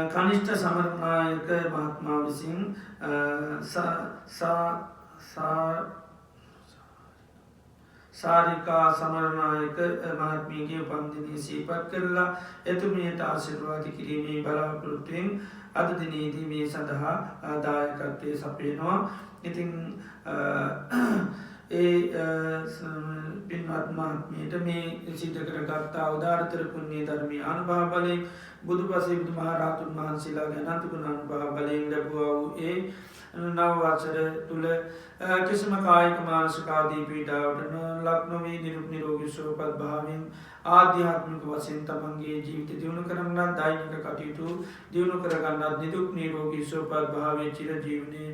කනිෂ්ඨ සමරනායක මහත්මයා විසින් සාරිකා සමරනායක මහත්මියගේ උපන්දිනය සිහිපත් කරලා එතුමියට ආශිර්වාද කිරීමේ බලාපොරොත්තුවෙන් අද දිනේදී මේ සඳහා දායකත්වය සපයනවා. ඉතින් ඒ පින්වත් මහත්මියට මේ සිද්ධ කරගත්තා උදාාරතර පුුණ්්‍යේ ධර්මය අනුභව බලයෙන් බුදු පසේ බුදු මහරහතුන් වහන්සේලා ගැනතුකුණ අනුභව බලයෙන් ලැබවා වූ ඒ නවවසර තුළ කිසිම කායික මානසිකාදී පීඩාවට ලක්නොවී නිරුක් නිරෝගී සුවපත් භාවෙන් ආධ්‍යාත්මික වසයෙන් තමන්ගේ ජීවිත දියුණු කරන්නත් දෛනික කටයුතු දියුණු කරගන්නත් නිදුක් නිරෝගී සුවපත් භාවය චිර ජීවනය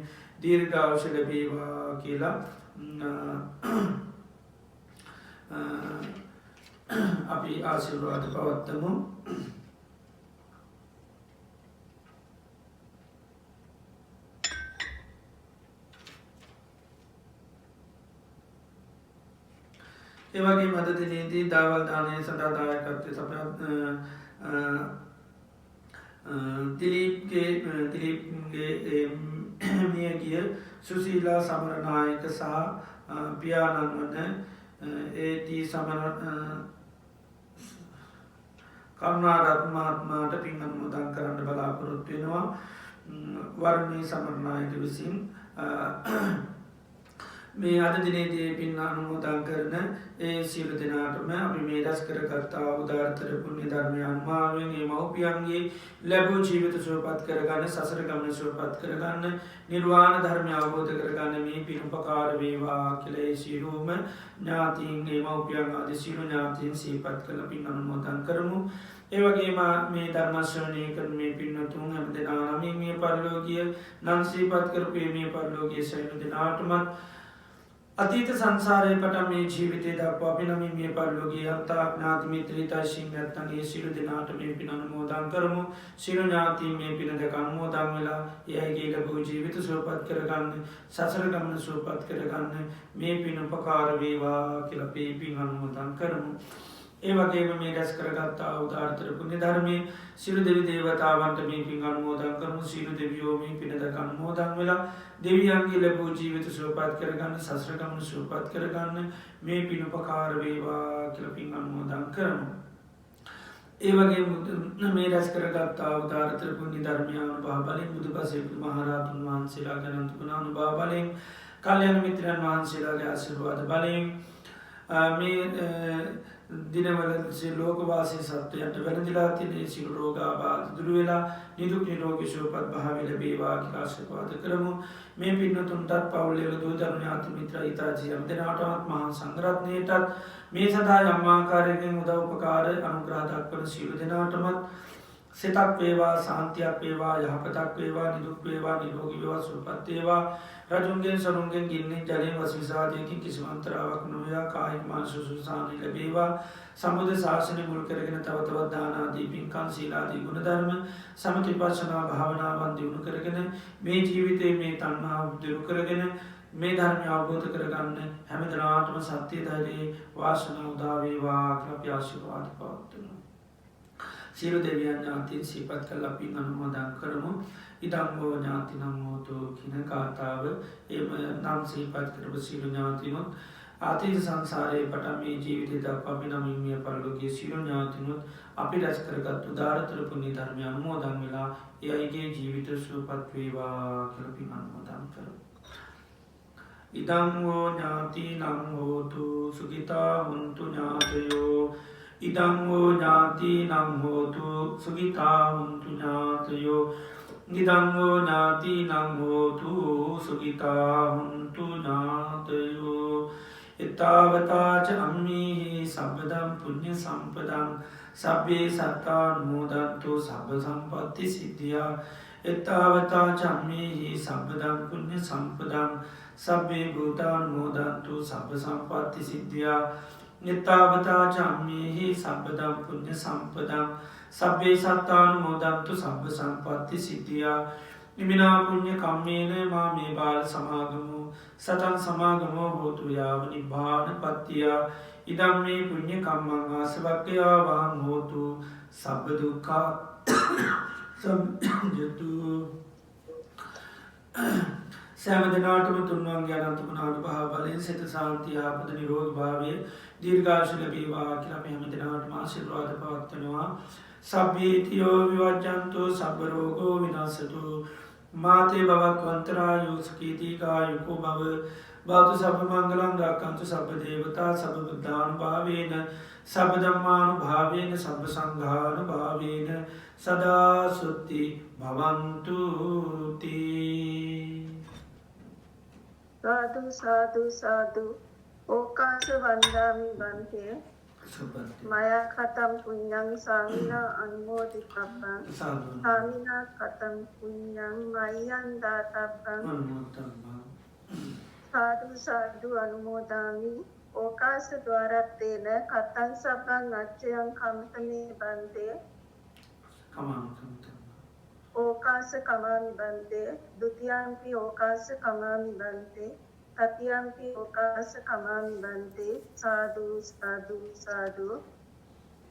දීර්ඝායුෂ ලැබේවා කියලා අපි ආශිර්වාද පවත්තමු. ඒවගේ මද දිනේදී දවල් දානය සඳහා දායකත්වය දිලීප්ගේ මිය ගිය සුසීලා සමරනායක සහ පියාණන් වන ඒදී සමර කරුණාරත් මහත්මාට පින් අනුමෝදන් කරන්න බලාපොරොත්තු වෙනවා. වර්ණී සමරනායක විසින් මේ අද දිනේදී පින් අනුමෝදන් කරන ඒ සියලු දෙනාටම අපි මේ රැස් කරගත්තා උදාාරතර පුණ්‍ය ධර්මය අනුමාවෙන් ඒ මව්පියන්ගේ ලැබූ ජීවිත සුවපත් කරගන්න සසර ගමන සුවපත් කරගන්න නිර්වාණ ධර්මය අවබෝධ කරගන්න මේ පින් උපකාර වේවා කියලා ඒ සියලුම ඥාතීන්ගේ මව්පියන් ආදී සියලු ඥාතීන් සිහිපත් කරලා පින් අනුමෝදන් කරමු. ඒ වගේම මේ ධර්ම ශ්‍රවණය කරන මේ පින්වතුන් හැම දෙනාම මේ පරලෝකීය නම් සිහිපත් කරපු මේ පරලෝකීය සියලු දෙනාටම අතීත සංසාරය පටන් මේ ජීවිතය දක්වා අපි නම් මේ පරලෝකීය අන්තා ඥාති මිත්‍රිතා ශීලයන් ඒ සියලු දෙනාට මේ පින් අනුමෝදන් කරමු. සියලු ඥාතීන් මේ පින දැක අනුමෝදන් වෙලා එයගේ ලැබූ ජීවිත සුවපත් කරගන්න සසර ගමන සුවපත් කරගන්න මේ පින උපකාර වේවා කියලා අපි පින් අනුමෝදන් කරමු. ඒ වගේම මේ රැස් කරගත්තා උදාාරතර පුණ්‍ය ධර්මයේ සියලු දෙවි දේවතාවන්ට මේ පින් අනුමෝදන් කරමු. සියලු දෙවියෝ මේ පින දැක අනුමෝදන් වෙලා දෙවියන්ගේ ලැබූ ජීවිත සුවපත් කරගන්න සසර ගමන සුවපත් කරගන්න මේ පින් උපකාර වේවා කියලා පින් අනුමෝදන් කරමු. ඒ වගේ මේ රැස් කරගත්තා උදාාරතර පුණ්‍ය ධර්මය අනුභව බලයෙන් බුදුපසේ බුදු මහරහතුන් වහන්සේලා ගැනතුකුණ අනුභව බලයෙන් කල්‍යාණ මිත්‍රයන් වහන්සේලාගේ ආශිර්වාද බලයෙන් මේ දිනවල ලෝකවාසී සත්වයන්ට වැළඳිලා තියෙන සියලු රෝගාබාධ දුරු වෙලා නිදුක් නිරෝගී සුවපත් භාවය ලැබේවා කියලා ආශිර්වාද කරමු. මේ පින්වතුන්ටත් පවුලේ දූ දරු ඥාති මිත්‍ර හිතාචි හැම දෙනාටම මහා සංඝරත්නයටත් මේ සදා යම් ආකාරයකින් උදව් උපකාර අනුග්‍රහ දක්වන සියලු දෙනාටම සිතක් වේවා සාන්තියක් වේවා යහපතක් වේවා නිදුක් වේවා නිරෝගී වේවා සුවපත් වේවා. රජුන්ගෙන් සරුන්ගෙන් ගින්නෙන් ජලයෙන් වස්විසාදයකින් කිසිම අන්තරාවක් නොවේවා. කායික මානසික සුවසානය ලැබේවා. සම්බුද්ධ ශාසනය මුල් කරගෙන තව තවත් දාන ආදී පින්කම් සීලාදී ගුණධර්ම සමථ විපස්සනා භාවනාවන් දියුණු කරගෙන මේ ජීවිතයේ මේ තණ්හාව දුරු කරගෙන මේ ධර්මය අවබෝධ කරගන්න හැමදෙනාටම සත්‍ය ධෛර්යයේ වාසනාව උදා වේවා කියලා අපි ආශිර්වාද පවත්වනවා. සියලු දෙවියන් ඥාතීන් සිහිපත් කරලා පින් අනුමෝදන් කරමු. ඉදංගෝ ඥාතිනම් හෝතු කියන ගාථාව එම නම් සිහිපත් කරපු සියලු ඥාතීනුත් අතීත සංසාරයේ පටන් මේ ජීවිතය දක්වා අපි නම් මිය පරලෝකීය සියලු ඥාතීනුත් අපි රැස් කරගත් උදාාරතර පුණ්‍ය ධර්මය අනුමෝදන් වෙලා ඒ අයගේ ජීවිත සුවපත් වේවා කියලා පින් අනුමෝදන් කරමු. ඉදංගෝ ඥාතිනම් හෝතු සුඛිතා හුන්තු ඥාතයෝ ඉදංගෝ ඥාතිනම් හෝතු සුඛිතා හුන්තු ඥාතයෝ ඉදංගෝ ඥාතිනම් හෝතු සුඛිතා හුන්තු ඥාතයෝ එතාවතාච අම්මිහි සබ්බදම් පුඤ්ඤ සම්පදං සබ්බේ සත්තානුමෝදන්තු සබ්බ සම්පත්ති සිද්ධියා එතාවතාච අම්මිහි සබ්බදම් පුඤ්ඤ සම්පදං සබ්බේ භූතානුමෝදන්තු සබ්බ සම්පත්ති සිද්ධියා එතාවතාච අම්මිහි සබ්බදම් පුඤ්ඤ සම්පදං සබ්බේ සත්තානුමෝදන්තු සබ්බ සම්පත්ති සිද්ධියා ඉමිනා පුඤ්ඤ කම්මේන මාමේ බාල සමාගමෝ සතං සමාගමෝ හෝතු යාව නිබ්බානපත්තියා ඉදම්මේ පුඤ්ඤ කම්මං ආසවක්ඛයා වහං හෝතු සබ්බ දුක්ඛා සම්ජතු සෑම දෙනාටම තුන්වන්ගේ අනන්තමනාට භාව බලයෙන් සිත සාන්තිය ආපද නිරෝග භාවය දීර්ඝායුෂ ලැබේවා කියලා අපි හැම දිනාටම ආශිර්වාද පවත්වනවා. සබ්බීතියෝ විවජ්ජන්තෝ සබ්බ රෝගෝ විනාශතු මාතේ භවත් වන්තරායෝ සුඛී දීඝායුකෝ භව භවතු සබ්බ මංගලං රක්ඛන්තු සබ්බ දේවතා සබ්බ බුද්ධානුභාවේන සබ්බ ධම්මානුභාවේන සබ්බ සංඝානුභාවේන සදා සුත්ති භවන්තු තී. සාදු සාදු සාදු ඕකාස වන්දාමි බන්තේ මයා කතම් පුඤ්ඤං සාමිනා අනුමෝදිතබ්බං සාමිනා කතම් පුඤ්ඤං මයං දාතබ්බං සාදු සාදු අනුමෝදාමි ඕකාස ద్వාරත්තේන කතං සබ්බං අච්චයං කම්තමේ බන්තේ ඕකාස කමාමි බන්තේ ဒ ුතියම්පි ඕකාස කමාමි බන්තේ තතියම්පි ඕකාස කමාමි බන්තේ සාදු සාදු සාදු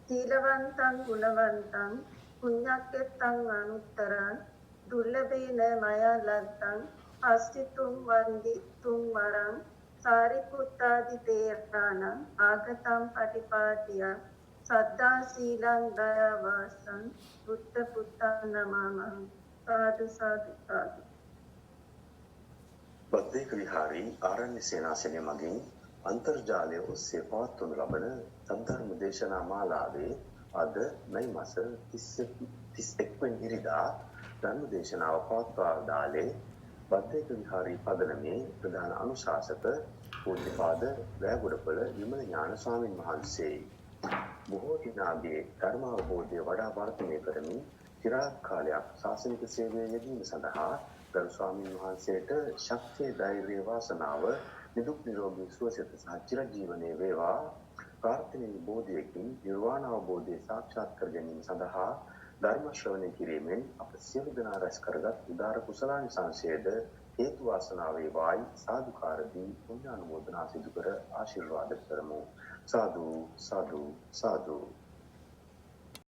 සීලවන්තං ගුණවන්තං පුඤ්ඤක්කෙත්තං අනුත්තරං දුර්ලභේන මයා ලද්දං අස්තිතුම් වන්දි තුම් වරං සාරිපුත්තාදි තේරාණං ආගතං පටිපාටිය සද්දා සීලං දයාවාසං බුද්ධ පුත්තං නමං සාදු සාදු සාදු. බද්දේක විහාරී ආරණ්‍ය සේනාසනය මගින් අන්තර්ජාලය ඔස්සේ පවත්වනු ලබන සද්ධර්ම දේශනා මාලාවේ අද මැයි මාස 31 වෙනි ඉරිදා ධර්ම දේශනාව පවත්වා දාලේ බද්දේක විහාරී පදනමේ ප්‍රධාන අනුශාසක පූජ්‍යපාද වැයගොඩපළ විමල ඥාන ස්වාමීන් වහන්සේ බොහෝ දිනාගේ ධර්ම අවබෝධය වඩා වර්ධනය කරමින් চিරාත් කාලයක් ශාසනික සේවයේ යෙදීම සඳහා ගරු ස්වාමීන් වහන්සේට ශක්තිය ධෛර්ය වාසනාව නිදුක් නිරෝගී සුවසෙත සහ චිරජීවනයේ වේවා ප්‍රාර්ථනීය බෝධියකින් නිර්වාණ අවබෝධය සාක්ෂාත් කර ගැනීම සඳහා ධර්ම ශ්‍රවණය කිරීමෙන් අප සියලු දෙනා රැස් කරගත් උදාර කුසලානිසංසයද හේතු වාසනා වේවායි සාදුකාරදී පුණ්‍යානුමෝදනා සිදු කර ආශිර්වාද කරමු. සාදු සාදු සාදු.